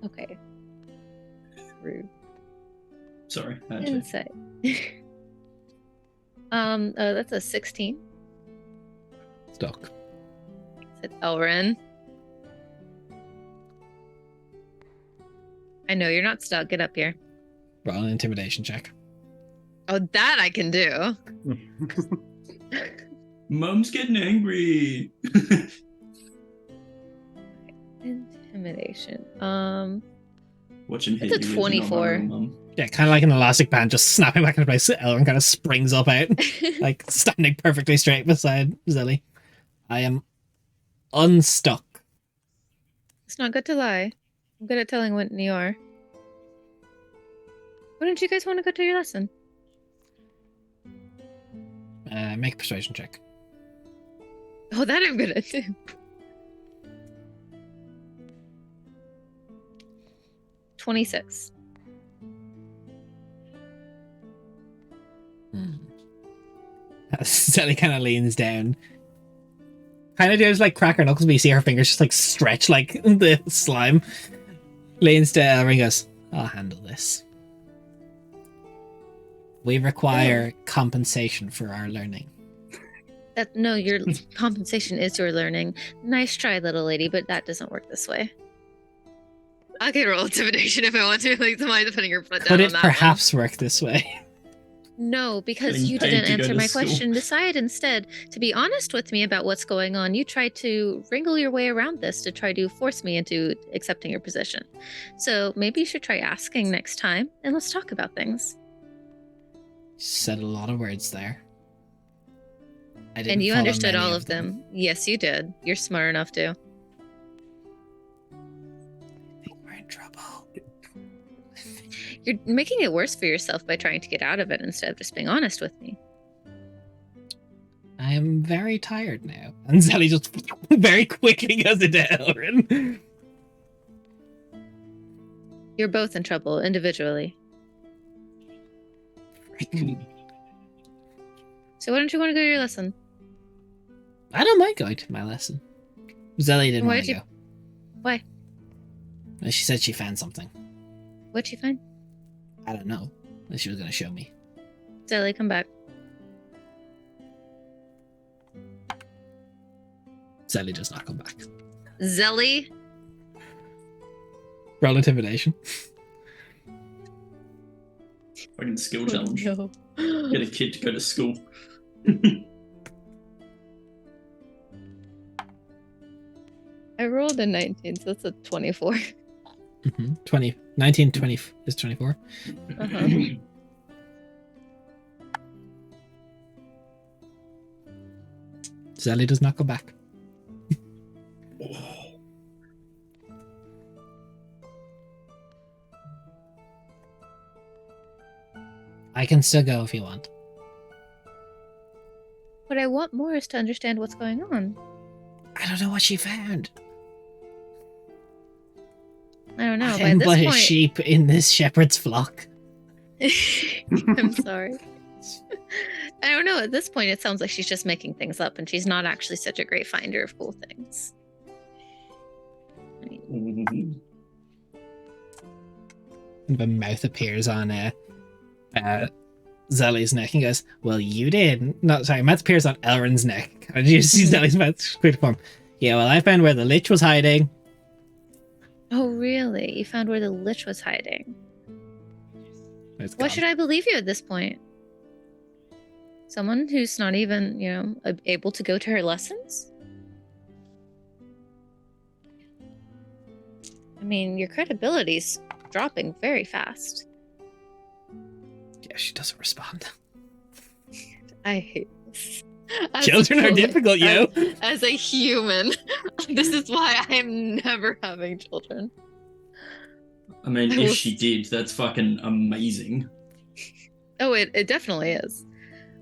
Okay. Rude. Sorry. I had to- Insight. That's a 16. Stuck. Said Elren. I know you're not stuck. Get up here. Roll an intimidation check. Oh, that I can do. Mum's getting angry. Intimidation. Watching It's a hit you is not my 24. real mum. Yeah, kind of like an elastic band just snapping back into place. Elrond kind of springs up out, like standing perfectly straight beside Zelly. I am unstuck. It's not good to lie. I'm good at telling when you are. Why don't you guys want to go to your lesson? Make a persuasion check. Oh, that I'm good at too. $26. Zelly kind of leans down. Kind of does like crack her knuckles, but you see her fingers just like stretch like the slime. Leans to Elrond and goes, I'll handle this. We require compensation for our learning. No, your compensation is your learning. Nice try, little lady, but that doesn't work this way. I can roll intimidation if I want to. Like somebody putting her foot down Could on it that perhaps work this way? No, because Getting you paid didn't to go answer to my school. question. Decide instead to be honest with me about what's going on. You tried to wrangle your way around this to try to force me into accepting your position. So maybe you should try asking next time and let's talk about things. Said a lot of words there. I didn't And you follow understood many all of them. Yes, you did. You're smart enough to. I think we're in trouble. You're making it worse for yourself by trying to get out of it instead of just being honest with me. I am very tired now. And Zelly just very quickly goes into Elrin. You're both in trouble individually. So why don't you want to go to your lesson? I don't mind going to my lesson. Zelly didn't Why want to did go. Why? She said she found something. What'd you find? I don't know. She was going to show me. Zelly, come back. Zelly does not come back. Zelly? Roll intimidation. Fucking skill challenge. No. Get a kid to go to school. I rolled a 19, so that's a 24. 20. 19, 20 is 24. Uh-huh. Zelly does not come back. I can still go if you want. What I want more is to understand what's going on. I don't know what she found. I don't know. I By am this but a point, sheep in this shepherd's flock. I'm sorry. I don't know. At this point, it sounds like she's just making things up, and she's not actually such a great finder of cool things. The mouth appears on Zelly's neck and goes, "Well, you did." No, sorry, mouth appears on Elrin's neck. Did you see Zelly's mouth quick form? Yeah, well, I found where the lich was hiding. Oh, really? You found where the lich was hiding? It's Why gone. should I believe you at this point? Someone who's not even, able to go to her lessons? I mean, your credibility's dropping very fast. Yeah, she doesn't respond. I hate this. As Children are a- difficult, yo. As a human, this is why I am never having children. I mean, I if was- she did, that's fucking amazing. Oh, it definitely is.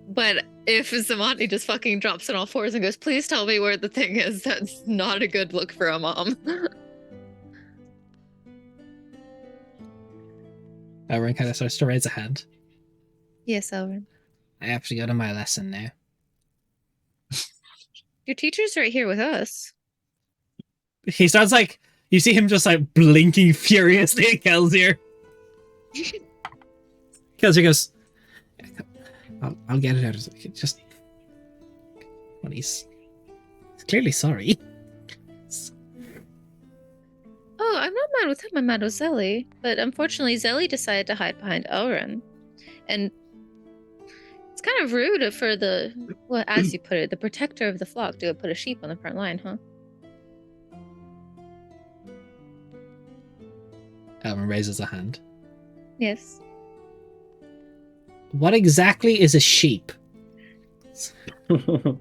But if Zamani just fucking drops on all fours and goes, "Please tell me where the thing is," that's not a good look for a mom. Elrin kind of starts to raise a hand. Yes, Elrin. I have to go to my lesson now. Your teacher's right here with us. He starts you see him just blinking furiously at Kelsier. Kelsier goes, I'll get it out. Just, well, he's clearly sorry. Oh, I'm not mad with him. I'm mad with Zelly. But unfortunately, Zelly decided to hide behind Elrin. And it's kind of rude for as you put it, the protector of the flock to put a sheep on the front line, huh? Elrin raises a hand. Yes. What exactly is a sheep? Oh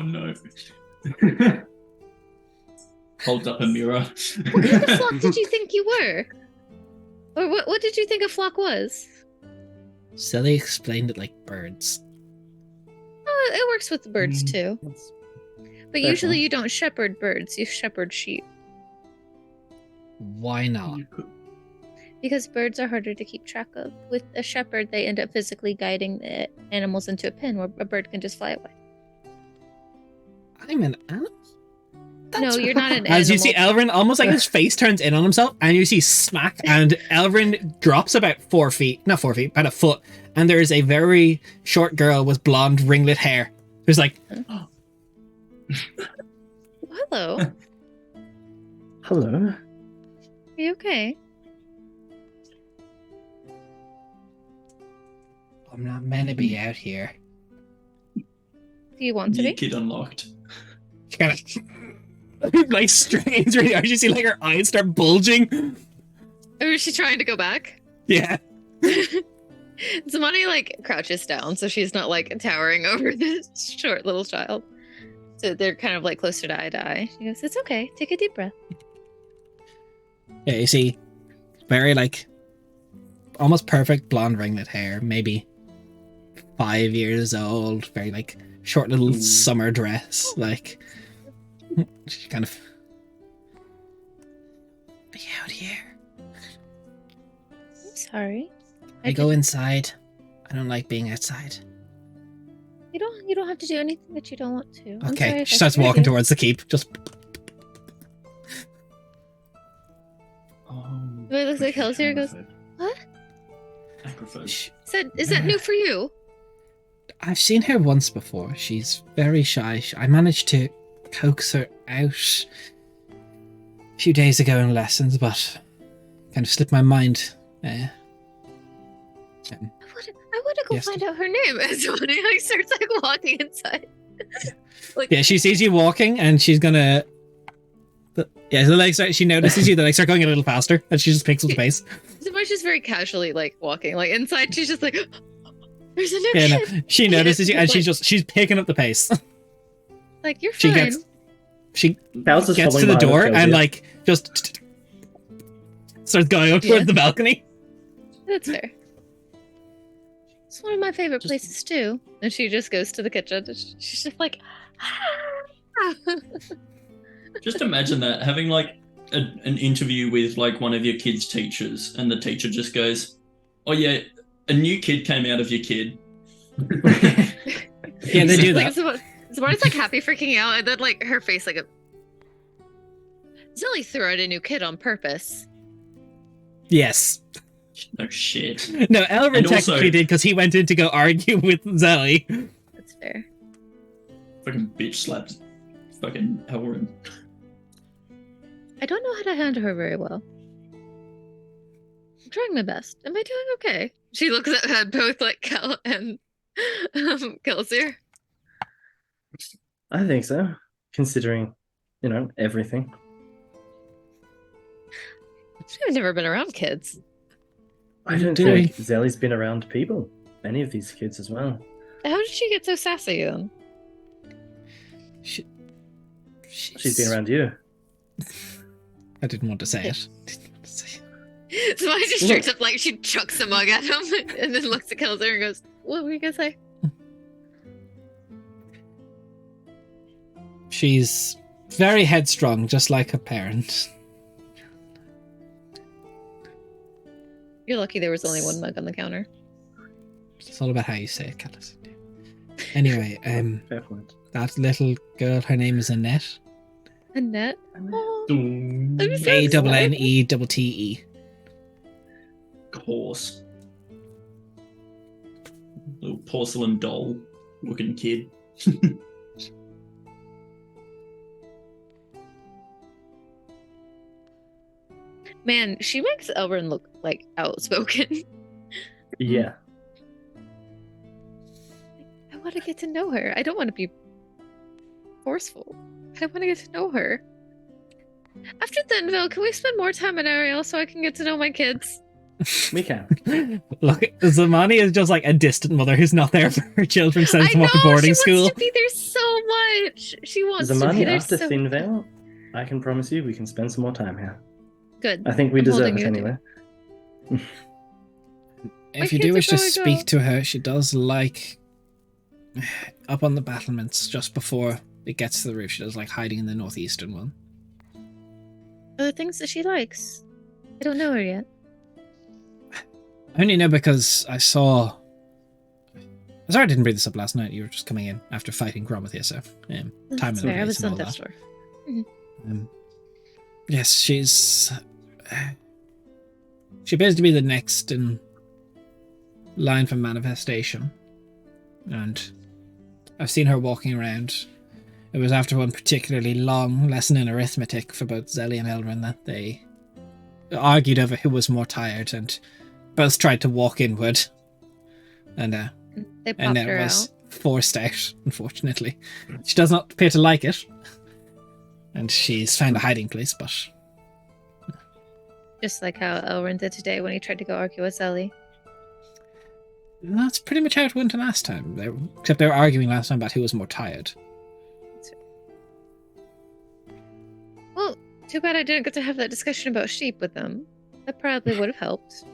no. Holds up a mirror. What kind of flock did you think you were? Or what did you think a flock was? Zelly explained it like birds. Oh, it works with birds too. But fair usually enough. you don't shepherd birds, you shepherd sheep. Why not? Because birds are harder to keep track of. With a shepherd, they end up physically guiding the animals into a pen where a bird can just fly away. I'm an animal? No, you're not an animal. As you see Elrin, almost his face turns in on himself, and you see smack, and Elrin drops about 4 feet, not 4 feet, about a foot, and there is a very short girl with blonde ringlet hair who's like, Hello. Hello. Are you okay? I'm not meant to be out here. Do you want to New be? kid unlocked. She kind of like strains really hard. You see like her eyes start bulging. Or is she trying to go back? Yeah. Zamani like crouches down so she's not like towering over this short little child. So they're kind of like closer to eye to eye. She goes, "It's okay. Take a deep breath." Yeah, you see, very like almost perfect blonde ringlet hair, maybe 5 years old, very like short little summer dress, like she kind of be out here. I'm sorry. I go inside. I don't like being outside. You don't have to do anything that you don't want to. I'm sorry Okay, if she I starts scared walking you. towards the keep. Just Oh, It looks like Helsier goes, "What? Acrophobia. Is that new for you?" I've seen her once before. She's very shy. I managed to coax her out a few days ago in lessons, but kind of slipped my mind. I want to go Yes. find out her name. And Zamani like starts like walking inside. Like Yeah, she sees you walking, and she's gonna. Yeah, the legs. She notices you. The legs start going a little faster, and she just picks up the pace. Zamani's just very casually like walking. Like inside, she's just like, "There's a new Yeah, kid." no, she notices you, and she's picking up the pace. Like you're She fine. she Kelsey's gets to following the behind door with and Kelsey. like just starts going up towards Yeah. the balcony. That's fair. It's one of my favorite places too. And she just goes to the kitchen. And she's just like, Just imagine that, having like an interview with like one of your kid's teachers, and the teacher just goes, "Oh yeah, a new kid came out of your kid." Yeah, they do like, that. Zamani's like happy freaking out, and then like her face like a. Zilly threw out a new kid on purpose. Yes. No shit. No, Elrin And also- technically did because he went in to go argue with Zelly. That's fair. Fucking bitch slapped fucking Elrin. I don't know how to handle her very well. I'm trying my best. Am I doing okay? She looks at both like Kel and Kelsier. I think so, considering, everything. I've never been around kids. I don't Doing- think Zelly's been around people. Any of these kids as well. How did she get so sassy then? She's been around you. I didn't want to say it. So I just straight up like she chucks a mug at him and then looks at Kelsier and goes, "What were you gonna say?" She's very headstrong, just like her parent. You're lucky there was only one mug on the counter. It's all about how you say it, Callis. Anyway, Fair point. that little girl, her name is Annette. Annette. Oh, Of I'm so Annette. course. Little porcelain doll looking kid. Man, she makes Elrin look like outspoken. Yeah. I want to get to know her. I don't want to be forceful. I want to get to know her. After Thinville, can we spend more time in Ariel so I can get to know my kids? We can. Look, Zamani is just like a distant mother who's not there for her children, sends them off to boarding she school. wants to be there so much. She wants to be Zamani, there after so Thinvale, I can promise you we can spend some more time here. good. I think we I'm deserve holding it you to anyway. If My you do kids wish are to going speak to- to her, she does like up on the battlements just before it gets to the roof. She does like hiding in the northeastern one. Are the things that she likes? I don't know her yet. I only know because I saw. I'm sorry I didn't bring this up last night. You were just coming in after fighting Gromothia, so time That's and fair. I place was and on all that that. store. Yes, she appears to be the next in line for manifestation, and I've seen her walking around. It was after one particularly long lesson in arithmetic for both Zelly and Elrin that they argued over who was more tired, and both tried to walk inward, and They popped her was out. forced out, unfortunately. She does not appear to like it. And she's found a hiding place, but Just like how Elrin did today when he tried to go argue with Ellie. that's pretty much how it went last time. Except they were arguing last time about who was more tired. Well, too bad I didn't get to have that discussion about sheep with them. That probably would have helped.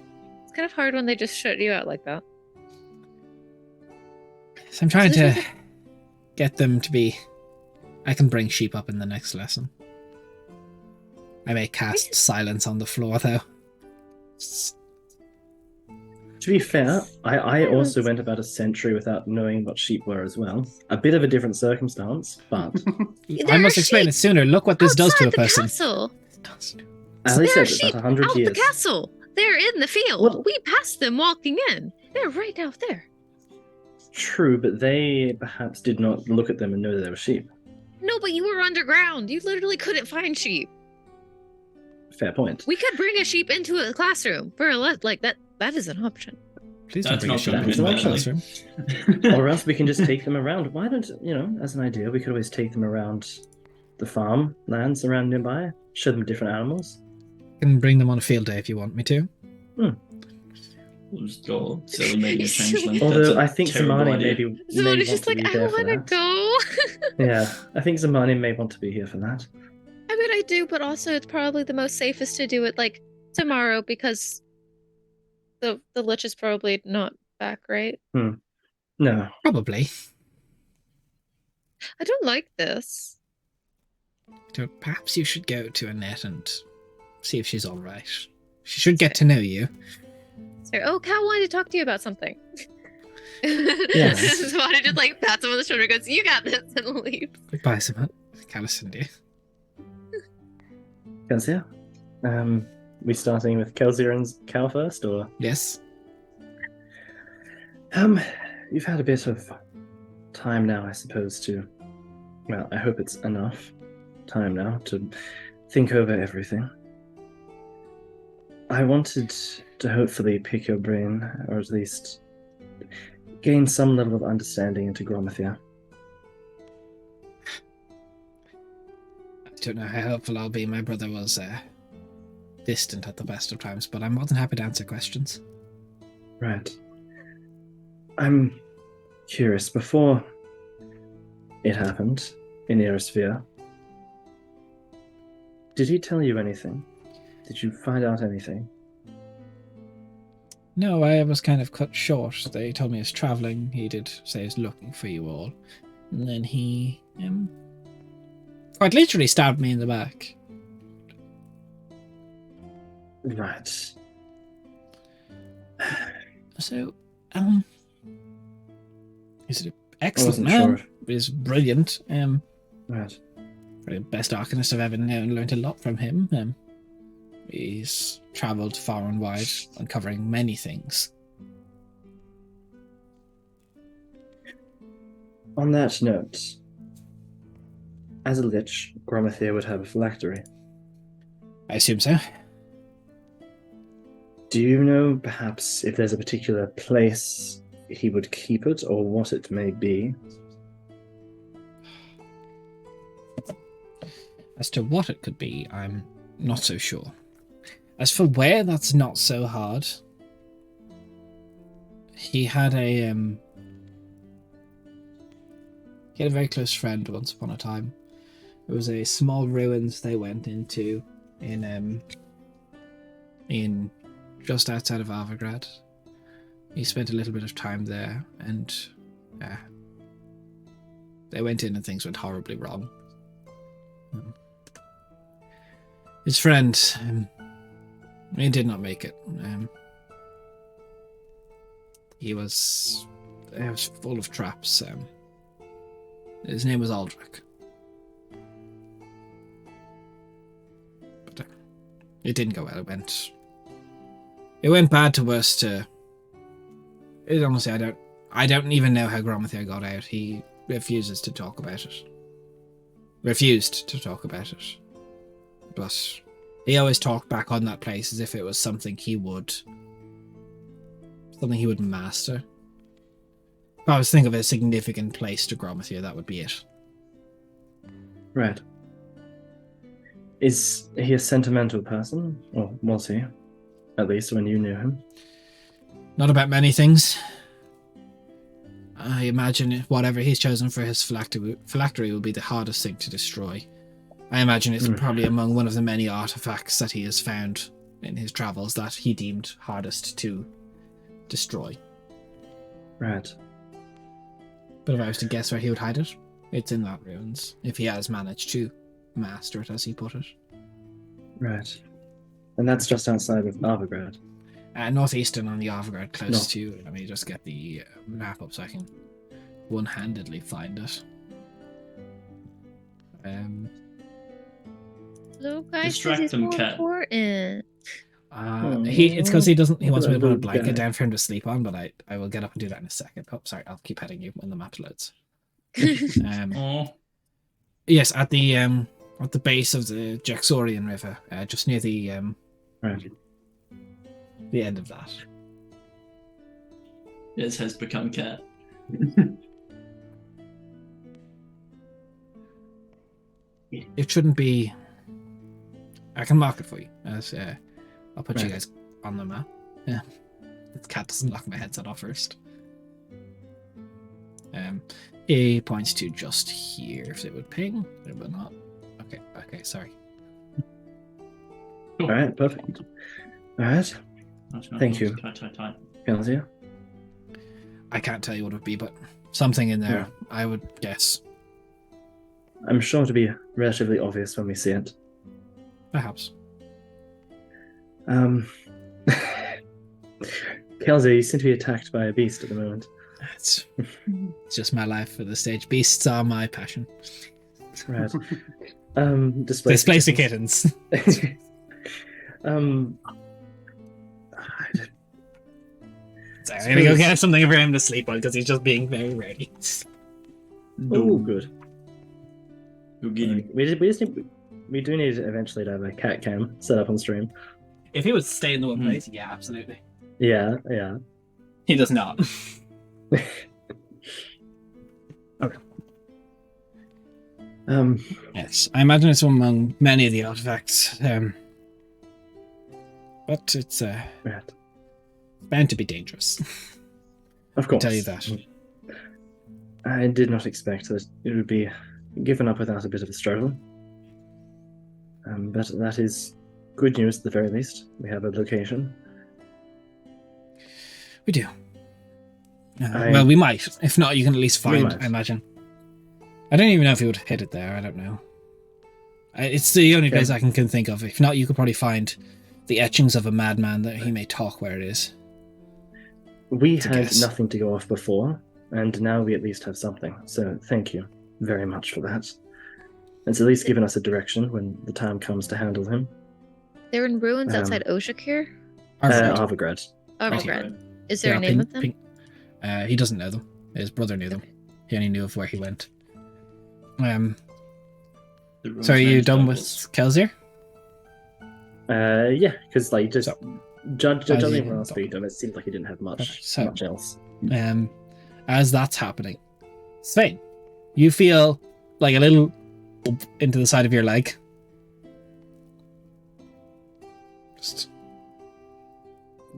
It's kind of hard when they just shut you out like that. So I'm trying So this to get them to be... I can bring sheep up in the next lesson. I may cast silence on the floor, though. To be fair, I also went about a century without knowing what sheep were as well. A bit of a different circumstance, but I must explain it sooner. Look what this does to a Outside the person. castle. Ali There are said sheep about 100 out years. the castle. They're in the field. Well- We passed them walking in. They're right out there. True, but they perhaps did not look at them and know that they were sheep. No, but you were underground. You literally couldn't find sheep. Fair point. We could bring a sheep into a classroom for a like that. That is an option. Please don't That's bring a not sheep gonna into be the bad. classroom. Or else we can just take them around. Why don't, as an idea, we could always take them around the farm lands around nearby, show them different animals. I can bring them on a field day if you want me to. Or Silly maybe change them. That's Although a I think terrible Zamani idea. may Somebody's want just to like, be I there for want to that. go. Yeah, I think Zamani may want to be here for that. I mean, I do, but also it's probably the most safest to do it like tomorrow because the lich is probably not back, right? No. Probably. I don't like this. So perhaps you should go to Annette and see if she's all right. She should get to know you. So, oh, Cal wanted to talk to you about something. Yes. Somebody just like pats him on the shoulder, goes, "You got this," and leaves. Goodbye, Samantha. Callison, dear. Kelsier? We starting with Kelsier and Cal first, or? Yes. You've had a bit of time now, I suppose, to... Well, I hope it's enough time now to think over everything. I wanted to hopefully pick your brain, or at least gain some level of understanding into Gromathia. I don't know how helpful I'll be. My brother was distant at the best of times, but I'm more than happy to answer questions. Right. I'm curious, before it happened in Aerosphere, did he tell you anything? Did you find out anything? No, I was kind of cut short. They told me he was travelling. He did say he was looking for you all. And then he quite literally stabbed me in the back. Right. So, he's an excellent wasn't man. sure. He's brilliant. Right. The best arcanist I've ever known. Learned a lot from him. He's travelled far and wide, uncovering many things. On that note, as a lich, Gromathia would have a phylactery. I assume so. Do you know, perhaps, if there's a particular place he would keep it, or what it may be? As to what it could be, I'm not so sure. As for where, that's not so hard. He had a very close friend once upon a time. It was a small ruins they went into in just outside of Arvagrad. He spent a little bit of time there, and they went in and things went horribly wrong. His friend, he did not make it. He was full of traps. His name was Aldrich. But it didn't go well. It went bad to worse to... honestly, I don't even know how Gromathia got out. He refuses to talk about it. Refused to talk about it. But he always talked back on that place as if it was something he would master. If I was thinking of a significant place to grow with you, that would be it. Right. Is he a sentimental person? Or was he? At least when you knew him. Not about many things. I imagine whatever he's chosen for his phylactery will be the hardest thing to destroy. I imagine it's probably among one of the many artifacts that he has found in his travels that he deemed hardest to destroy. Right. But if I was to guess where he would hide it, it's in that ruins, if he has managed to master it, as he put it. Right. And that's just outside of Arvagrad. Northeastern on the Arvagrad, close No. to... Let me just get the map up so I can one-handedly find it. Little guy says Distract he's them, more cat. important. It's because he doesn't. He wants me to put a Little blanket guy. down for him to sleep on, but I will get up and do that in a second. Oh, sorry, I'll keep heading you when the map loads. Oh, Yes, at the base of the Jaxorian River, just near the Right. end of that. Yes has become cat. It shouldn't be. I can mark it for you. As I'll put you Right. guys on the map. Yeah, the cat doesn't knock my headset off first. He points to just here. If it would ping, it would not. Okay, sorry. All right, perfect. All right, Thank you. Tight. Kelsia. I can't tell you what it would be, but something in there, I would guess. I'm sure to be relatively obvious when we see it. Perhaps. Kelsia, you seem to be attacked by a beast at the moment. It's just my life at this stage. Beasts are my passion. Right. Displacing kittens. um. Sorry, I'm gonna go get something for him to sleep on because he's just being very ready. Oh, good. You'll get him. We do need eventually to have a cat cam set up on stream. If he would stay in the one place, yeah, absolutely. Yeah. He does not. Okay. Yes, I imagine it's among many of the artifacts. But it's Right. bound to be dangerous. Of course. tell you that. I did not expect that it would be given up without a bit of a struggle. But that is good news at the very least. We have a location. We do. Well, we might. If not, you can at least find, might. I imagine. I don't even know if he would hit it there. I don't know. It's the only place I can think of. If not, you could probably find the etchings of a madman that he may talk where it is. We To had guess. nothing to go off before, and now we at least have something. So thank you very much for that. It's at least given us a direction when the time comes to handle him. They're in ruins Um, outside Oshakir. Arvagrad. Arvagrad. Is there a name of them? He doesn't know them. His brother knew them. He only knew of where he went. So are you done with Kelsier? Yeah, because just So- judging As from you- when I speak to him, it seemed like he didn't have much So- much else. As that's happening, Svein, you feel like a little bump into the side of your leg. Just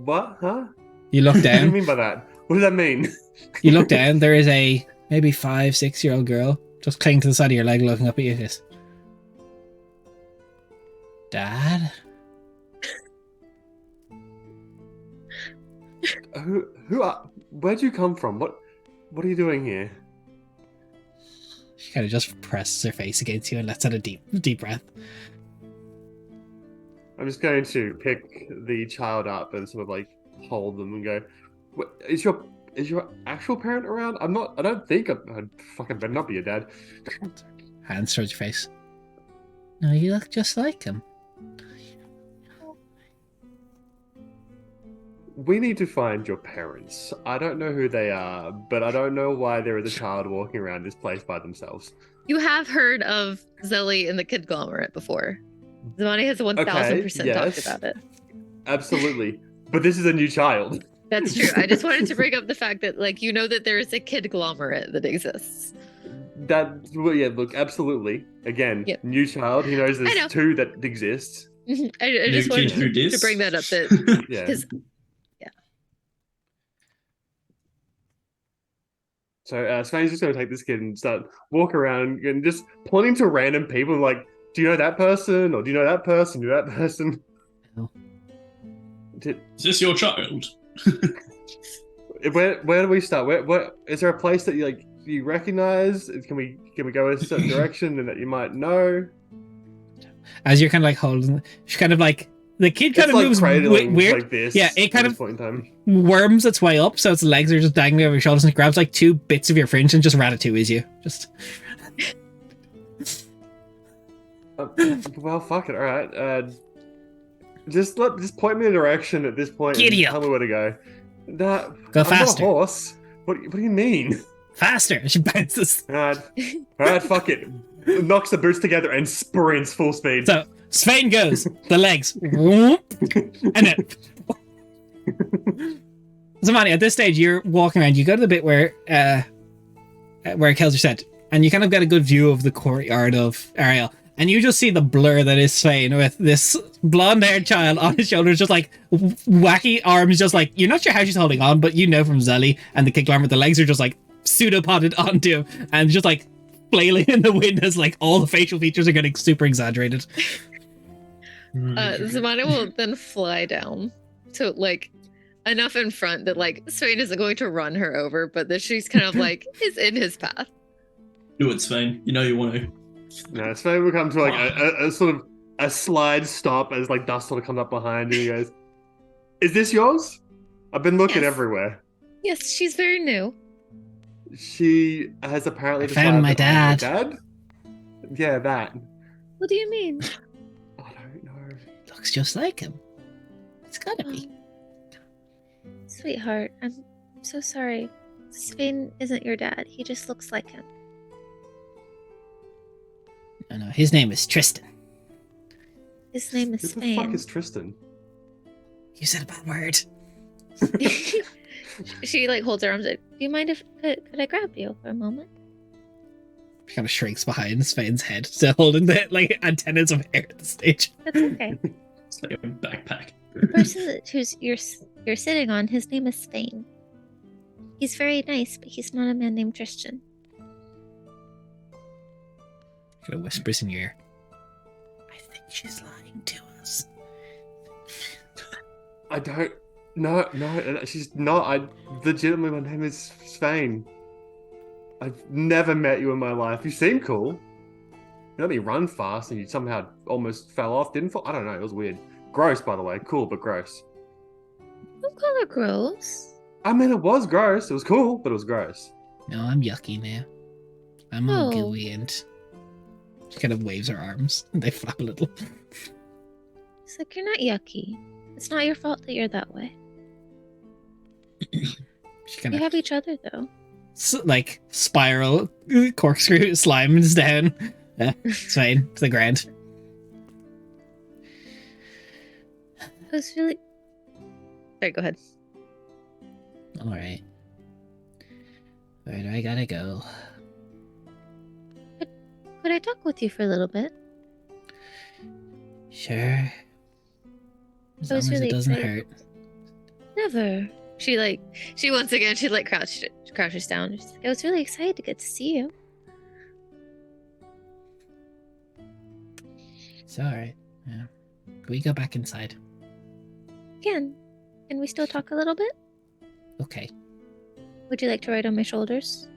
What? Huh? you look What do you down. mean by that? What does that mean? You look down. There is a maybe 5-6-year-old girl just clinging to the side of your leg, looking up at you. This, Dad. Who are? Where'd you come from? What are you doing here? She kind of just presses her face against you and lets out a deep breath. I'm just going to pick the child up and sort of like hold them and go. Is your actual parent around? I don't think I fucking better not be your dad. Hands towards your face. No, you look just like him. We need to find your parents. I don't know who they are, but I don't know why there is a child walking around this place by themselves. You have heard of Zelly and the Kidglomerate before. Zamani has 1000% yes. talked about it. Absolutely. But this is a new child. That's true. I just wanted to bring up the fact that, like, you know that there is a kid-glomerate that exists. Well, yeah, look, absolutely. Again, Yep. new child. He knows I know. there's two that exist. I just wanted kid who to dis? bring that up. That Yeah. because So Sven's just going to take this kid and start walk around and just pointing to random people and like, do you know that person? Or do you know that person? Do you know that person? No. Is this your child? Where do we start? Where is there a place that you recognize? Can we go a certain direction and that you might know? As you're kind of like holding, she kind of like the kid kind It's of like moves cradling weird. like this. Yeah, it kind at of this point in time. worms its way up, so its legs are just dangling over your shoulders, and it grabs like 2 bits of your fringe and just ratatouilles you. Just Well, fuck it. All right. Just point me in a direction at this point. Giddy and up. Tell me where to go. Go I'm not a faster. horse. What do you mean? faster. And she bounces. All right, fuck it. Knocks the boots together and sprints full speed. So Svein goes, the legs, whoop, and then. Zamani, at this stage, you're walking around. You go to the bit where Kells are set, and you kind of get a good view of the courtyard of Ariel, and you just see the blur that is Svein with this blonde-haired child on his shoulders, just like wacky arms, just like you're not sure how she's holding on, but you know from Zelly and the Kicklarmer, the legs are just like pseudopoded onto him, and just like flailing in the wind as like all the facial features are getting super exaggerated. Zamani will then fly down to like enough in front that like Swain isn't going to run her over, but that she's kind of like is in his path. Do it, Svein. You know you want to. No, Sven will come to like a sort of a slide stop as like dust sort of comes up behind and he goes, "Is this yours? I've been looking Yes. everywhere." Yes, she's very new. She has apparently I found my decided that dad. I'm her dad. Yeah, that. What do you mean? I don't know. Looks just like him. It's gotta be. Sweetheart, I'm so sorry. Swain isn't your dad. He just looks like him. No, his name is Tristan. His name Who is the fuck Swain. is Tristan? You said a bad word. She like holds her arms like, do you mind if could I grab you for a moment? She kind of shrinks behind Sven's head, still holding the like antennas of hair at the stage. That's okay. It's like a backpack. The person who's you're sitting on, his name is Swain. He's very nice, but he's not a man named Tristan. Kind of whispers in your ear. I think she's lying to us. I don't. No, she's not. I legitimately, my name is Svein. I've never met you in my life. You seem cool. You let me run fast, and you somehow almost fell off. Didn't fall. I don't know. It was weird. Gross, by the way. Cool, but gross. Don't call her gross. I mean, it was gross. It was cool, but it was gross. No, I'm yucky now. I'm all Oh. gooey and she kind of waves her arms and they flap a little. It's like, you're not yucky. It's not your fault that you're that way. She kind We of have each other though. like spiral corkscrew slimes down. It's fine. To the ground. I was really. Sorry, go ahead. Alright. Where do I gotta go? Could I talk with you for a little bit? Sure. As I long was as really it doesn't excited. hurt. Never. She once again, she like crouches down. She's like, I was really excited to get to see you. It's alright. Yeah. We go back inside. Can we still talk a little bit? Okay. Would you like to ride on my shoulders?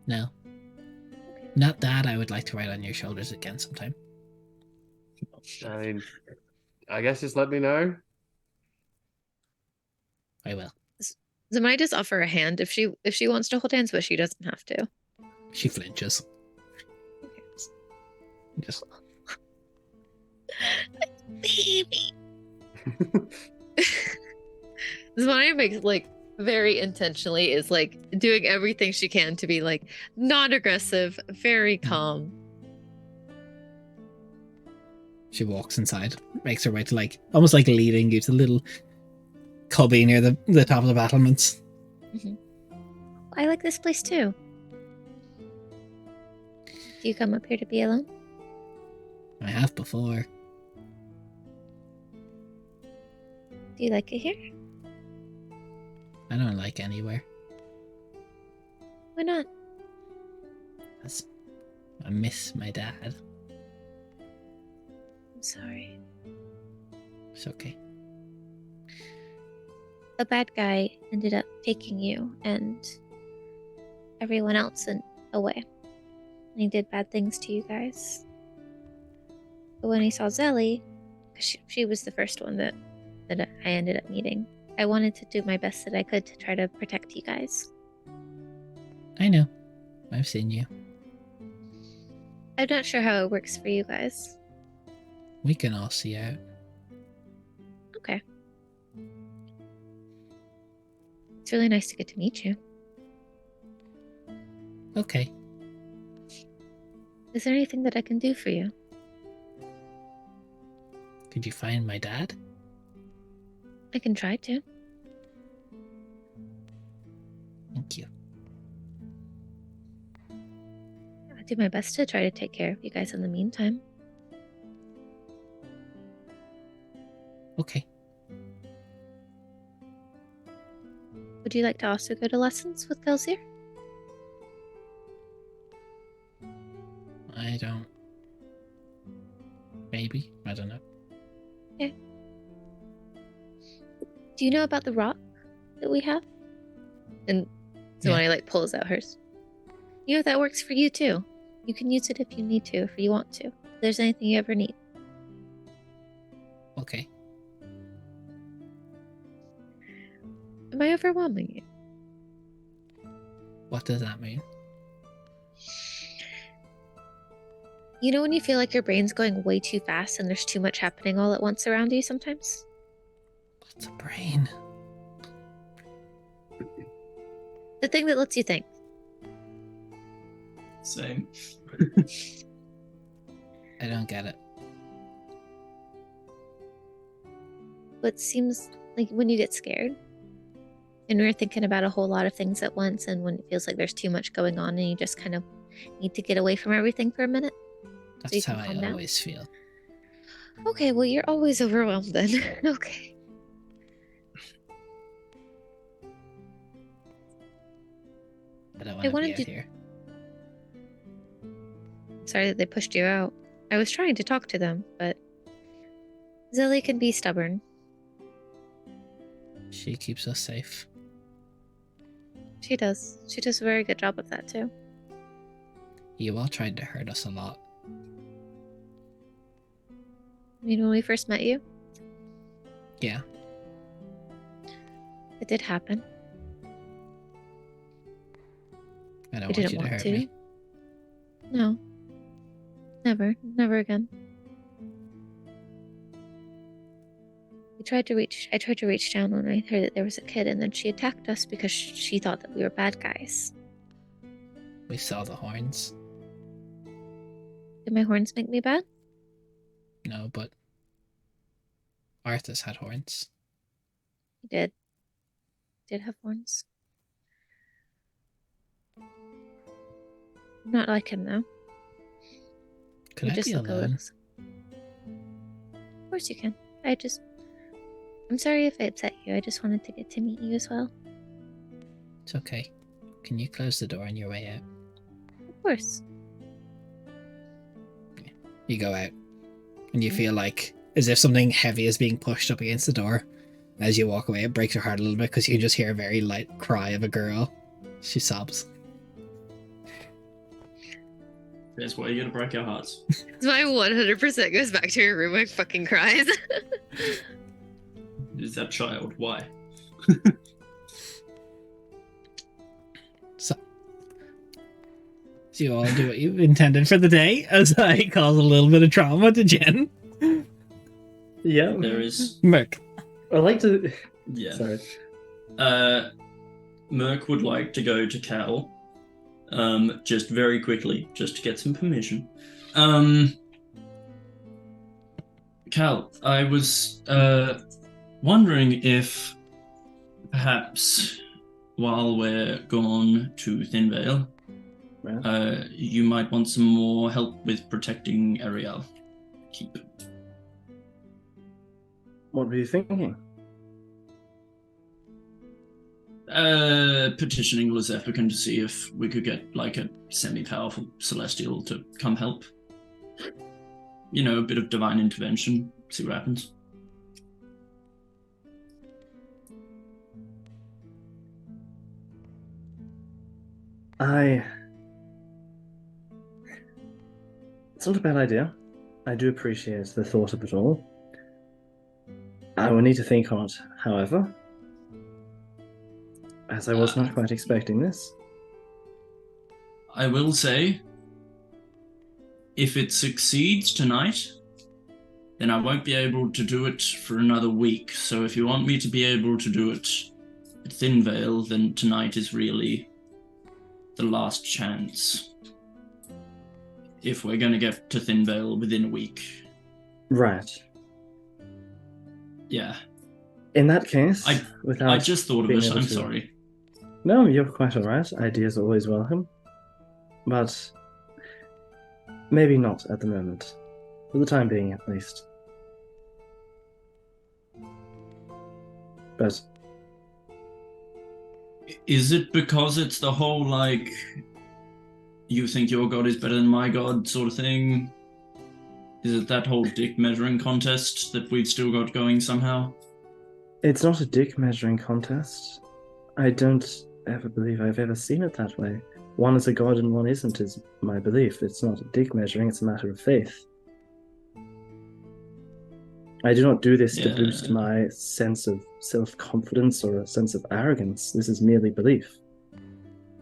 No. Not that I would like to ride on your shoulders again sometime. I mean, I guess just let me know. I will. Zamai just offer a hand if she wants to hold hands, but she doesn't have to. She flinches. Just Baby. Zamai makes like very intentionally is like doing everything she can to be like non-aggressive, very calm. she walks inside, makes her way to like almost like leading you to the little cubby near the top of the battlements. I like this place too. Do you come up here to be alone? I have before. Do you like it here? I don't like anywhere. Why not? I miss my dad. I'm sorry. It's okay. A bad guy ended up taking you and everyone else away. And he did bad things to you guys. But when he saw Zelly, because she was the first one that I ended up meeting, I wanted to do my best that I could to try to protect you guys. I know. I've seen you. I'm not sure how it works for you guys. We can all see out. Okay. It's really nice to get to meet you. Okay. Is there anything that I can do for you? Could you find my dad? I can try to. Thank you. I'll do my best to try to take care of you guys in the meantime. Okay. Would you like to also go to lessons with Kelsier? I don't. Maybe. I don't know. Do you know about the rock that we have? And Zamani pulls out hers. You know that works for you too. You can use it if you need to, if you want to. If there's anything you ever need. Okay. Am I overwhelming you? What does that mean? You know when you feel like your brain's going way too fast and there's too much happening all at once around you sometimes? What's a brain? The thing that lets you think. Same. I don't get it. But it seems like when you get scared and you're thinking about a whole lot of things at once, and when it feels like there's too much going on and you just kind of need to get away from everything for a minute. That's so you how can I calm down. always feel. Okay, well, you're always overwhelmed then. Okay. I don't I want to be wanted out to- here. Sorry that they pushed you out. I was trying to talk to them, but Zelly can be stubborn. She keeps us safe. She does. She does a very good job of that too. You all tried to hurt us a lot. You know when we first met you? Yeah. It did happen. I don't I want didn't you to want hurt to. me. No. Never. Never again. I tried to reach down when I heard that there was a kid, and then she attacked us because she thought that we were bad guys. We saw the horns. Did my horns make me bad? No, but Arthas had horns. He did. Did have horns. I'm not like him though. Could You I just be look a alone? little. Of course you can. I'm sorry if I upset you. I just wanted to get to meet you as well. It's okay. Can you close the door on your way out? Of course. You go out, and you Mhm. feel like as if something heavy is being pushed up against the door. As you walk away, it breaks your heart a little bit because you just hear a very light cry of a girl. She sobs. That's why you gotta break our hearts. My 100% goes back to your room and fucking cries. Is that child? Why? So you all do what you intended for the day, as I cause a little bit of trauma to Jen. Yeah. There is. Merc. I like to. Yeah. Sorry. Merc would like to go to Cal. Just very quickly, just to get some permission. Cal, I was wondering if Perhaps while we're gone to Thinvale, Right. you might want some more help with protecting Ariel. Keep. What were you thinking? Petitioning Lizephican to see if we could get like a semi-powerful celestial to come help. You know, a bit of divine intervention. See what happens. It's not a bad idea. I do appreciate the thought of it all. I will need to think on it, however, as I was not quite expecting this. I will say, if it succeeds tonight, then I won't be able to do it for another week. So if you want me to be able to do it at Thinvale, then tonight is really the last chance. If we're going to get to Thinvale within a week. Right. Yeah. In that case, I just thought of it. I'm sorry. No, you're quite all right. Ideas are always welcome. But maybe not at the moment. For the time being, at least. But is it because it's the whole, like, you think your god is better than my god sort of thing? Is it that whole dick measuring contest that we've still got going somehow? it's not a dick measuring contest. I don't ever believe I've ever seen it that way. One is a god and one isn't, is my belief. It's not a dick measuring, it's a matter of faith. I do not do this to boost my sense of self-confidence or a sense of arrogance. This is merely belief.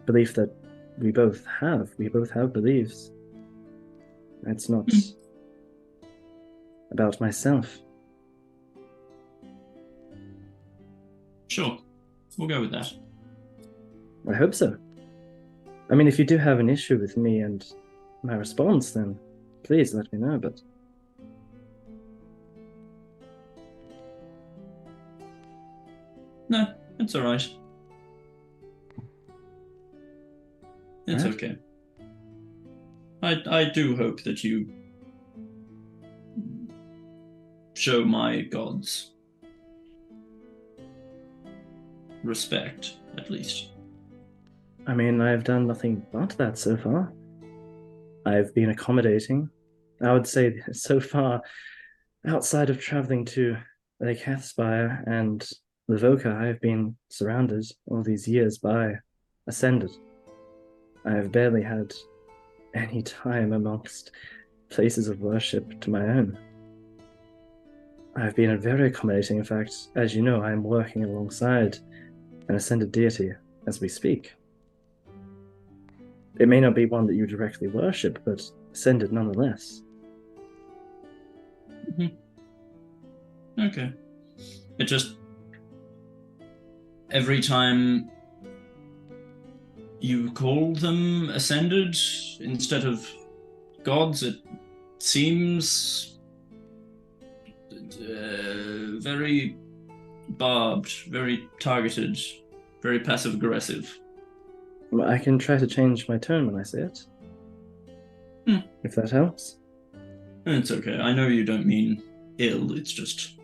Belief that we both have. We both have beliefs. It's not about myself. Sure. We'll go with that. I hope so. I mean, if you do have an issue with me and my response, then please let me know, but... No, it's alright. It's Right. okay. I do hope that you show my gods respect, at least. I mean, I've done nothing but that so far. I've been accommodating. I would say so far, outside of traveling to Lake Hathspire and Livoka, I've been surrounded all these years by Ascended. I have barely had any time amongst places of worship to my own. I've been very accommodating. In fact, as you know, I'm working alongside an Ascended deity as we speak. It may not be one that you directly worship, but Ascended nonetheless. Mm-hmm. Okay. It just... every time you call them Ascended instead of gods, it seems very barbed, very targeted, very passive-aggressive. Well, I can try to change my tone when I say it. If that helps. It's okay. I know you don't mean ill, it's just...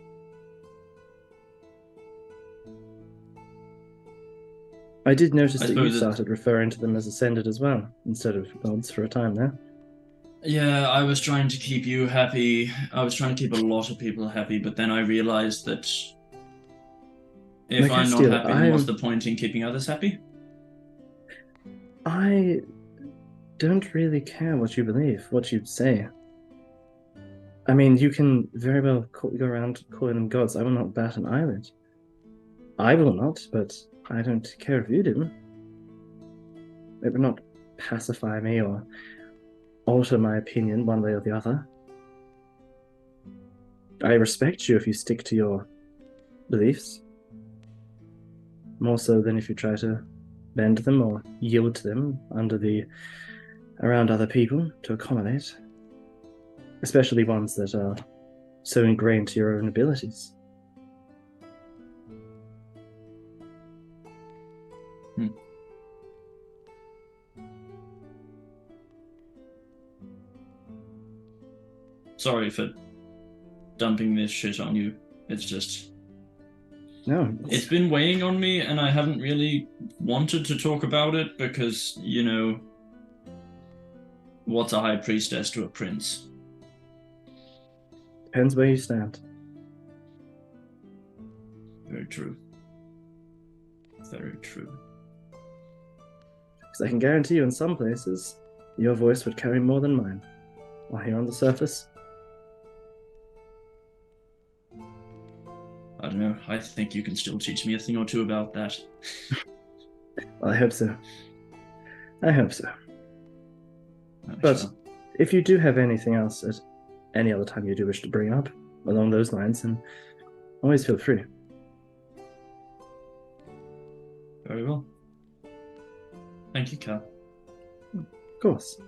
I did notice that you started referring to them as Ascended as well, instead of gods for a time there. Yeah, I was trying to keep you happy. I was trying to keep a lot of people happy, but then I realized that if I'm not happy, then what's the point in keeping others happy? I don't really care what you believe, what you say. I mean, you can very well go around calling them gods. I will not bat an eyelid. I will not, but I don't care if you do. It would not pacify me or alter my opinion one way or the other. I respect you if you stick to your beliefs. More so than if you try to bend them or yield to them around other people to accommodate. Especially ones that are so ingrained to your own abilities. sorry for dumping this shit on you. It's just... No, It's been weighing on me, and I haven't really wanted to talk about it because, you know, what's a high priestess to a prince? depends where you stand. Very true. Very true. Because I can guarantee you in some places, your voice would carry more than mine. While here on the surface, I don't know. I think you can still teach me a thing or two about that. well, I hope so. I hope so. I But shall. if you do have anything else at any other time you do wish to bring up along those lines, then always feel free. Very well. Thank you, Cal. Of course.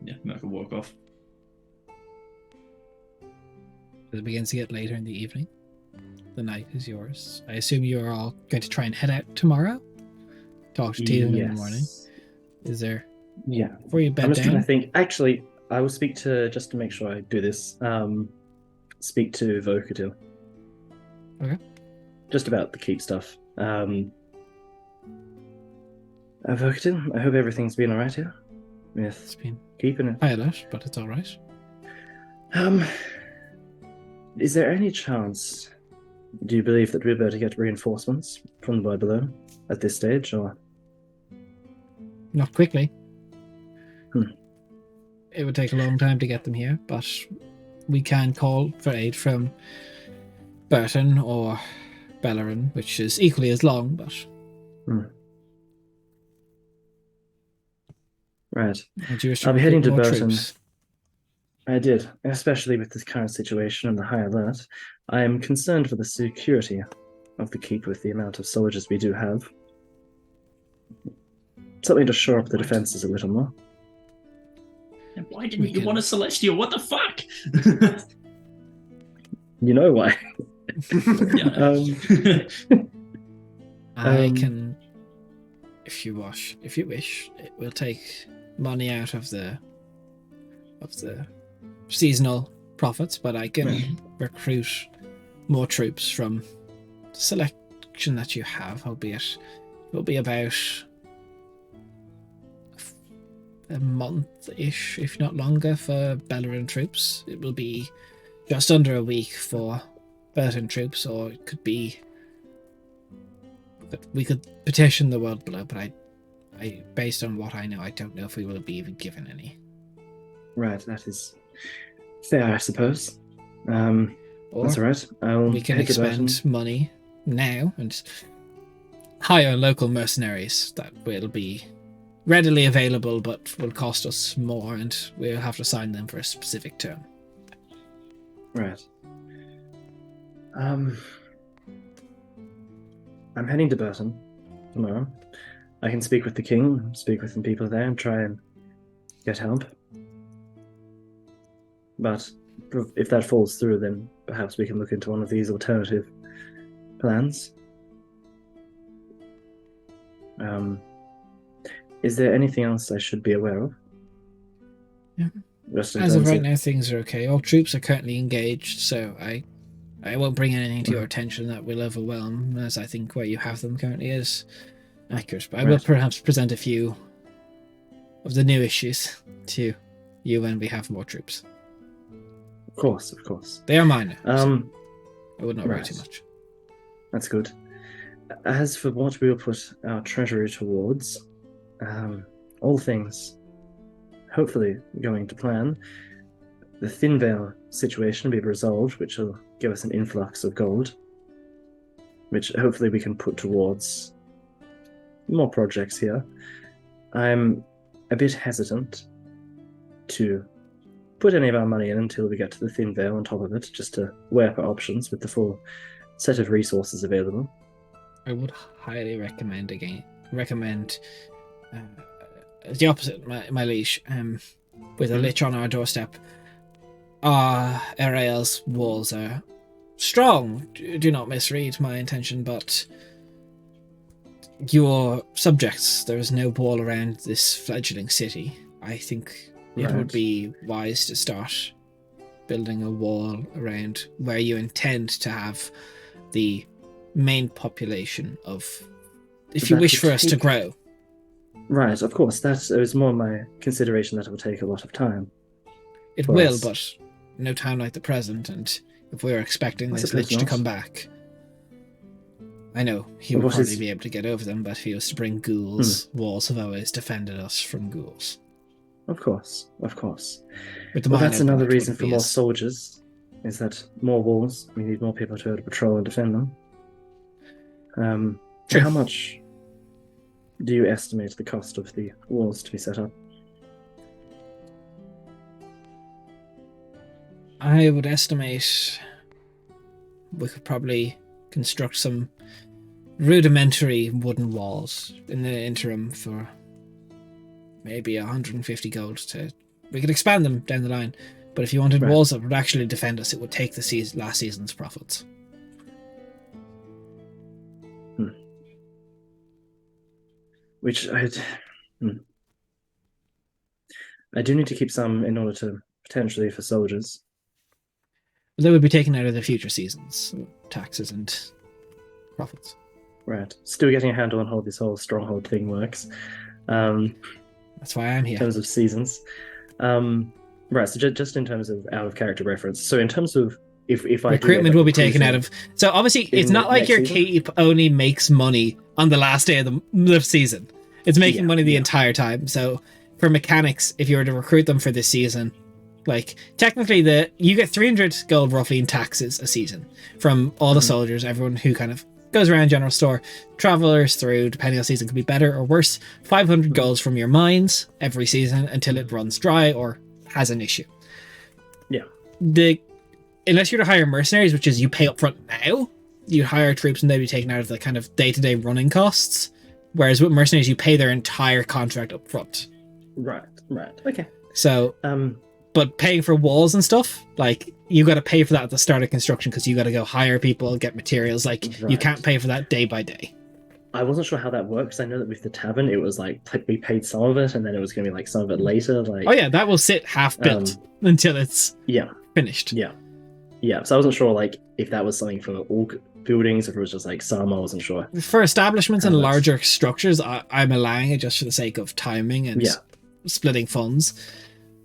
Yeah, Merc will walk off. As it begins to get later in the evening, the night is yours. I assume you are all going to try and head out tomorrow? Talk to Tatum in the morning. Is there... Yeah. Before you bed I'm just trying down? to think. Actually, I will speak to, just to make sure I do this, speak to Vocatil. Okay. Just about the keep stuff. Vocatil, I hope everything's been alright here. It's With been keeping it. pilot, but it's alright. Is there any chance, do you believe that we're about to get reinforcements from the boy below at this stage, or? Not quickly. Hmm. It would take a long time to get them here, but we can call for aid from Burton or Bellerin, which is equally as long, but... Right. Would you wish to I'll be heading recruit to more Burton. troops? I did, especially with this current situation and the high alert. I am concerned for the security of the keep with the amount of soldiers we do have. Something to shore up the defenses a little more. And why didn't We you can- want a Celestial? What the fuck? You know why? Yeah. I Um, can, if you wish, it will take money out of the seasonal profits, but I can recruit more troops from the selection that you have, albeit it will be about a month-ish, if not longer, for Bellerin troops. It will be just under a week for Burton troops, or it could be that we could petition the world below, but I based on what I know, I don't know if we will be even given any. Right, that is fair, I suppose. Or That's all right. I'll we can head to Burton. expend money now and hire local mercenaries that will be readily available but will cost us more, and we'll have to sign them for a specific term. Right. I'm heading to Burton tomorrow. I can speak with the king, speak with some people there, and try and get help. But if that falls through, then perhaps we can look into one of these alternative plans. Is there anything else I should be aware of? Yeah. Just in As of terms right now, things are okay. All troops are currently engaged, so I won't bring anything to your Mhm. attention that will overwhelm, as I think where you have them currently is accurate. But I will Right. perhaps present a few of the new issues to you when we have more troops. Of course, of course. They are minor, so I would not worry right. too much. That's good. As for what we will put our treasury towards, all things hopefully going to plan, the Thin Veil situation will be resolved, which will give us an influx of gold, which hopefully we can put towards more projects here. I'm a bit hesitant to put any of our money in until we get to the Thin Veil on top of it, just to weigh up our options with the full set of resources available. I would highly recommend the opposite, my liege. With a lich on our doorstep, our Arael's walls are strong. Do not misread my intention, but your subjects, there is no wall around this fledgling city. I think it would Right. be wise to start building a wall around where you intend to have the main population of, if you That wish would for us to take- grow. Right, of course. That was more my consideration that it would take a lot of time. It for will, us. but no time like the present, and if we're expecting I this suppose lich to not. come back, I know he Well, would what probably is- be able to get over them, but if he was to bring ghouls, walls have always defended us from ghouls. Of course, of course. With the Well, mine that's open, another it reason wouldn't for be more as- soldiers, is that more walls, we need more people to be able to patrol and defend them. True. How much do you estimate the cost of the walls to be set up? I would estimate we could probably construct some rudimentary wooden walls in the interim for maybe 150 gold to. We could expand them down the line, but if you wanted Right. walls that would actually defend us, it would take the last season's profits. Which I do need to keep some in order to potentially for soldiers. But they would be taken out of the future seasons, taxes and profits. Right. Still getting a handle on how this whole stronghold thing works. In That's why I'm here. terms of seasons. Right, so just in terms of out of character reference. So in terms of if I do end Recruitment up will be taken out recruiting- of. So obviously, it's in not like next your season? keep only makes money on the last day of the season. It's making Yeah, money the yeah. entire time. So for mechanics, if you were to recruit them for this season, like technically you get 300 gold roughly in taxes a season from all the Mhm. soldiers, everyone who kind of goes around general store, travelers through, depending on season, could be better or worse. 500 Mhm. golds from your mines every season until it runs dry or has an issue. Yeah. Unless you're to hire mercenaries, which is you pay up front now, you hire troops and they'd be taken out of the kind of day-to-day running costs. Whereas with mercenaries, you pay their entire contract up front. Right. Okay. So, but paying for walls and stuff, like you got to pay for that at the start of construction because you got to go hire people, get materials. Like you Right. can't pay for that day by day. I wasn't sure how that works. I know that with the tavern, it was like we paid some of it, and then it was going to be like some of it later. Like, Oh yeah, that will sit half built until it's yeah, finished. yeah. So I wasn't sure like if that was something for all buildings, if it was just like some. I wasn't sure. For establishments and How that's- larger structures, I'm allowing it just for the sake of timing and Yeah. splitting funds.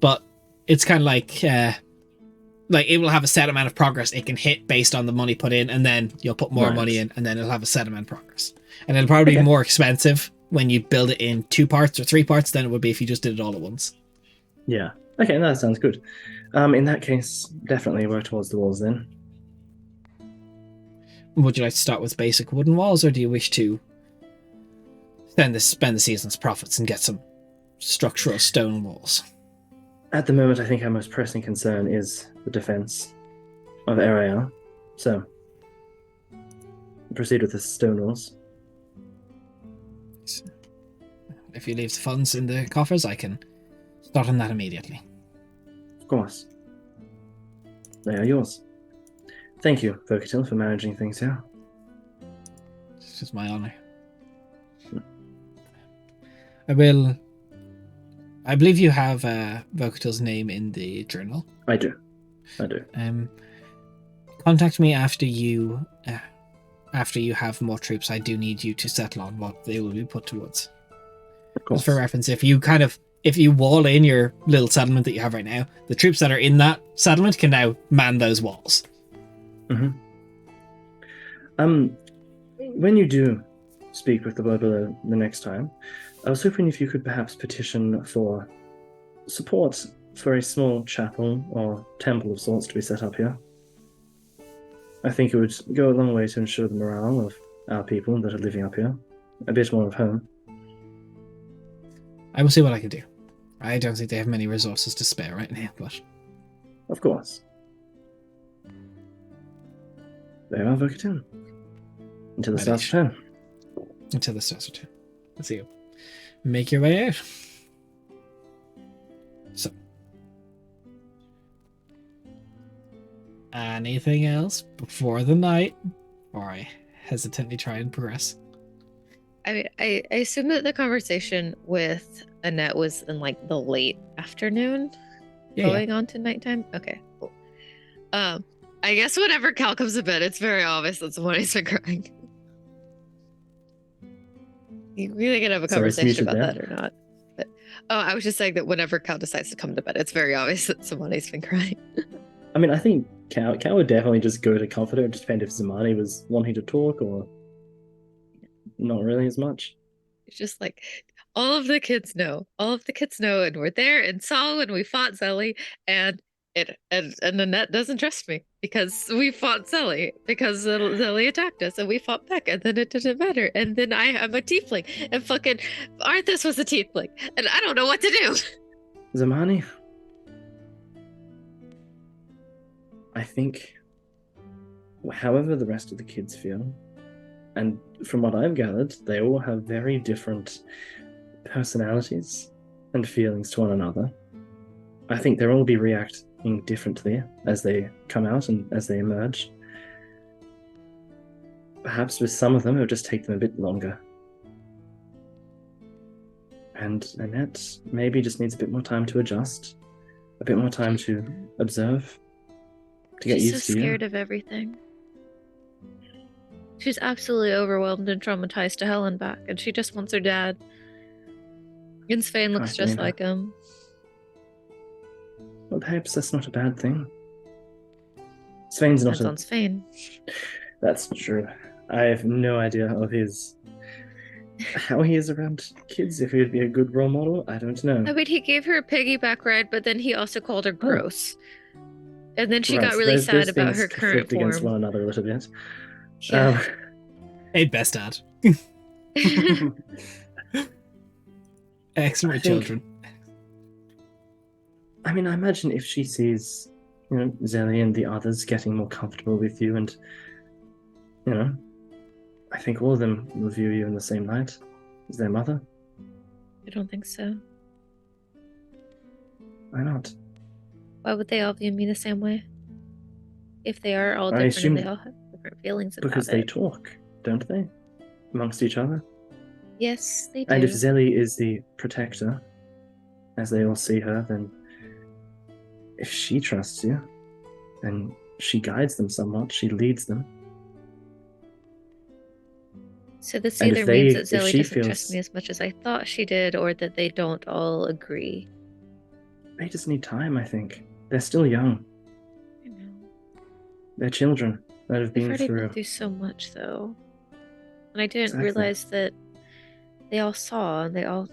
But it's kind of like it will have a set amount of progress it can hit based on the money put in, and then you'll put more Right. money in, and then it'll have a set amount of progress. And it'll probably be Okay. more expensive when you build it in 2 parts or 3 parts than it would be if you just did it all at once. Yeah. Okay, that sounds good. In that case, definitely work towards the walls then. Would you like to start with basic wooden walls, or do you wish to spend the season's profits and get some structural stone walls? At the moment, I think our most pressing concern is the defense of area. So, proceed with the stone walls. If you leave the funds in the coffers, I can start on that immediately. Of course. They are yours. Thank you, Vocatil, for managing things here. It's just my honor. Hmm. I believe you have Vocatil's name in the journal. I do. Contact me after you have more troops. I do need you to settle on what they will be put towards. Of course. Just for reference, if you wall in your little settlement that you have right now, the troops that are in that settlement can now man those walls. When you do speak with the Burbler the next time, I was hoping if you could perhaps petition for support for a small chapel or temple of sorts to be set up here. I think it would go a long way to ensure the morale of our people that are living up here. A bit more of home. I will see what I can do. I don't think they have many resources to spare right now, but Of course. There are Vocatil. Until the stars Manish. return. until the stars return. Let's see you. Make your way out. So. Anything else before the night? Or I hesitantly try and progress. I assume that the conversation with Annette was in like the late afternoon, Yeah, going on to nighttime. Okay, cool. I guess whenever Cal comes to bed, it's very obvious that somebody's been crying. You really gonna have a Sorry, it's conversation muted about there. that or not? But I was just saying that whenever Cal decides to come to bed, it's very obvious that somebody's been crying. I mean, I think Cal would definitely just go to comfort her. It just depends if Zamani was wanting to talk or not really as much. It's just like all of the kids know. All of the kids know, and we're there and saw when we fought Zelly, and and Annette doesn't trust me because we fought Zelly because Zelly attacked us and we fought back, and then it didn't matter. And then I'm a tiefling, and fucking Arthas was a tiefling, and I don't know what to do. Zamani, I think, however the rest of the kids feel, and from what I've gathered, they all have very different personalities and feelings to one another. I think they'll all be reacting differently as they come out and as they emerge. Perhaps with some of them, it'll just take them a bit longer. And Annette maybe just needs a bit more time to adjust, a bit more time to observe, to get She's used so to you. scared of everything. She's absolutely overwhelmed and traumatized to hell and back, and she just wants her dad. And Svein looks I just blame her. like him. Well, perhaps that's not a bad thing. Svein's not Depends on Svein. That's true. I have no idea of how he is around kids. If he would be a good role model, I don't know. I mean, he gave her a piggyback ride, but then he also called her gross. And then she Right, got really those sad about things her current conflict against form. one another a little bit. Yeah. Hey, best dad. Excellent I think- children. I mean, I imagine if she sees, Zelly and the others getting more comfortable with you, and I think all of them will view you in the same light as their mother. I don't think so. Why not? Why would they all view me the same way? If they are all I different and they assume all have different feelings about Because they it. talk, don't they, amongst each other? Yes, they do. And if Zelly is the protector, as they all see her, then if she trusts you, then she guides them somewhat, she leads them. So this and either if means they- that if Zelly she doesn't trust feels- me as much as I thought she did, or that they don't all agree. They just need time, I think. They're still young. I know. They're children that have They've been already through. been through so much, though. And I didn't Exactly. realize that they all saw, and they all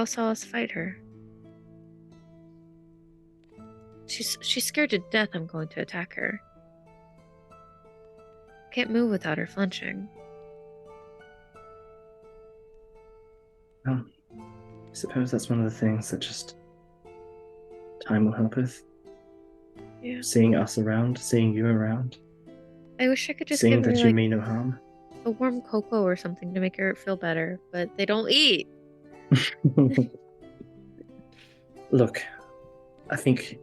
saw us fight her. She's scared to death I'm going to attack her. Can't move without her flinching. I suppose that's one of the things that just time will help with. Yeah. Seeing us around, seeing you around, I wish I could just seeing give her that you like mean no harm. a warm cocoa or something to make her feel better, but they don't eat. Look, I think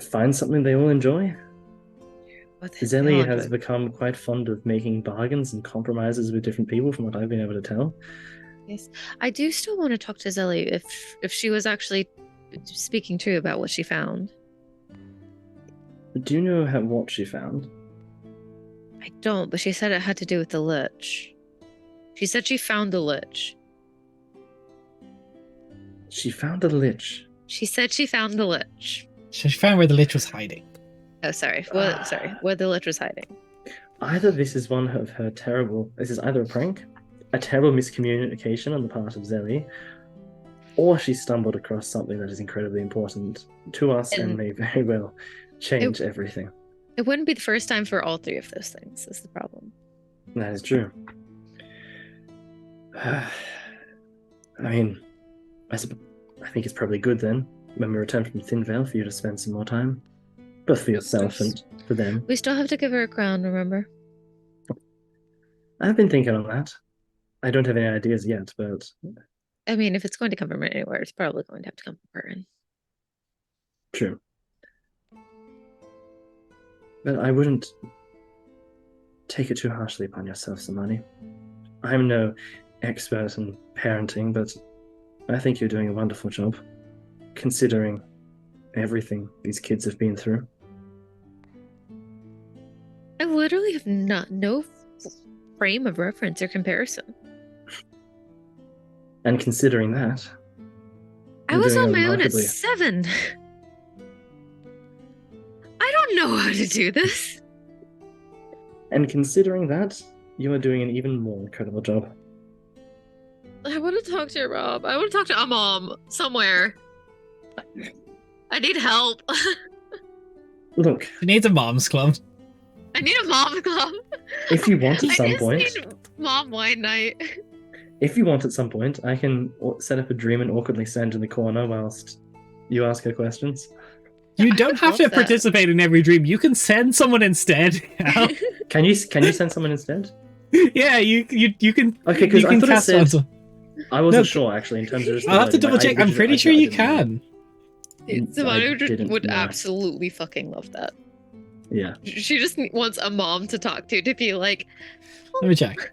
find something they all enjoy. What Zelly has become quite fond of making bargains and compromises with different people, from what I've been able to tell. Yes, I do still want to talk to Zelly if she was actually speaking true about what she found. Do you know what she found? I don't, but she said it had to do with the lich. She said she found the lich. She found a lich. She said she found the lich. She found where the lich was hiding. Oh, sorry. Where the lich was hiding. Either this is one of her terrible. This is either a prank, a terrible miscommunication on the part of Zelly, or she stumbled across something that is incredibly important to us and And- may very well change everything. It wouldn't be the first time for all three of those things, is the problem. That is true. I mean, I think it's probably good then, when we return from Thin Veil, for you to spend some more time. Both for yourself and for them. We still have to give her a crown, remember? I've been thinking on that. I don't have any ideas yet, but I mean, if it's going to come from anywhere, it's probably going to have to come from Perrin. true. But I wouldn't take it too harshly upon yourself, Samani. I'm no expert in parenting, but I think you're doing a wonderful job, considering everything these kids have been through. I literally have no frame of reference or comparison. And considering that, I you're was doing on a my own at remarkably- 7. I don't know how to do this. And considering that, you are doing an even more incredible job. I want to talk to your mom. I want to talk to a mom somewhere. I need help. Look, She needs a mom's club. I need a mom club. if you want at I some just point, need mom wine night. if you want at some point, I can set up a dream and awkwardly stand in the corner whilst you ask her questions. You I don't would have love to that. participate in every dream. You can send someone instead. Cal. Can you send someone instead? Yeah, you can. Okay, because You I can thought it cast said. on. I wasn't No, sure actually in terms of just. the I'll have to wording. double check. I'm pretty sure you can. Samantha didn't would know. absolutely fucking love that. Yeah. She just wants a mom to talk to be like, Let me check.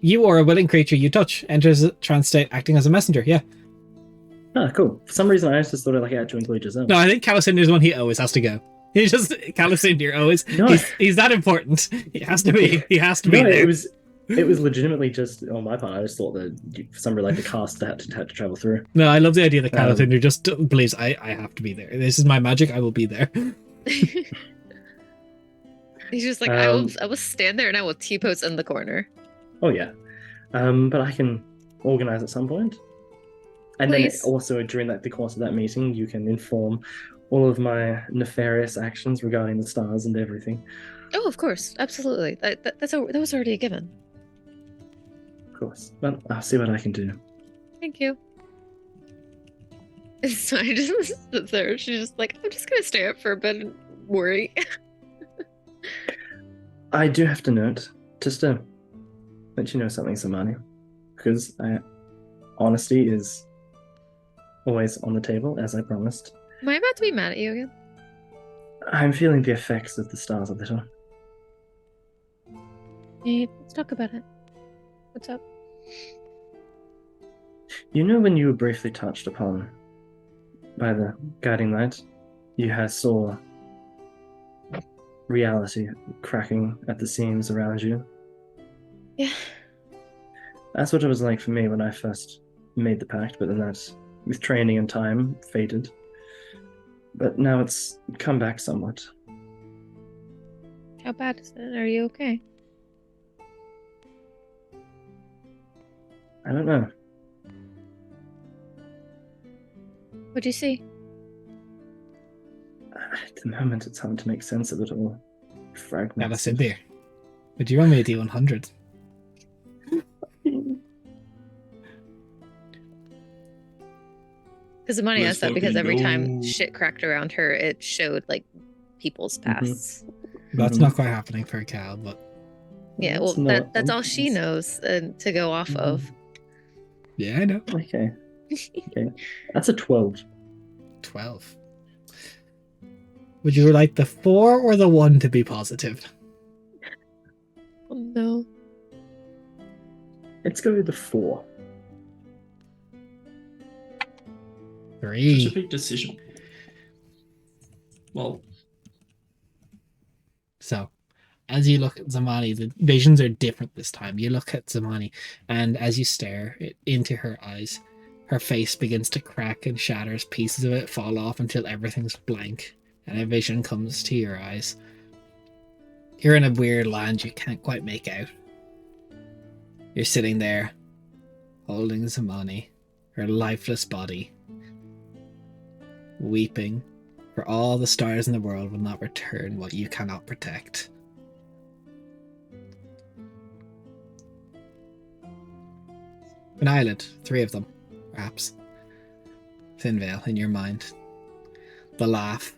You or a willing creature you touch enters a trance state acting as a messenger. Yeah. Cool. For some reason, I just thought I had to include yourself. No, I think Calicinder's one he always has to go. He's just Calicinder always. No. He's that important. He has to be. He has to be No, there. it was legitimately just on my part. I just thought that for some reason, like the cast had to travel through. No, I love the idea that Um, Calicinder just believes I have to be there. This is my magic. I will be there. he's just like, I will stand there and I will T-pose in the corner. Oh yeah, but I can organize at some point, and Please. then also during the course of that meeting, you can inform all of my nefarious actions regarding the stars and everything. Oh, of course, absolutely. That was already a given. Of course, but I'll see what I can do. Thank you. So I just sits there. She's just like, I'm just gonna stay up for a bit and worry. I do have to note, just to let you know something, Samani, because honesty is always on the table, as I promised. Am I about to be mad at you again? I'm feeling the effects of the stars a little. Hey, let's talk about it. What's up? You know when you were briefly touched upon by the guiding light, you saw reality cracking at the seams around you? Yeah. That's what it was like for me when I first made the pact, but then that, with training and time, faded. But now it's come back somewhat. How bad is it? Are you okay? I don't know. What'd you see? At the moment, it's hard to make sense of it all. Fragments. Calicinder. Would you want me to do 100? Because the money Let's asked that because fucking every time go. shit cracked around her, it showed like people's pasts. That's Mhm. not quite happening for Cal, but Yeah, It's well, not- that's all she knows to go off of. yeah, I know. Okay. Okay. That's a 12. 12. Would you like the 4 or the 1 to be positive? Oh, no. Let's go with the 4. Such a 3. big decision. Well, So, as you look at Zamani, the visions are different this time. You look at Zamani, and as you stare into her eyes, her face begins to crack and shatters. Pieces of it fall off until everything's blank, and a vision comes to your eyes. You're in a weird land you can't quite make out. You're sitting there, holding Zamani, her lifeless body, weeping, for all the stars in the world will not return what you cannot protect. An island, 3 of them, perhaps. Thinvale in your mind. The laugh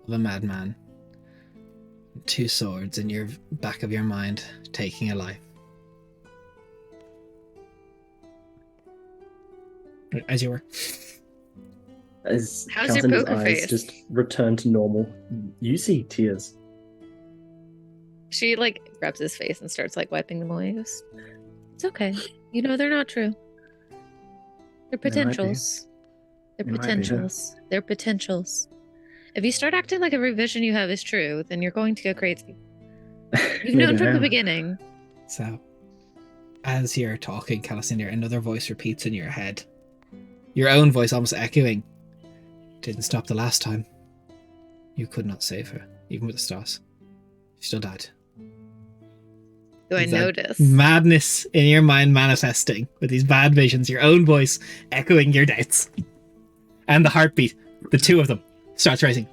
of a madman. 2 swords in your back of your mind, taking a life. As you were. As How's your Calcinder's poker eyes face? just return to normal, you see tears. She like grabs his face and starts like wiping them away. He goes, it's okay. You know they're not true. They're They might be. potentials. They're They might be, potentials. They're potentials. If you start acting like every vision you have is true, then you're going to go crazy. You've known from the beginning. So, as you're talking, Calicindia, another voice repeats in your head. Your own voice almost echoing. Didn't stop the last time. You could not save her, even with the stars. She still died. Do I Is that notice? Madness in your mind manifesting with these bad visions, your own voice echoing your doubts. And the heartbeat, the two of them, starts racing.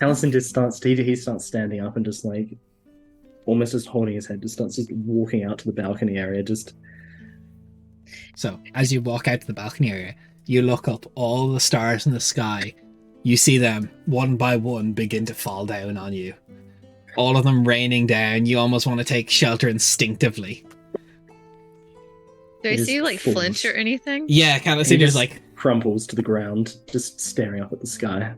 Allison just starts. He starts standing up and just like, almost just holding his head. Just starts just walking out to the balcony area. Just So, as you walk out to the balcony area, you look up all the stars in the sky. You see them one by one begin to fall down on you. All of them raining down. You almost want to take shelter instinctively. Do I It see you is like full. flinch or anything? Yeah, Calicindia's like, crumples to the ground, just staring up at the sky.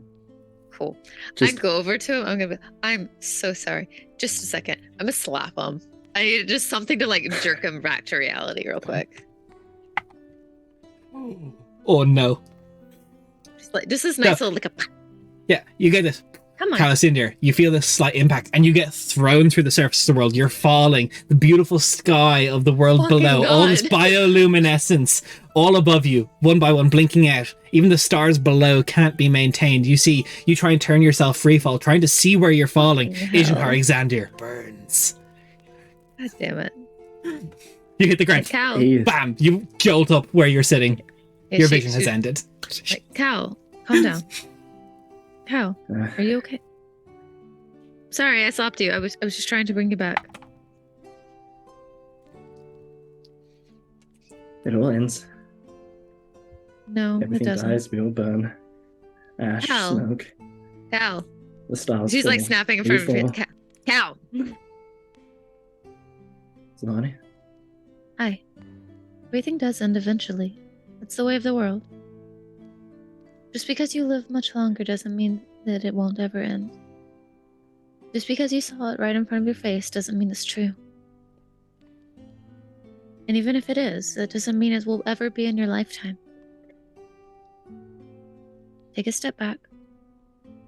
Cool. Just I go over to him. I'm so sorry. Just a second. I'm gonna slap him. I need just something to like jerk him back to reality real quick. oh no. Just like this is nice little like a Yeah, you get this. come on. Calicindia, you feel this slight impact and you get thrown through the surface of the world. You're falling. The beautiful sky of the world Fucking below. All this God. bioluminescence all above you, one by one, blinking out. Even the stars below can't be maintained. You see, you try and turn yourself free fall, trying to see where you're falling. Fucking Agent hell. Alexander burns. God damn it. You hit the ground. Cal. he, Bam! You jolt up where you're sitting. Yeah, Your she- vision has she- ended. Like, Cal, calm down. Cal, are you okay? Sorry, I slapped you. I was just trying to bring you back. it all ends. No, it Everything doesn't. dies. We all burn. Ash, Cal. smoke, Cal. the stars. She's like fall. snapping in We front of you. fall. Cal. Zamani, Hi. Everything does end eventually. That's the way of the world. Just because you live much longer doesn't mean that it won't ever end. Just because you saw it right in front of your face doesn't mean it's true. And even if it is, that doesn't mean it will ever be in your lifetime. Take a step back.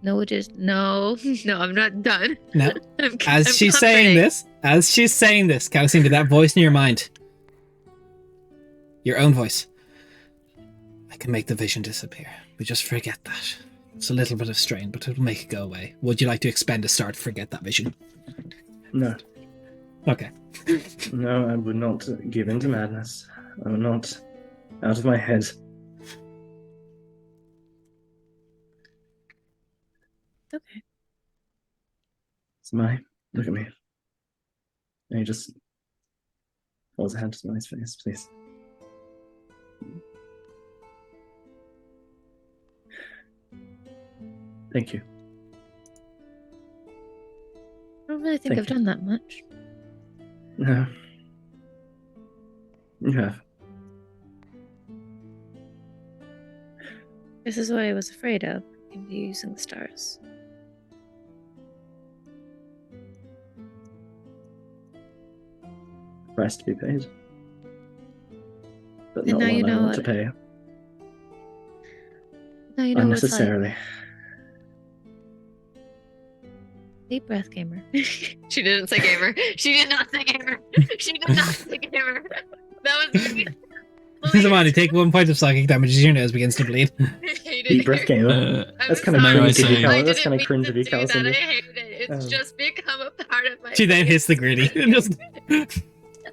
No, it is no, no. I'm not done. No. I'm As she's saying comforting. this, Calicindia, that voice in your mind, your own voice, I can make the vision disappear. We just forget that. It's a little bit of strain, but it'll make it go away. Would you like to expend a star to forget that vision? no, Okay. no, I would not give in to madness. I would not, out of my head. Okay. Zamani, look at me. And he just holds a hand to Zamani's face, please. Thank you. I don't really think Thank I've you. done that much. No. You have. This is what I was afraid of. Him using the stars. Price to be paid. But And not now one you I know want to what- pay Now you know what it's like. unnecessarily. Deep breath, gamer. She didn't say gamer. She did not say gamer. She did not say gamer. That was me. Zamani, take 1 point of psychic damage as your nose begins to bleed. I hated Deep breath it. gamer. Uh, That's I'm kind of May I cringe to say- be I Cal- That's didn't kind of mean cringe to be do that. I Calicindia. hate it. It's Um, just become a part of my She then hits the gritty. Just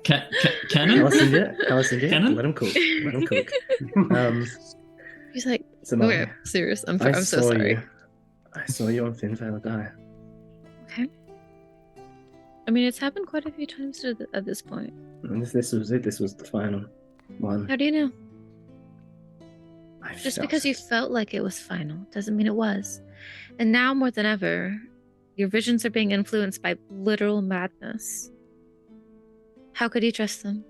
Canon? Calicindia, Canon? let him cook. Let him cook. He's like, Zamani, okay, serious. I'm I so saw sorry. you. I saw you on Thin Veil die. Okay. I mean, it's happened quite a few times at this point. And this was it. This was the final one. How do you know? I Just felt because you it. felt like it was final doesn't mean it was. And now more than ever, your visions are being influenced by literal madness. How could you trust them?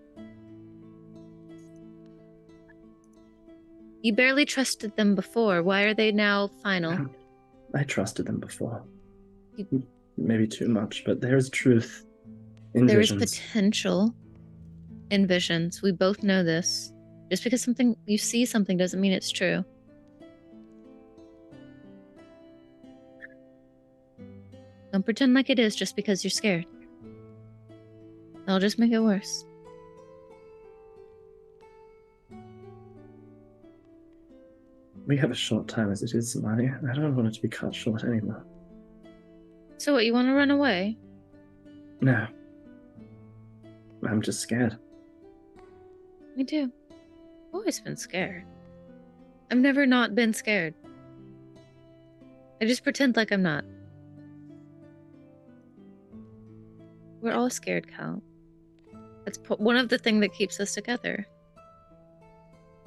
You barely trusted them before. Why are they now final? I trusted them before. You- maybe too much, but there is truth in There is visions. potential in visions. We both know this. Just because you see something doesn't mean it's true. Don't pretend like it is just because you're scared. That'll just make it worse. We have a short time as it is, Samani. I don't want it to be cut short anymore. So what, you want to run away? No. I'm just scared. Me too. I've always been scared. I've never not been scared. I just pretend like I'm not. We're all scared, Cal. That's one of the things that keeps us together.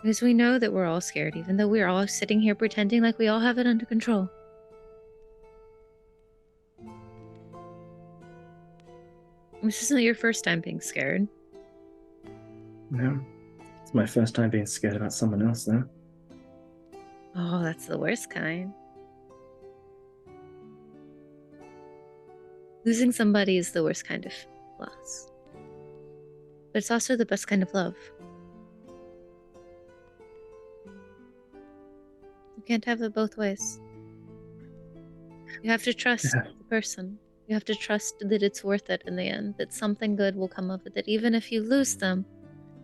Because we know that we're all scared, even though we're all sitting here pretending like we all have it under control. This isn't your first time being scared. No. It's my first time being scared about someone else, though. Oh, that's the worst kind. Losing somebody is the worst kind of loss. But it's also the best kind of love. You can't have it both ways. You have to trust the person. You have to trust that it's worth it in the end, that something good will come of it, that even if you lose them,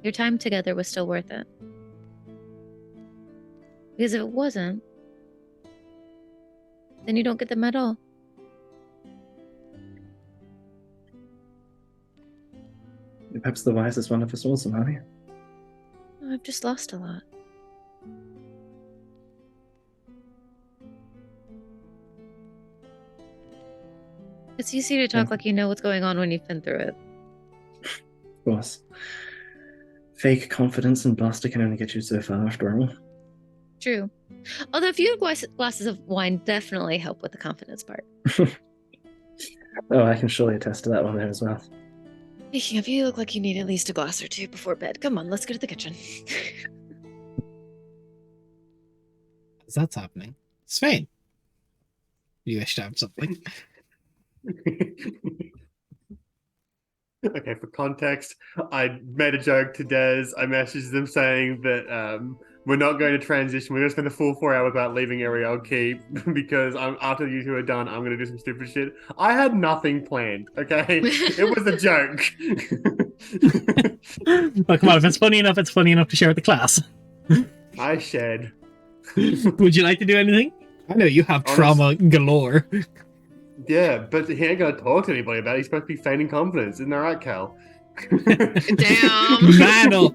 your time together was still worth it. Because if it wasn't, then you don't get them at all. You're perhaps the wisest one of us all, Samani. Oh, I've just lost a lot. It's easy to talk like you know what's going on when you've been through it. Of course. Fake confidence and bluster can only get you so far, after all. True. Although a few glasses of wine definitely help with the confidence part. Oh, I can surely attest to that one there as well. Speaking of, you look like you need at least a glass or two before bed. Come on, let's go to the kitchen. As that's happening, Svein, you wish to have something. Okay, for context, I made a joke to Des. I messaged them saying that we're not going to transition. We're going to spend the full 4 hours about leaving Ariel Keep because after you two are done, I'm going to do some stupid shit. I had nothing planned, okay? It was a joke. But come on, if it's funny enough, it's funny enough to share with the class. I shed. Would you like to do anything? I know you have trauma galore. Yeah, but he ain't going to talk to anybody about it. He's supposed to be feigning confidence. Isn't that right, Cal? Damn. Man up.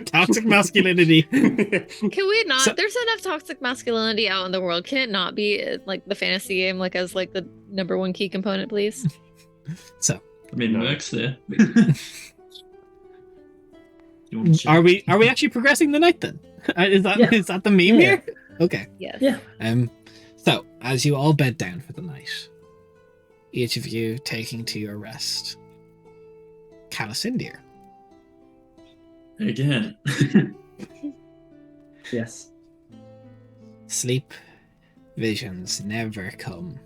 Toxic masculinity. Can we not? So- There's enough toxic masculinity out in the world. Can it not be like the fantasy game, like as like the number one key component, please? So, I mean, No. Merc's there. are we actually progressing the night then? Is that the meme Yeah. here? Okay. Yes. Yeah. So, as you all bed down for the night, each of you taking to your rest, Calicindir. Again. Yes. Sleep visions never come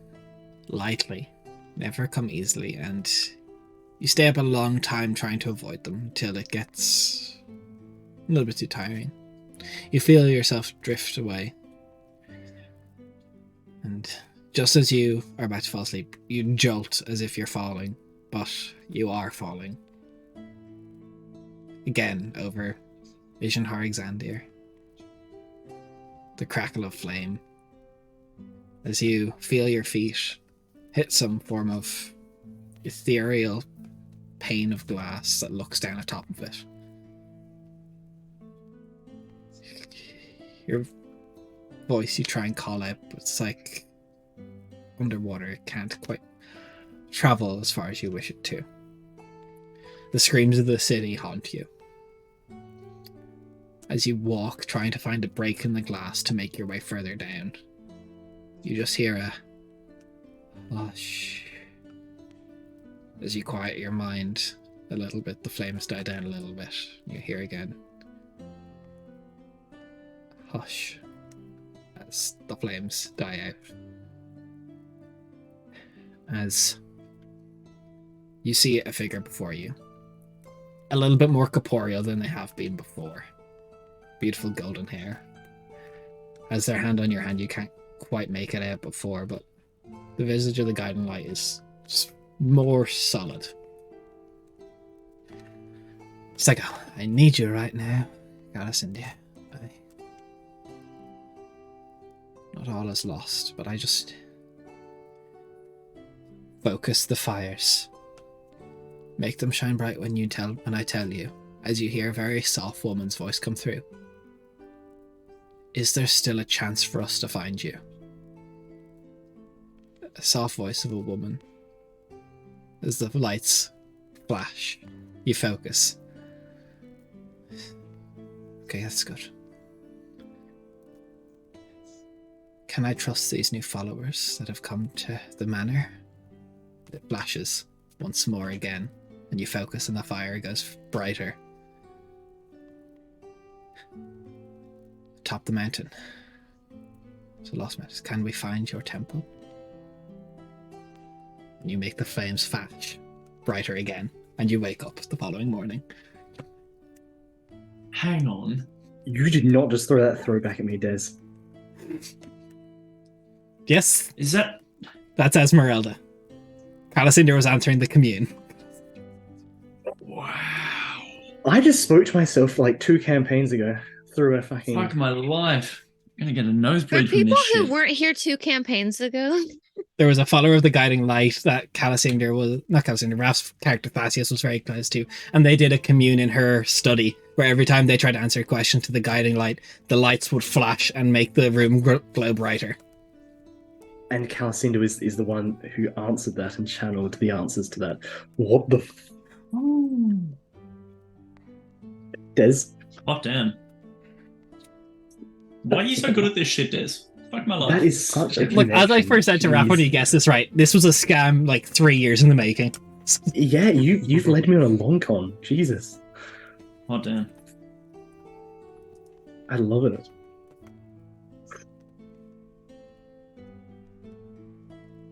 lightly, never come easily, and you stay up a long time trying to avoid them until it gets a little bit too tiring. You feel yourself drift away. And just as you are about to fall asleep, you jolt as if you're falling, but you are falling. Again, over Vision Harigzandir. The crackle of flame. As you feel your feet hit some form of ethereal pane of glass that looks down atop of it. Your voice, you try and call out, but it's like underwater. It can't quite travel as far as you wish it to. The screams of the city haunt you. As you walk, trying to find a break in the glass to make your way further down, you just hear a hush. As you quiet your mind a little bit, the flames die down a little bit. You hear again. Hush. As the flames die out. as you see a figure before you. A little bit more corporeal than they have been before. Beautiful golden hair. Has their hand on your hand, you can't quite make it out before, but the visage of the guiding light is just more solid. It's like, oh, I need you right now. Gotta send you. Not all is lost, but I just focus the fires. Make them shine bright when I tell you, as you hear a very soft woman's voice come through. Is there still a chance for us to find you? A soft voice of a woman. As the lights flash, you focus. Okay, that's good. Can I trust these new followers that have come to the manor? It flashes once more again, and you focus and the fire goes brighter. Atop the mountain. So Lost Mountains, can we find your temple? And you make the flames flash brighter again, and you wake up the following morning. Hang on. You did not just throw that throwback at me, Des. Yes, Is that... that's Esmeralda. Calicinda was answering the commune. Wow. I just spoke to myself like 2 campaigns ago through a fucking... Fuck my life. I'm gonna get a For nosebleed from people this who shit. weren't here 2 campaigns ago, There was a follower of the Guiding Light that Calicinda was, not Calicinda, Raph's character Thasius was very close to, and they did a commune in her study where every time they tried to answer a question to the Guiding Light, the lights would flash and make the room glow brighter. And Calicinda is the one who answered that and channeled the answers to that. What the Des? Hot damn. Why are you so good at this shit, Des? Fuck my life. That is such a Look, as I first said to Raph when you guessed this right, this was a scam like 3 years in the making. Yeah, you've led me on a long con. Jesus. Hot damn. I love it.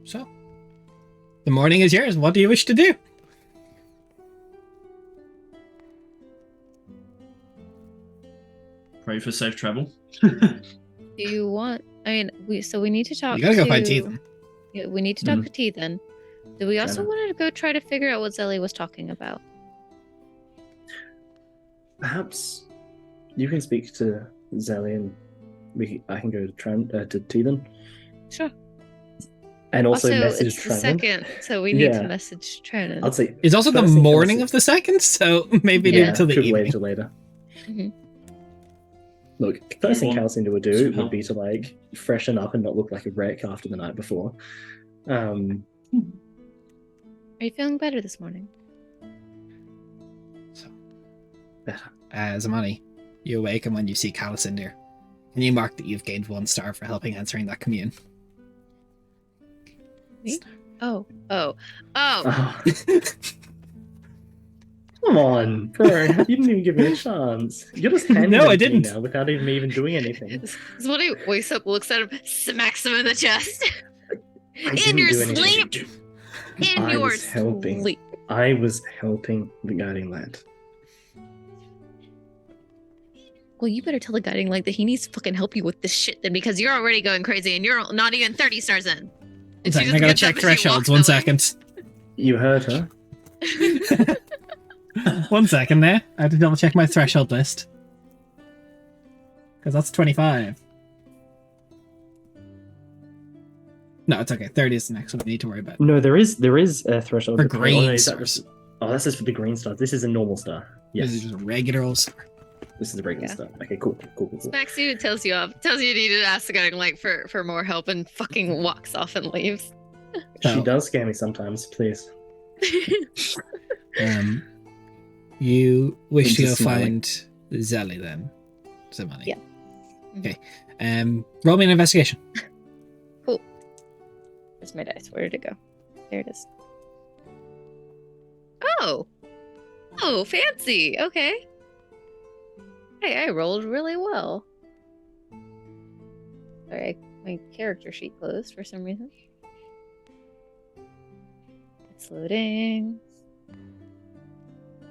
So, the morning is yours. What do you wish to do? Pray for safe travel. do you want? I mean, we need to talk. You gotta go to, find Teethan. Yeah, we need to talk to Teethan. Do we also Kinda. want to go try to figure out what Zelly was talking about? Perhaps you can speak to Zelly and I can go to Teethan. Sure. And also, it's message the Traven. second, so we need Yeah. to message Tronin. I'd say It's also the first thing morning Calicinda- of the second, so maybe Yeah. leave it till the could wait evening. until later. Mhm. Look, first thing Go on. Calicinda would do Some help. would be to like freshen up and not look like a wreck after the night before. Are you feeling better this morning? So, Zamani, you awaken when you see Calicinda. Can you mark that you've gained 1 star for helping answering that commune? Me? Oh. Oh. Come on, bro! You didn't even give me a chance. You're just handing No, them I to me didn't. now without even me even doing anything. Somebody wakes up, looks at him, smacks him in the chest. I In didn't your do anything. sleep! In I your was helping. sleep. I was helping the Guiding Light. Well, you better tell the Guiding Light that he needs to fucking help you with this shit then, because you're already going crazy and you're not even 30 stars in. And she I just gotta gets up check and she thresholds. walks 1 away. second. You heard her. 1 second there. I have to double check my threshold list. Because that's 25. No, it's okay. 30 is the next one we need to worry about. No, there is a threshold For Oh, no, green that stars. was- Oh, that's just for the green star. This is a normal star. Yes, This is just a regular old star. this is a regular Yeah. star. Okay, cool. Smacks you and tells you off. Tells you need to ask the Guiding Light for more help and fucking walks off and leaves. She Oh. does scare me sometimes. Please. You wish to Into go smiling. find Zelly then? Zamani. Yeah. Okay. Roll me an investigation. Cool. Where's my dice? Where did it go? There it is. Oh. Oh, fancy. Okay. Hey, I rolled really well. Sorry, my character sheet closed for some reason. It's loading.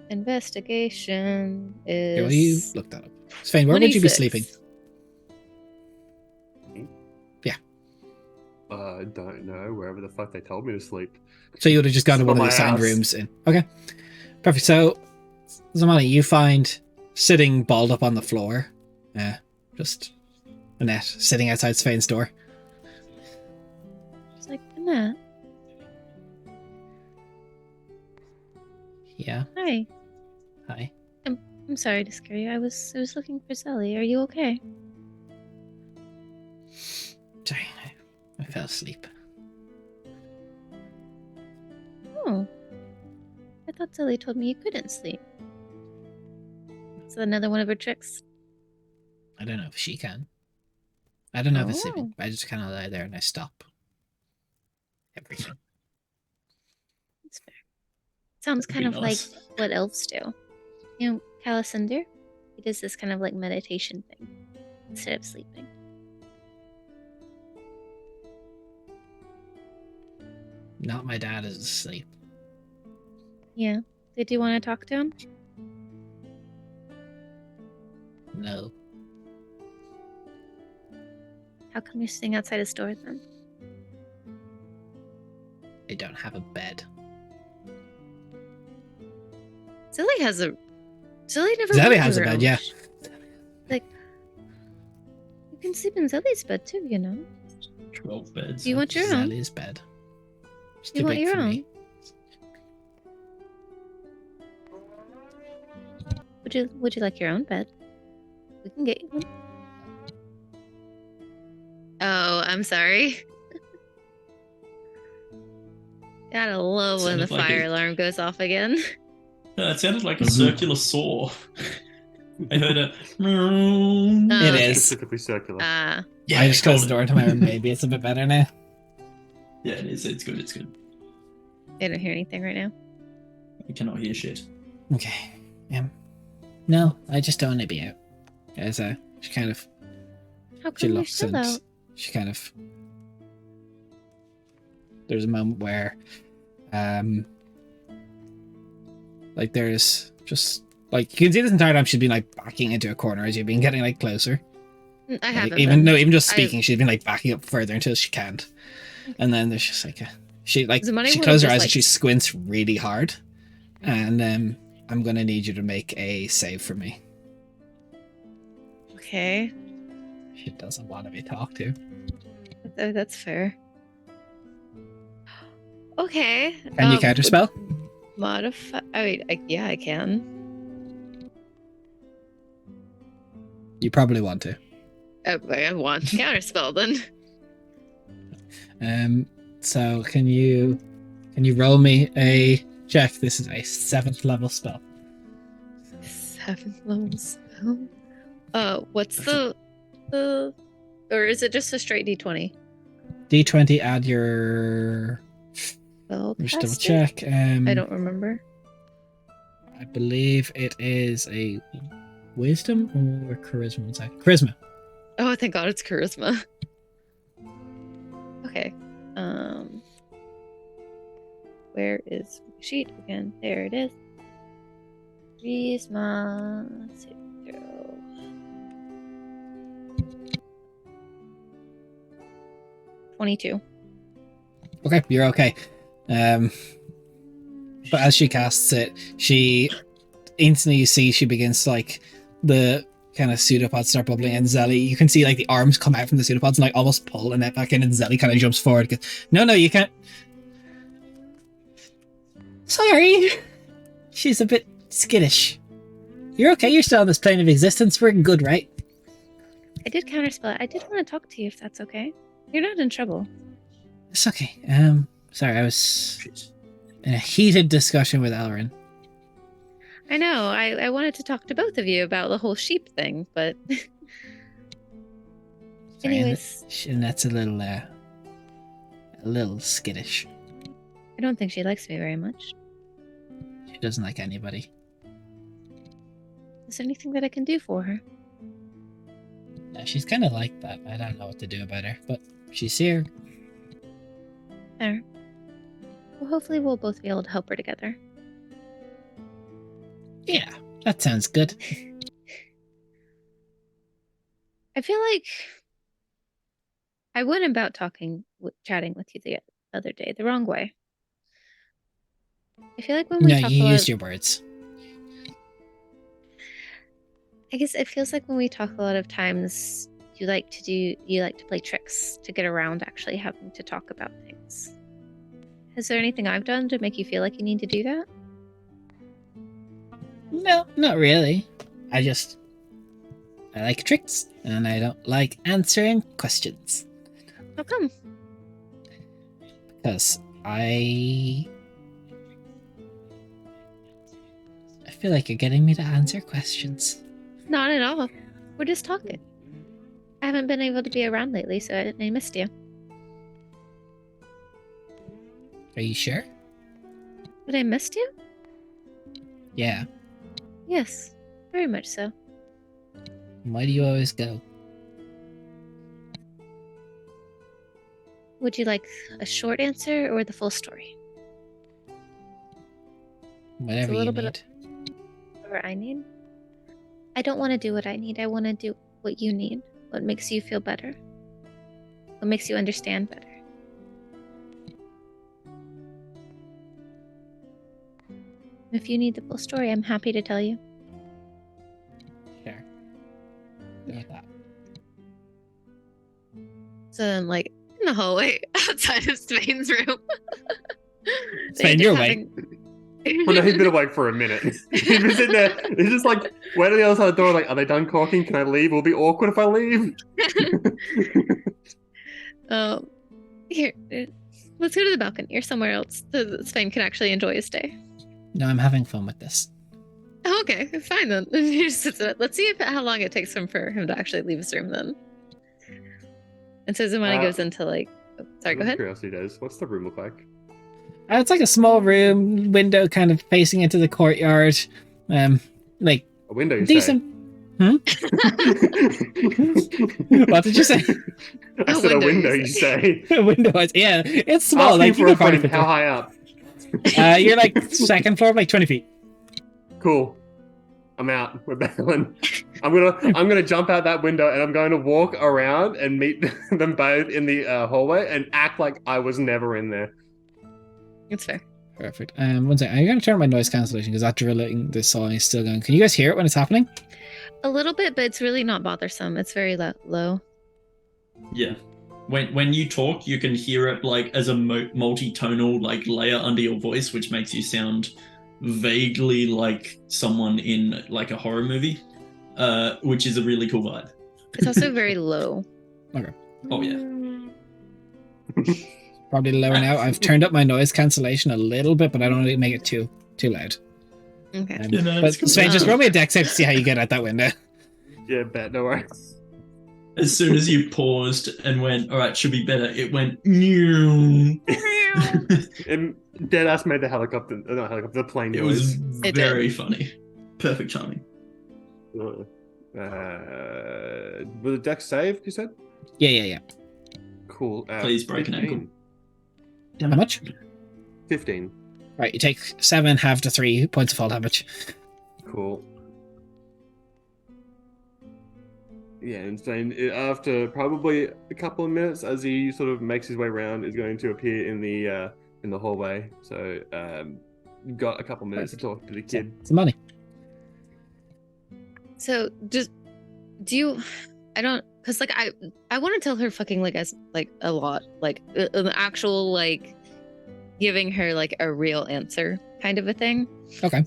Investigation Okay, well, you is look that up. Svein, where would you be 26. sleeping? I don't know. Wherever the fuck they told me to sleep. So you would have just gone to Sleep one of on the my assigned house. rooms in. Okay. Perfect. So, Zamani, you find sitting balled up on the floor, just Annette sitting outside Svein's door. It's like, Annette, Yeah. hi. Hi. I'm sorry to scare you. I was looking for Sally. Are you okay? Sorry, I fell asleep. Oh. I thought Sally told me you couldn't sleep. Is that another one of her tricks? I don't know if she can. I don't know if it's Oh. sleeping. I just kind of lie there and I stop everything. That's fair. Sounds That'd kind be of nice. like what elves do. You know, Calisender? He does this kind of like meditation thing instead of sleeping. Not my dad is asleep. Yeah. Did you want to talk to him? No. How come you're sitting outside his door then? I don't have a bed. Sally never Zelly went has to a her bed, own yeah. Like, you can sleep in Zelly's bed too, you know? 12 beds. Do you want your own? Zelly's bed. It's You too want big your for me. Would you like your own bed? We can get you one. Oh, I'm sorry. Gotta love when the Sounded like fire it. alarm goes off again. It sounded like a Mhm. circular saw. I heard a. It Okay. is. Specifically circular. Ah, Yeah, I just closed the got door it. to my room. Maybe it's a bit better now. Yeah, it is. It's good. It's good. I don't hear anything right now. I cannot hear shit. Okay. No, I just don't want to be out. As she kind of How she come you're looks still and out? she kind of. There's a moment where, like there's just like you can see this entire time she's been like backing into a corner as you've been getting like closer. I Like, haven't. even been. even just I've- speaking, she's been like backing up further until she can't. And then there's just like she Zamani she would've closes her just, eyes like- and she squints really hard. And I'm gonna need you to make a save for me. Okay, She doesn't want to be talked to. that's fair. Okay. Can you counterspell? Modify. I mean, yeah, I can. You probably want to. I want to counterspell then. So can you roll me a check? This is a 7th level spell. 7th level spell. What's the or is it just a straight D20? D20, add your. Spell Just double caster? check. I don't remember. I believe it is a wisdom or charisma. One sec. Charisma. Oh, thank God it's charisma. Okay. Where is my sheet again? There it is. Charisma. Saving throw. 22. Okay, you're okay. But as she casts it, she instantly, you see she begins to, like, the kind of pseudopods start bubbling, and Zelly, you can see like the arms come out from the pseudopods and like almost pull Annette back in, and Zelly kind of jumps forward. Goes, no, you can't. Sorry, she's a bit skittish. You're okay. You're still on this plane of existence. We're good, right? I did counterspell it. I did want to talk to you if that's okay. You're not in trouble. It's okay. Sorry, I was Shit. in a heated discussion with Elrin. I know. I wanted to talk to both of you about the whole sheep thing, but Sorry, anyways, Annette's a little skittish. I don't think she likes me very much. She doesn't like anybody. Is there anything that I can do for her? Yeah, she's kind of like that. I don't know what to do about her, but she's here. There. Well, hopefully we'll both be able to help her together. Yeah, that sounds good. I feel like I went about chatting with you the other day the wrong way. I feel like when we No, talk you a lot, used your words. I guess it feels like when we talk a lot of times, you like to play tricks to get around actually having to talk about things. Is there anything I've done to make you feel like you need to do that? No, not really. I like tricks, and I don't like answering questions. How come? Because I feel like you're getting me to answer questions. Not at all. We're just talking. I haven't been able to be around lately, so I missed you. Are you sure? But I missed you? Yeah. Yes, very much so. Why do you always go? Would you like a short answer or the full story? Whatever you little bit need. Whatever I need? I don't want to do what I need. I want to do what you need. What makes you feel better. What makes you understand better. If you need the full story, I'm happy to tell you. Sure. Go with that. So then, like, in the hallway outside of Spain's room. Spain, you're awake. Well, no, he's been awake for a minute. He was in there. He's just like, wait on the other side of the door, like, are they done caulking? Can I leave? It'll be awkward if I leave. Here, let's go to the balcony or somewhere else so that Spain can actually enjoy his day. No, I'm having fun with this. Oh, okay, fine then. He just sits in it. Let's see how long it takes for him to actually leave his room then. And so Zamani goes into like, sorry, go ahead. Curiosity days. What's the room look like? It's like a small room, window kind of facing into the courtyard. Like A window, you decent. say? What did you say? I said a window, you say? Window. Yeah, it's small. Asking Like for you a can probably friend, fit how through. high up? You're like second floor, like 20 feet. Cool. I'm out. We're bailing. I'm gonna jump out that window and I'm going to walk around and meet them both in the hallway and act like I was never in there. It's fair. Perfect. One second. I'm going to turn on my noise cancellation because that drilling, this song is still going. Can you guys hear it when it's happening? A little bit, but it's really not bothersome. It's very low. Yeah. When you talk, you can hear it like as a multi-tonal like layer under your voice, which makes you sound vaguely like someone in like a horror movie, which is a really cool vibe. It's also very low. Okay. Oh yeah. Probably lower now. I've turned up my noise cancellation a little bit, but I don't want to make it too loud. Okay. Yeah, no, but it's cool. Sven, just roll me a dex save to see how you get out that window. Yeah, bet. No worries. As soon as you paused and went, all right, should be better, it went, new. And Deadass made the helicopter, not helicopter, the plane It noise. was It very funny. Perfect timing. Will the deck save, you said? Yeah. Cool. Please break an ankle. How much? 15. Right, you take 7, half to 3 points of fall damage. Cool. Yeah, and then after probably a couple of minutes, as he sort of makes his way around, is going to appear in the hallway. So, you've got a couple of minutes to talk to the kid. Some money. So just because like I want to tell her fucking like as like a lot like an actual like giving her like a real answer kind of a thing. Okay.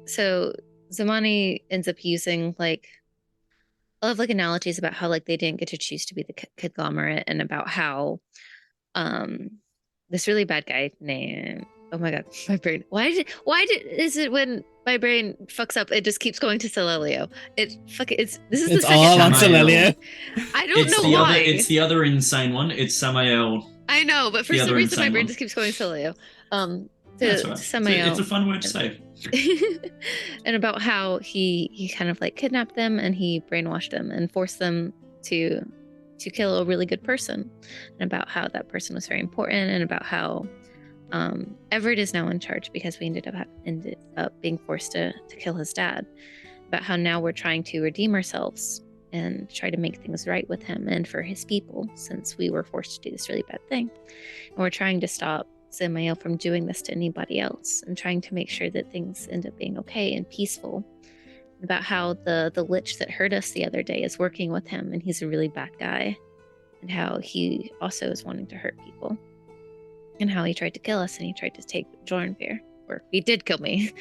So Zamani ends up using like a lot of like analogies about how like they didn't get to choose to be the conglomerate and about how this really bad guy named, oh my god, my brain, why is it when my brain fucks up it just keeps going to Celelio? This is the It's second all time. on Celelio. I don't know the why. it's the other insane one. It's Samael. I know, but for the some other reason my insane brain one. just keeps going Celelio. That's all right. Samael. It's a fun word to say. And about how he kind of like kidnapped them and he brainwashed them and forced them to kill a really good person, and about how that person was very important, and about how Everett is now in charge because we ended up being forced to kill his dad. About how now we're trying to redeem ourselves and try to make things right with him and for his people, since we were forced to do this really bad thing. And we're trying to stop Samael from doing this to anybody else and trying to make sure that things end up being okay and peaceful. About how the lich that hurt us the other day is working with him and he's a really bad guy. And how he also is wanting to hurt people. And how he tried to kill us and he tried to take Jornveer. Or he did kill me.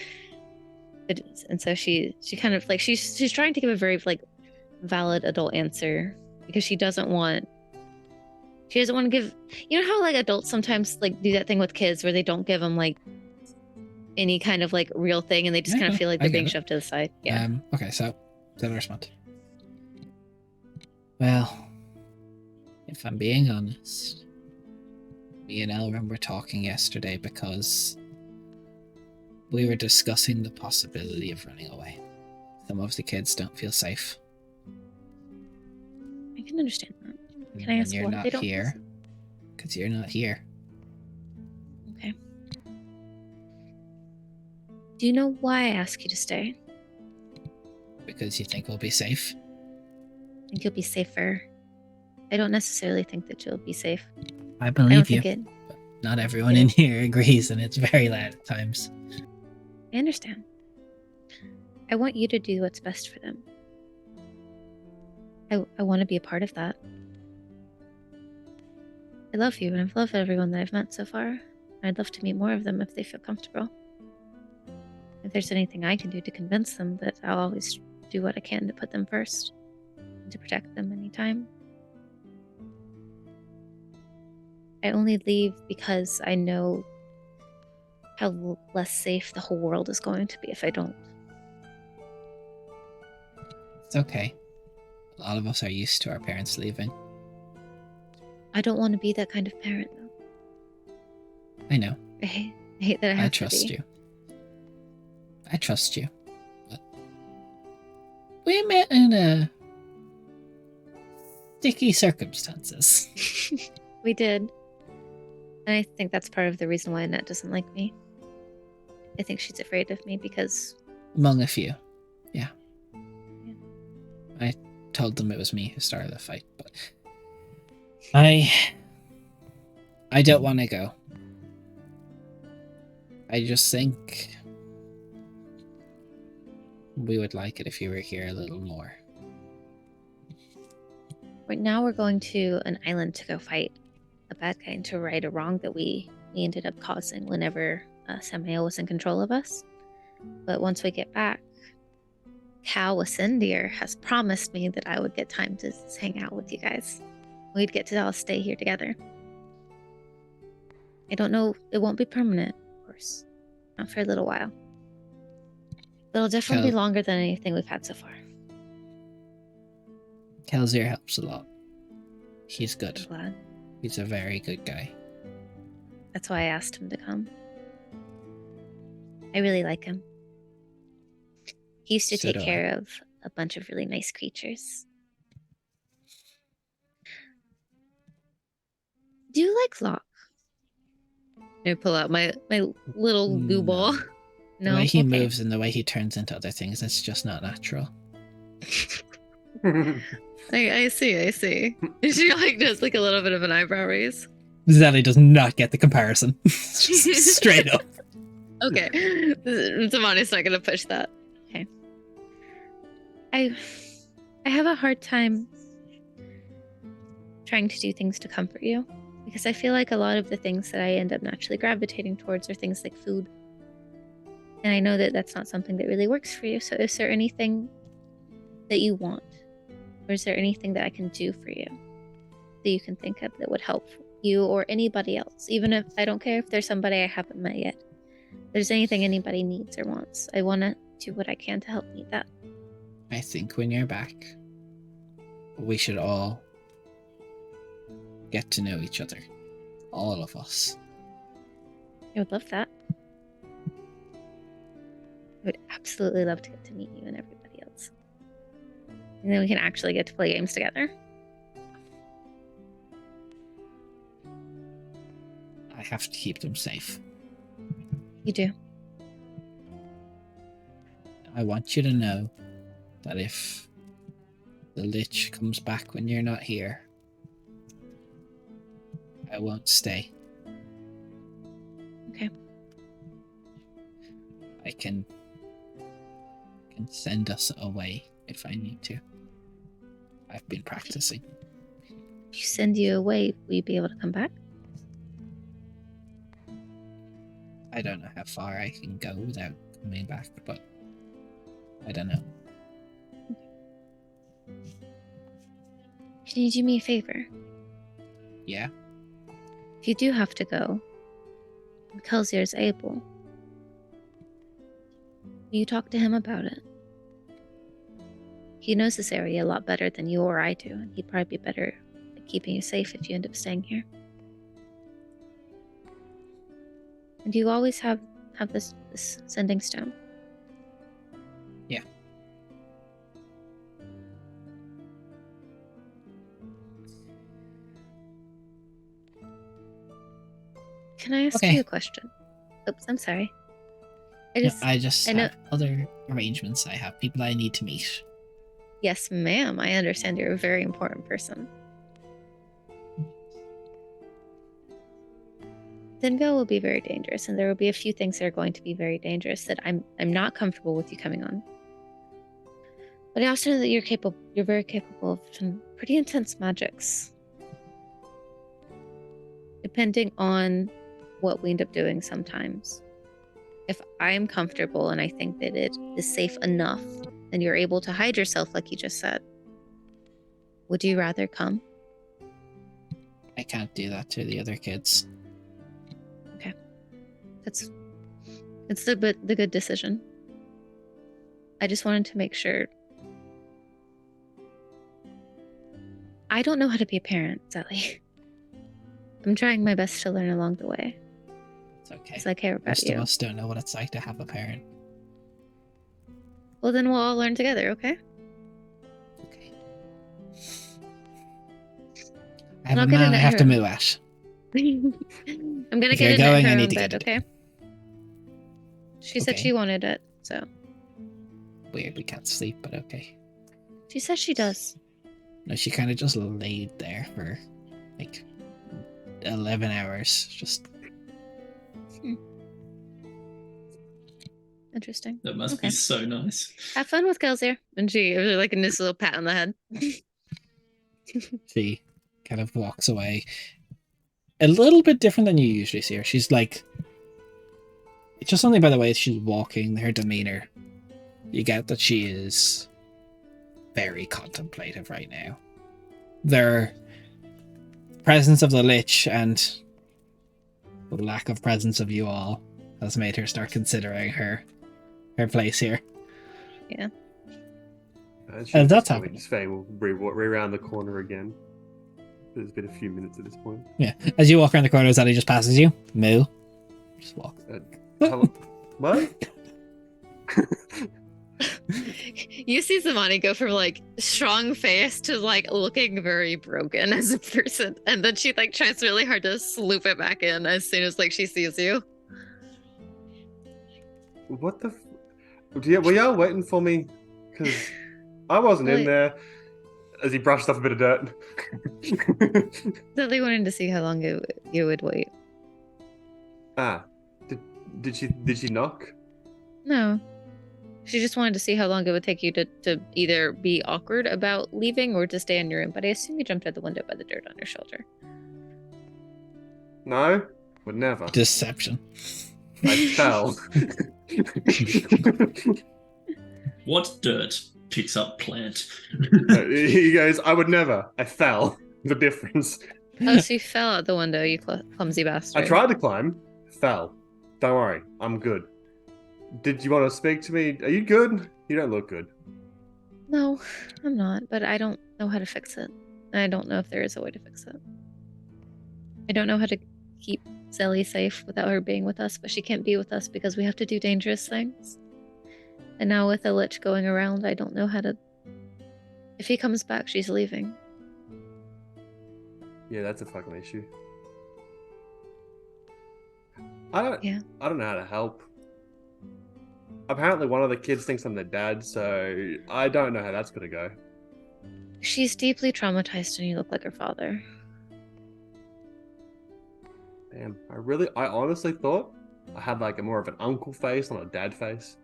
And so she kind of like she's trying to give a very like valid adult answer because she doesn't want to give, you know how like adults sometimes like do that thing with kids where they don't give them like any kind of like real thing and they just kind of feel like they're being shoved to the side. Yeah. Okay, so the respond. Well, if I'm being honest, me and Elrin were talking yesterday because we were discussing the possibility of running away. Some of the kids don't feel safe. I can understand that. Can I ask you're why not they don't here? Because you're not here. Okay. Do you know why I ask you to stay? Because you think we'll be safe? I think you'll be safer. I don't necessarily think that you'll be safe. I I believe don't you. think it. But not everyone in here agrees, and it's very loud at times. I understand. I want you to do what's best for them. I want to be a part of that. I love you, and I've loved everyone that I've met so far. I'd love to meet more of them if they feel comfortable. If there's anything I can do to convince them, that I'll always do what I can to put them first and to protect them anytime. I only leave because I know how less safe the whole world is going to be if I don't. It's okay. A lot of us are used to our parents leaving. I don't want to be that kind of parent, though. I know. I hate that I have to be. I trust you. I trust you. But we met in sticky circumstances. We did. And I think that's part of the reason why Annette doesn't like me. I think she's afraid of me because... Among a few. Yeah. I told them it was me who started the fight, but... I don't want to go. I just think... we would like it if you were here a little more. Right now we're going to an island to go fight a bad guy and to right a wrong that we ended up causing whenever Samael was in control of us. But once we get back, Cal Wasendir has promised me that I would get time to hang out with you guys. We'd get to all stay here together. I don't know, it won't be permanent, of course. Not for a little while. But it'll definitely be longer than anything we've had so far. Kelsier helps a lot. He's good. I'm glad. He's a very good guy. That's why I asked him to come. I really like him. He used to take care of a bunch of really nice creatures. Do you like Locke? I pull out my little goo ball. No, the way he moves and the way he turns into other things, it's just not natural. I see. She like does like a little bit of an eyebrow raise. Zelly does not get the comparison. Just straight up. Okay. Zamani's not gonna push that. Okay. I have a hard time trying to do things to comfort you. Because I feel like a lot of the things that I end up naturally gravitating towards are things like food. And I know that that's not something that really works for you. So is there anything that you want? Or is there anything that I can do for you that you can think of that would help you or anybody else? Even if I don't care if there's somebody I haven't met yet. If there's anything anybody needs or wants, I want to do what I can to help meet that. I think when you're back, we should all get to know each other. All of us. I would love that. I would absolutely love to get to meet you and everybody else. And then we can actually get to play games together. I have to keep them safe. You do. I want you to know that if the Lich comes back when you're not here, I won't stay. Okay. I can send us away if I need to. I've been practicing. If you send you away, will you be able to come back? I don't know how far I can go without coming back, but I don't know. Can you do me a favor? Yeah? If you do have to go, and Kelsier's able, you talk to him about it. He knows this area a lot better than you or I do, and he'd probably be better at keeping you safe if you end up staying here. And you always have this sending stone. Yeah. Can I ask Okay. you a question? Oops, I'm sorry. I just I know- have other arrangements. I have people I need to meet. Yes, ma'am. I understand you're a very important person. Denville will be very dangerous, and there will be a few things that are going to be very dangerous that I'm not comfortable with you coming on. But I also know that you're very capable of some pretty intense magics. Depending on what we end up doing sometimes. If I'm comfortable and I think that it is safe enough, and you're able to hide yourself like you just said, would you rather come? I can't do that to the other kids. It's the good decision. I just wanted to make sure. I don't know how to be a parent, Sally. I'm trying my best to learn along the way. It's okay. Because I care about Most you. of us don't know what it's like to have a parent. Well, then we'll all learn together, okay? Okay. I have I'll a get man in I at have her to room. moo at. I'm gonna If get you're in going, at I her need own to bed, get okay? She said Okay. she wanted it, so. Weird, we can't sleep, but okay. She says she does. No, she kind of just laid there for like 11 hours. Just Interesting. That must Okay. be so nice. Have fun with Kelsier. And she gives her like a nice little pat on the head. she kind of walks away. A little bit different than you usually see her. She's like, it's just something by the way she's walking, her demeanor. You get that she is very contemplative right now. Their presence of the Lich and the lack of presence of you all has made her start considering her place here. That's happening. Faye will re-round the corner again. There's been a few minutes at this point. Yeah. As you walk around the corner, Zaddy just passes you. Moo. Just walk. Hello? What? You see Zamani go from like strong face to like looking very broken as a person, and then she like tries really hard to sloop it back in as soon as like she sees you. What the? Were y'all waiting for me? Because I wasn't in Wait. there. As he brushed off a bit of dirt. Lily wanted to see how long you would wait. Did she knock? No. She just wanted to see how long it would take you to either be awkward about leaving or to stay in your room, but I assume you jumped out the window by the dirt on your shoulder. No, would never. Deception. I fell. What dirt picks up plant? He goes, I would never. I fell. The difference. Oh, so you fell out the window, you clumsy bastard. I tried to climb, fell. Don't worry, I'm good. Did you want to speak to me? Are you good? You don't look good. No, I'm not, but I don't know how to fix it. I don't know if there is a way to fix it. I don't know how to keep Zelly safe without her being with us, but she can't be with us because we have to do dangerous things. And now with the Lich going around, I don't know how to... If he comes back, she's leaving. Yeah, that's a fucking issue. Yeah. I don't know how to help. Apparently, one of the kids thinks I'm their dad, so I don't know how that's gonna go. She's deeply traumatized and you look like her father. Damn, I honestly thought I had like a more of an uncle face, not a dad face.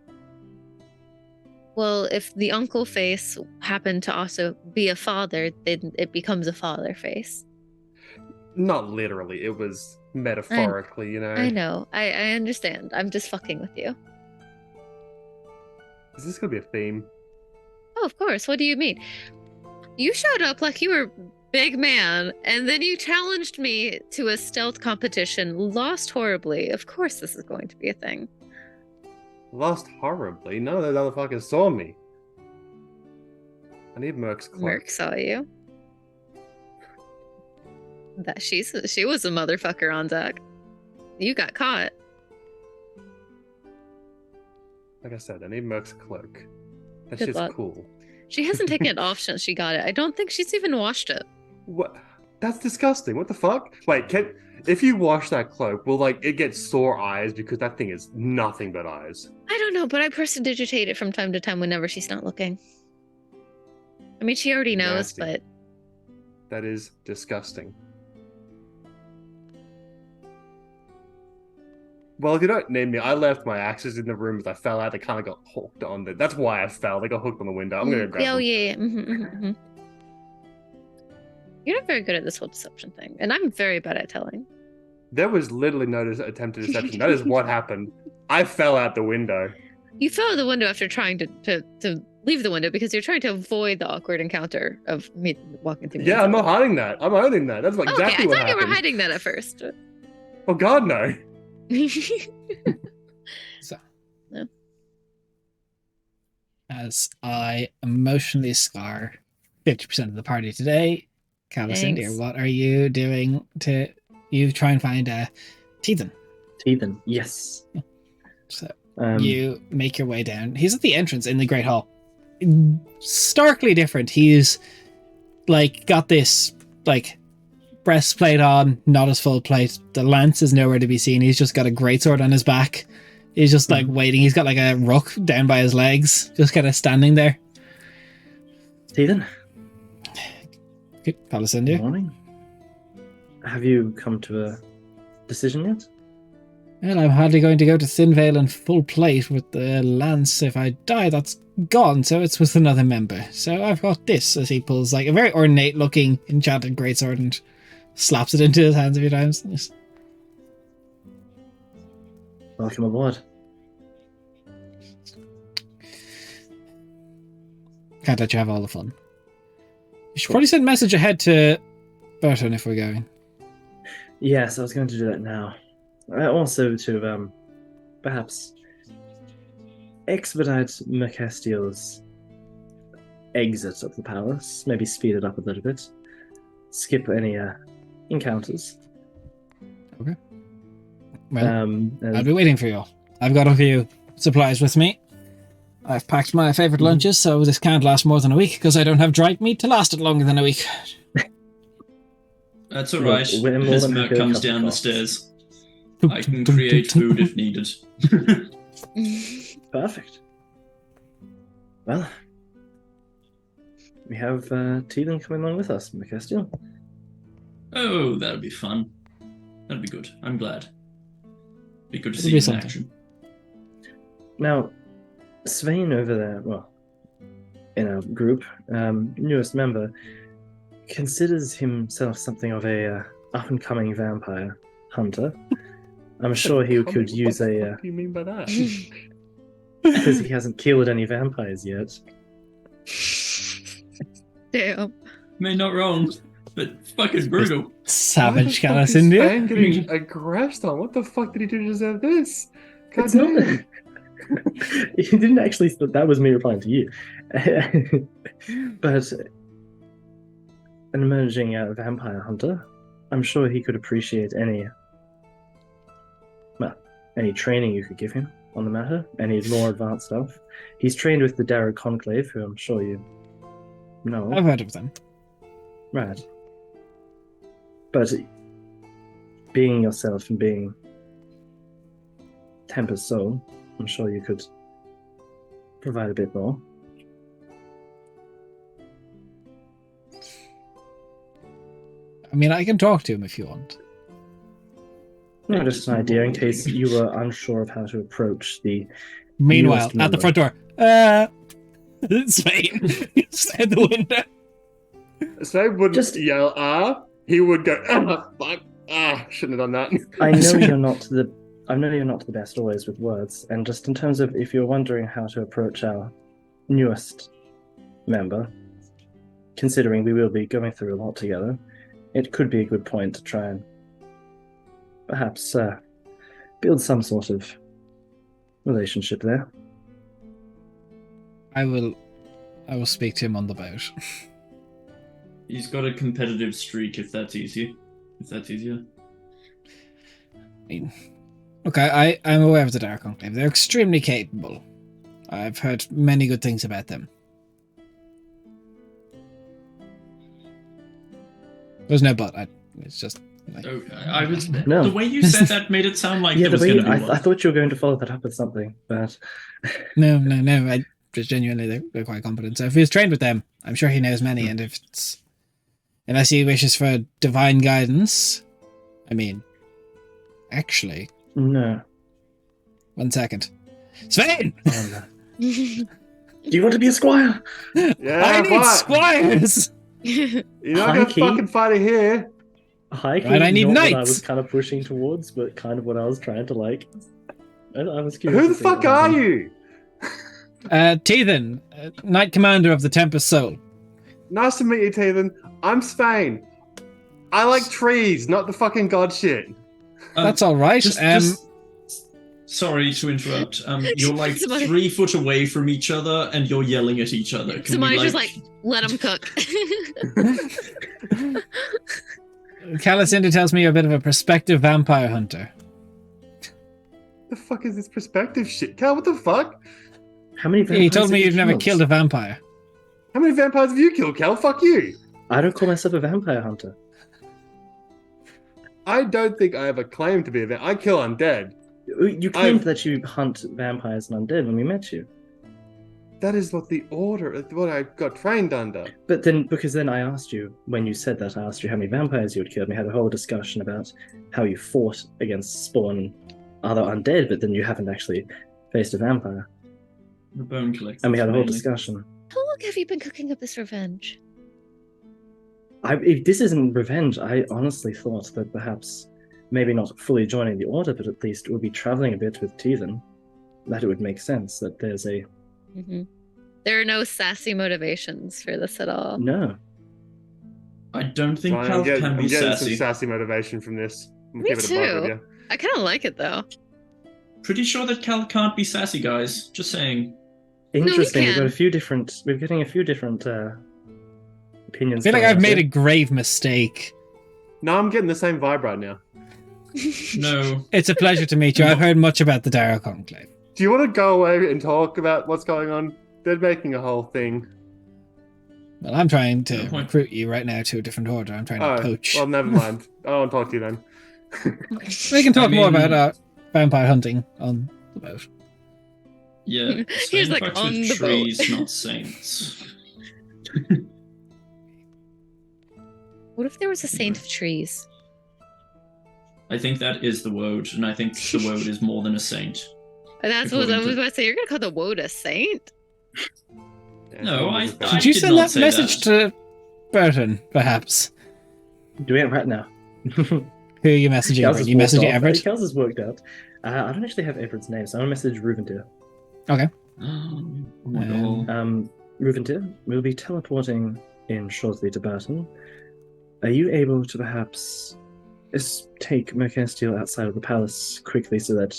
Well, if the uncle face happened to also be a father, then it becomes a father face. Not literally, it was metaphorically, you know. I know. I understand. I'm just fucking with you. Is this gonna be a theme? Oh, of course. What do you mean? You showed up like you were big man, and then you challenged me to a stealth competition, lost horribly. Of course this is going to be a thing. Lost horribly. None of those other fuckers saw me. I need Merc's cloak. Merc saw you. That she was a motherfucker on deck. You got caught. Like I said, I need Merc's cloak. That Good shit's luck. cool. She hasn't taken it off since she got it. I don't think she's even washed it. What? That's disgusting. What the fuck? Wait, if you wash that cloak, will like it get sore eyes because that thing is nothing but eyes? I don't know, but I prestidigitate it from time to time whenever she's not looking. I mean, she already knows, Nasty. but That is disgusting. Well, if you don't need me, I left my axes in the room as I fell out. They kind of got hooked on there. That's why I fell. They got hooked on the window. I'm gonna grab oh them. yeah. You're not very good at this whole deception thing, and I'm very bad at telling. There was literally no attempted deception. That is what happened. I fell out the window. You fell out the window after trying to leave the window because you're trying to avoid the awkward encounter of me walking through. Yeah, I'm not hiding that. I'm owning that. That's exactly okay, I what thought happened. you were hiding that at first. Oh God, no. So, No. as I emotionally scar 50% of the party today, Calicindia, Thanks. what are you doing to you try and find Teethan? Teethan, yes. So Um, you make your way down. He's at the entrance in the Great Hall. Starkly different. He's like got this like breastplate on, not his full plate. The lance is nowhere to be seen. He's just got a greatsword on his back. He's just like waiting. He's got like a rook down by his legs, just kind of standing there. Teethan, Good, good Calicindia. morning. Have you come to a decision yet? Well, I'm hardly going to go to Thinvale in full plate with the lance. If I die, that's gone, so it's with another member. So I've got this, as he pulls like a very ornate looking enchanted greatsword and slaps it into his hands a few times. Yes. Welcome aboard. Can't let you have all the fun. You should probably send a message ahead to Burton if we're going. Yes, I was going to do that now. Also to perhaps expedite Mercastiel's exit of the palace, maybe speed it up a little bit, skip any encounters. Well, And I'll be waiting for you all. I've got a few supplies with me. I've packed my favourite lunches, so this can't last more than a week because I don't have dried meat to last it longer than a week. That's all Well, right. we're more As than Merc happy to comes cover down the costs. stairs, I can create food if needed. Perfect. Well, we have Teethan coming along with us, Mercastiel. Oh, that'll be fun. That'll be good. I'm glad. Be good to It'll see be you in something. action. Now, Svein over there, well, in our group, newest member, considers himself something of a up-and-coming vampire hunter. I'm sure he could use What the a fuck do you mean by that? because he hasn't killed any vampires yet. Damn. I mean, not wrong, but fucking brutal. Savage Why the fuck is Calicindia. Sven getting aggressed on? What the fuck did he do to deserve this? God It's not. damn. He didn't actually. That was me replying to you. But an emerging vampire hunter, I'm sure he could appreciate any training you could give him on the matter, any more advanced stuff. He's trained with the Darrow Conclave, who I'm sure you know. I've heard of them. Right. But being yourself and being Tempest Soul. I'm sure you could provide a bit more. I mean, I can talk to him if you want. No, just an idea in case you were unsure of how to approach the. Meanwhile, Newest at the member. front door, Svein, outside the window. Snape wouldn't Just- yell, he would go, fuck, shouldn't have done that. I know you're not the. I know you're not the best always with words, and just in terms of if you're wondering how to approach our newest member, considering we will be going through a lot together, it could be a good point to try and perhaps build some sort of relationship there. I will speak to him on the boat. He's got a competitive streak, if that's easier. I mean, okay, I'm aware of the Dark Enclave. They're extremely capable. I've heard many good things about them. There's no but. It's just like, Oh, I was No. the way you said that made it sound like Yeah, there the was way going to be I one. thought you were going to follow that up with something, but no. I just genuinely, they're quite competent. So if he's trained with them, I'm sure he knows many. And if it's unless he wishes for divine guidance, I mean, actually, no. 1 second, Svein, Oh, no. Do you want to be a squire? Yeah, I need but squires. you're not going to High-key. fucking fight it here. Hiking, Right, I need not what I knights. was kind of pushing towards, but kind of what I was trying to like. I was curious. Who to the see what fuck are happened. you? Teethan, Knight Commander of the Tempest Soul. Nice to meet you, Teethan. I'm Spain. I like trees, not the fucking god shit. That's all right. Sorry to interrupt. You're like Somebody- 3 foot away from each other, and you're yelling at each other. Can Somebody's we, just like, let him cook. Calicinda tells me you're a bit of a prospective vampire hunter. The fuck is this perspective shit? Cal, what the fuck? How many? Yeah, you told vampires me have you've never killed? killed a vampire. How many vampires have you killed, Cal? Fuck you. I don't call myself a vampire hunter. I don't think I have a claim to be a vampire. I kill undead. You claimed I've- that you hunt vampires and undead when we met you, That is what the order, what I got trained under. but then because then I asked you when you said that, I asked you how many vampires you had killed. And we had a whole discussion about how you fought against Spawn, other undead, but then you haven't actually faced a vampire. The bone collector. And we had a whole mainly. discussion. How long have you been cooking up this revenge? If this isn't revenge, I honestly thought that perhaps, maybe not fully joining the order, but at least we'll be traveling a bit with Teethan. That it would make sense that there's a There are no sassy motivations for this at all. no. I don't think Fine, Cal I'm getting, can be I'm getting sassy. some sassy motivation from this. I'm Me gonna give it a bug with too. you. I kind of like it though. Pretty sure that Cal can't be sassy, guys. Just saying. Interesting. We've can. got a few different. We're getting a few different opinions. I feel like thrown I've out made a here. grave mistake. No, I'm getting the same vibe right now. No. It's a pleasure to meet you. I've heard much about the Dark Enclave. Do you want to go away and talk about what's going on? They're making a whole thing. Well, I'm trying to Good point. recruit you right now to a different order. I'm trying to Oh, poach. well, never mind. I don't want to talk to you then. We can talk I more mean- about vampire hunting on the boat. Yeah. He's same like, fucks on with the boat. trees, not saints. What if there was a saint of trees? I think that is the woad, and I think the woad is more than a saint. And that's what I According was to- about to say. You're gonna call the woad a saint? No, I- Did you did send not that say message that. to Burton, perhaps? Doing it right now. Who are you messaging? Kels Are has you walked messaging off. Everett? Kels has worked out. I don't actually have Everett's name, so I'm gonna message Ruvendir. Oh my god. Ruvendir, we'll be teleporting in shortly to Burton. Are you able to perhaps take Mercastile outside of the palace quickly so that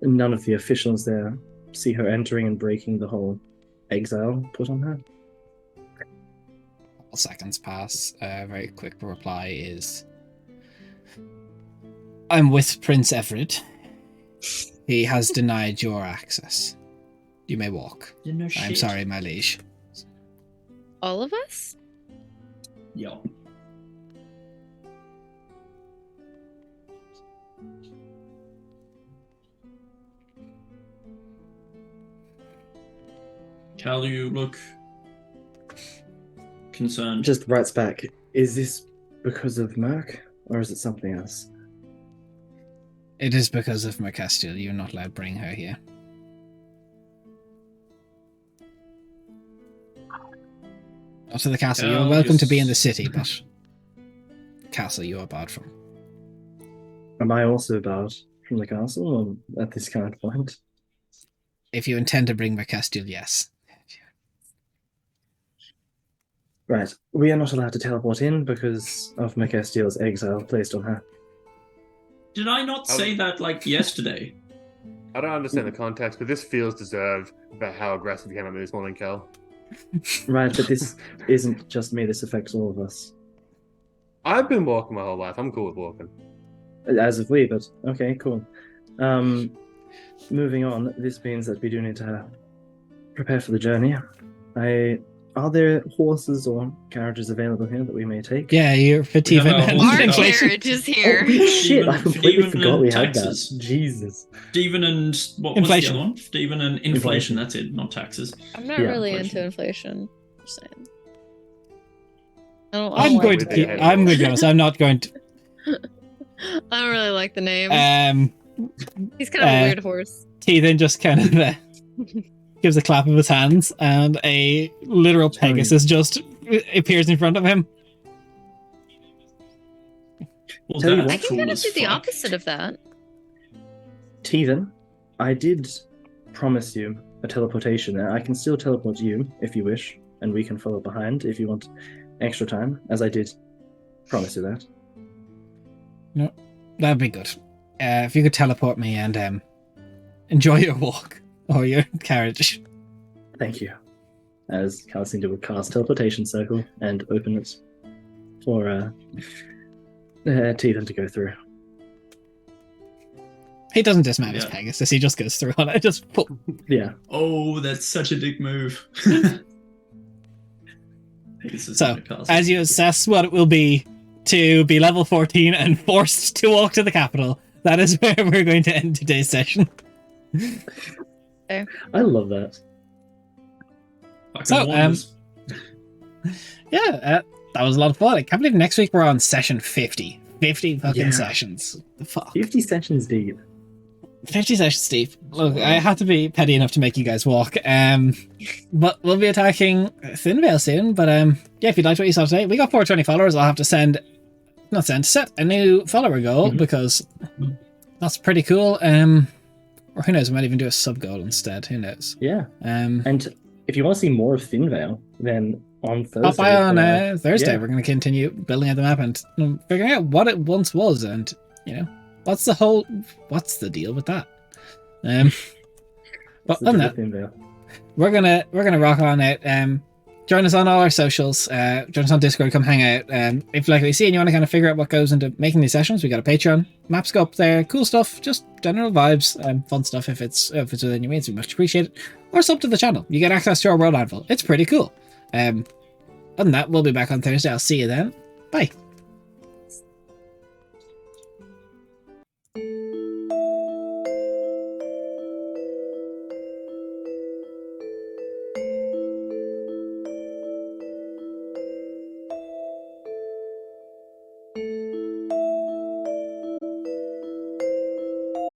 none of the officials there see her entering and breaking the whole exile put on her? Couple seconds pass. A very quick reply is, I'm with Prince Everett. He has denied your access. You may walk. No I'm shit. sorry, my liege. All of us? Yeah. Cal, you look concerned. Just writes back, is this because of Merc, or is it something else? It is because of Mercastiel. You're not allowed to bring her here. Up to the castle. You're welcome to be in the city, but castle you are barred from. Am I also barred from the castle at this current point? If you intend to bring Mercastiel, yes. Right. We are not allowed to teleport in because of Mercastiel's exile placed on her. Did I not say that like yesterday? I don't understand the context, but this feels deserved about how aggressive you came at me this morning, Cal. Right, but this isn't just me. This affects all of us. I've been walking my whole life. I'm cool with walking. As of we, but okay, cool. Moving on, this means that we do need to prepare for the journey. Are there horses or carriages available here that we may take? Yeah, you're fatigue. We have Our Inflation. carriage is here. Oh, shit, I Steven- completely Steven forgot and we had taxes. that. Jesus. Steven and what was the Inflation. other one? Steven and inflation. That's it, not taxes. I'm not Yeah, really inflation. into inflation. Just saying. I don't I'm like going the to with keep. the name. I'm going to be honest. I'm not going to. I don't really like the name. He's kind of a weird horse. He then just kind of gives a clap of his hands, and a literal Pegasus just appears in front of him. Well, Tell you that's what. I can cool kind of as do the fuck. opposite of that. Teven, I did promise you a teleportation there. I can still teleport you if you wish, and we can follow behind if you want extra time, as I did promise you that. That'd be good. If you could teleport me and enjoy your walk or your carriage. Thank you. As Calcindo will cast teleportation circle and open it for Teven to go through. He doesn't dismount his Yeah. Pegasus. He just goes through on it. Just put. Yeah. Oh, that's such a dick move. So, as you assess what it will be to be level 14 and forced to walk to the capital, that is where we're going to end today's session. I love that. So, yeah, that was a lot of fun. I can't believe next week we're on session 50. 50 fucking Yeah. sessions. The fuck. 50 sessions deep. 50 sessions, Steve. Look, I had to be petty enough to make you guys walk. But we'll be attacking Thinvale soon. But yeah, if you liked what you saw today, we got 420 followers. I'll have to set a new follower goal because that's pretty cool. Or who knows, we might even do a sub goal instead. Who knows? Yeah. And And if you want to see more of Thinvale, then on Thursday. pop by on Thursday. yeah. We're going to continue building out the map and figuring out what it once was, and what's the deal with that. But on that, Thinvale. we're gonna rock on out. Join us on all our socials. Join us on Discord. Come hang out. If like we see and you want to kind of figure out what goes into making these sessions, we got a Patreon. Maps go up there. Cool stuff. Just general vibes. Fun stuff. If it's within your means, we much appreciate it. Or sub to the channel. You get access to our world anvil. It's pretty cool. Other than that, we'll be back on Thursday. I'll see you then. Bye.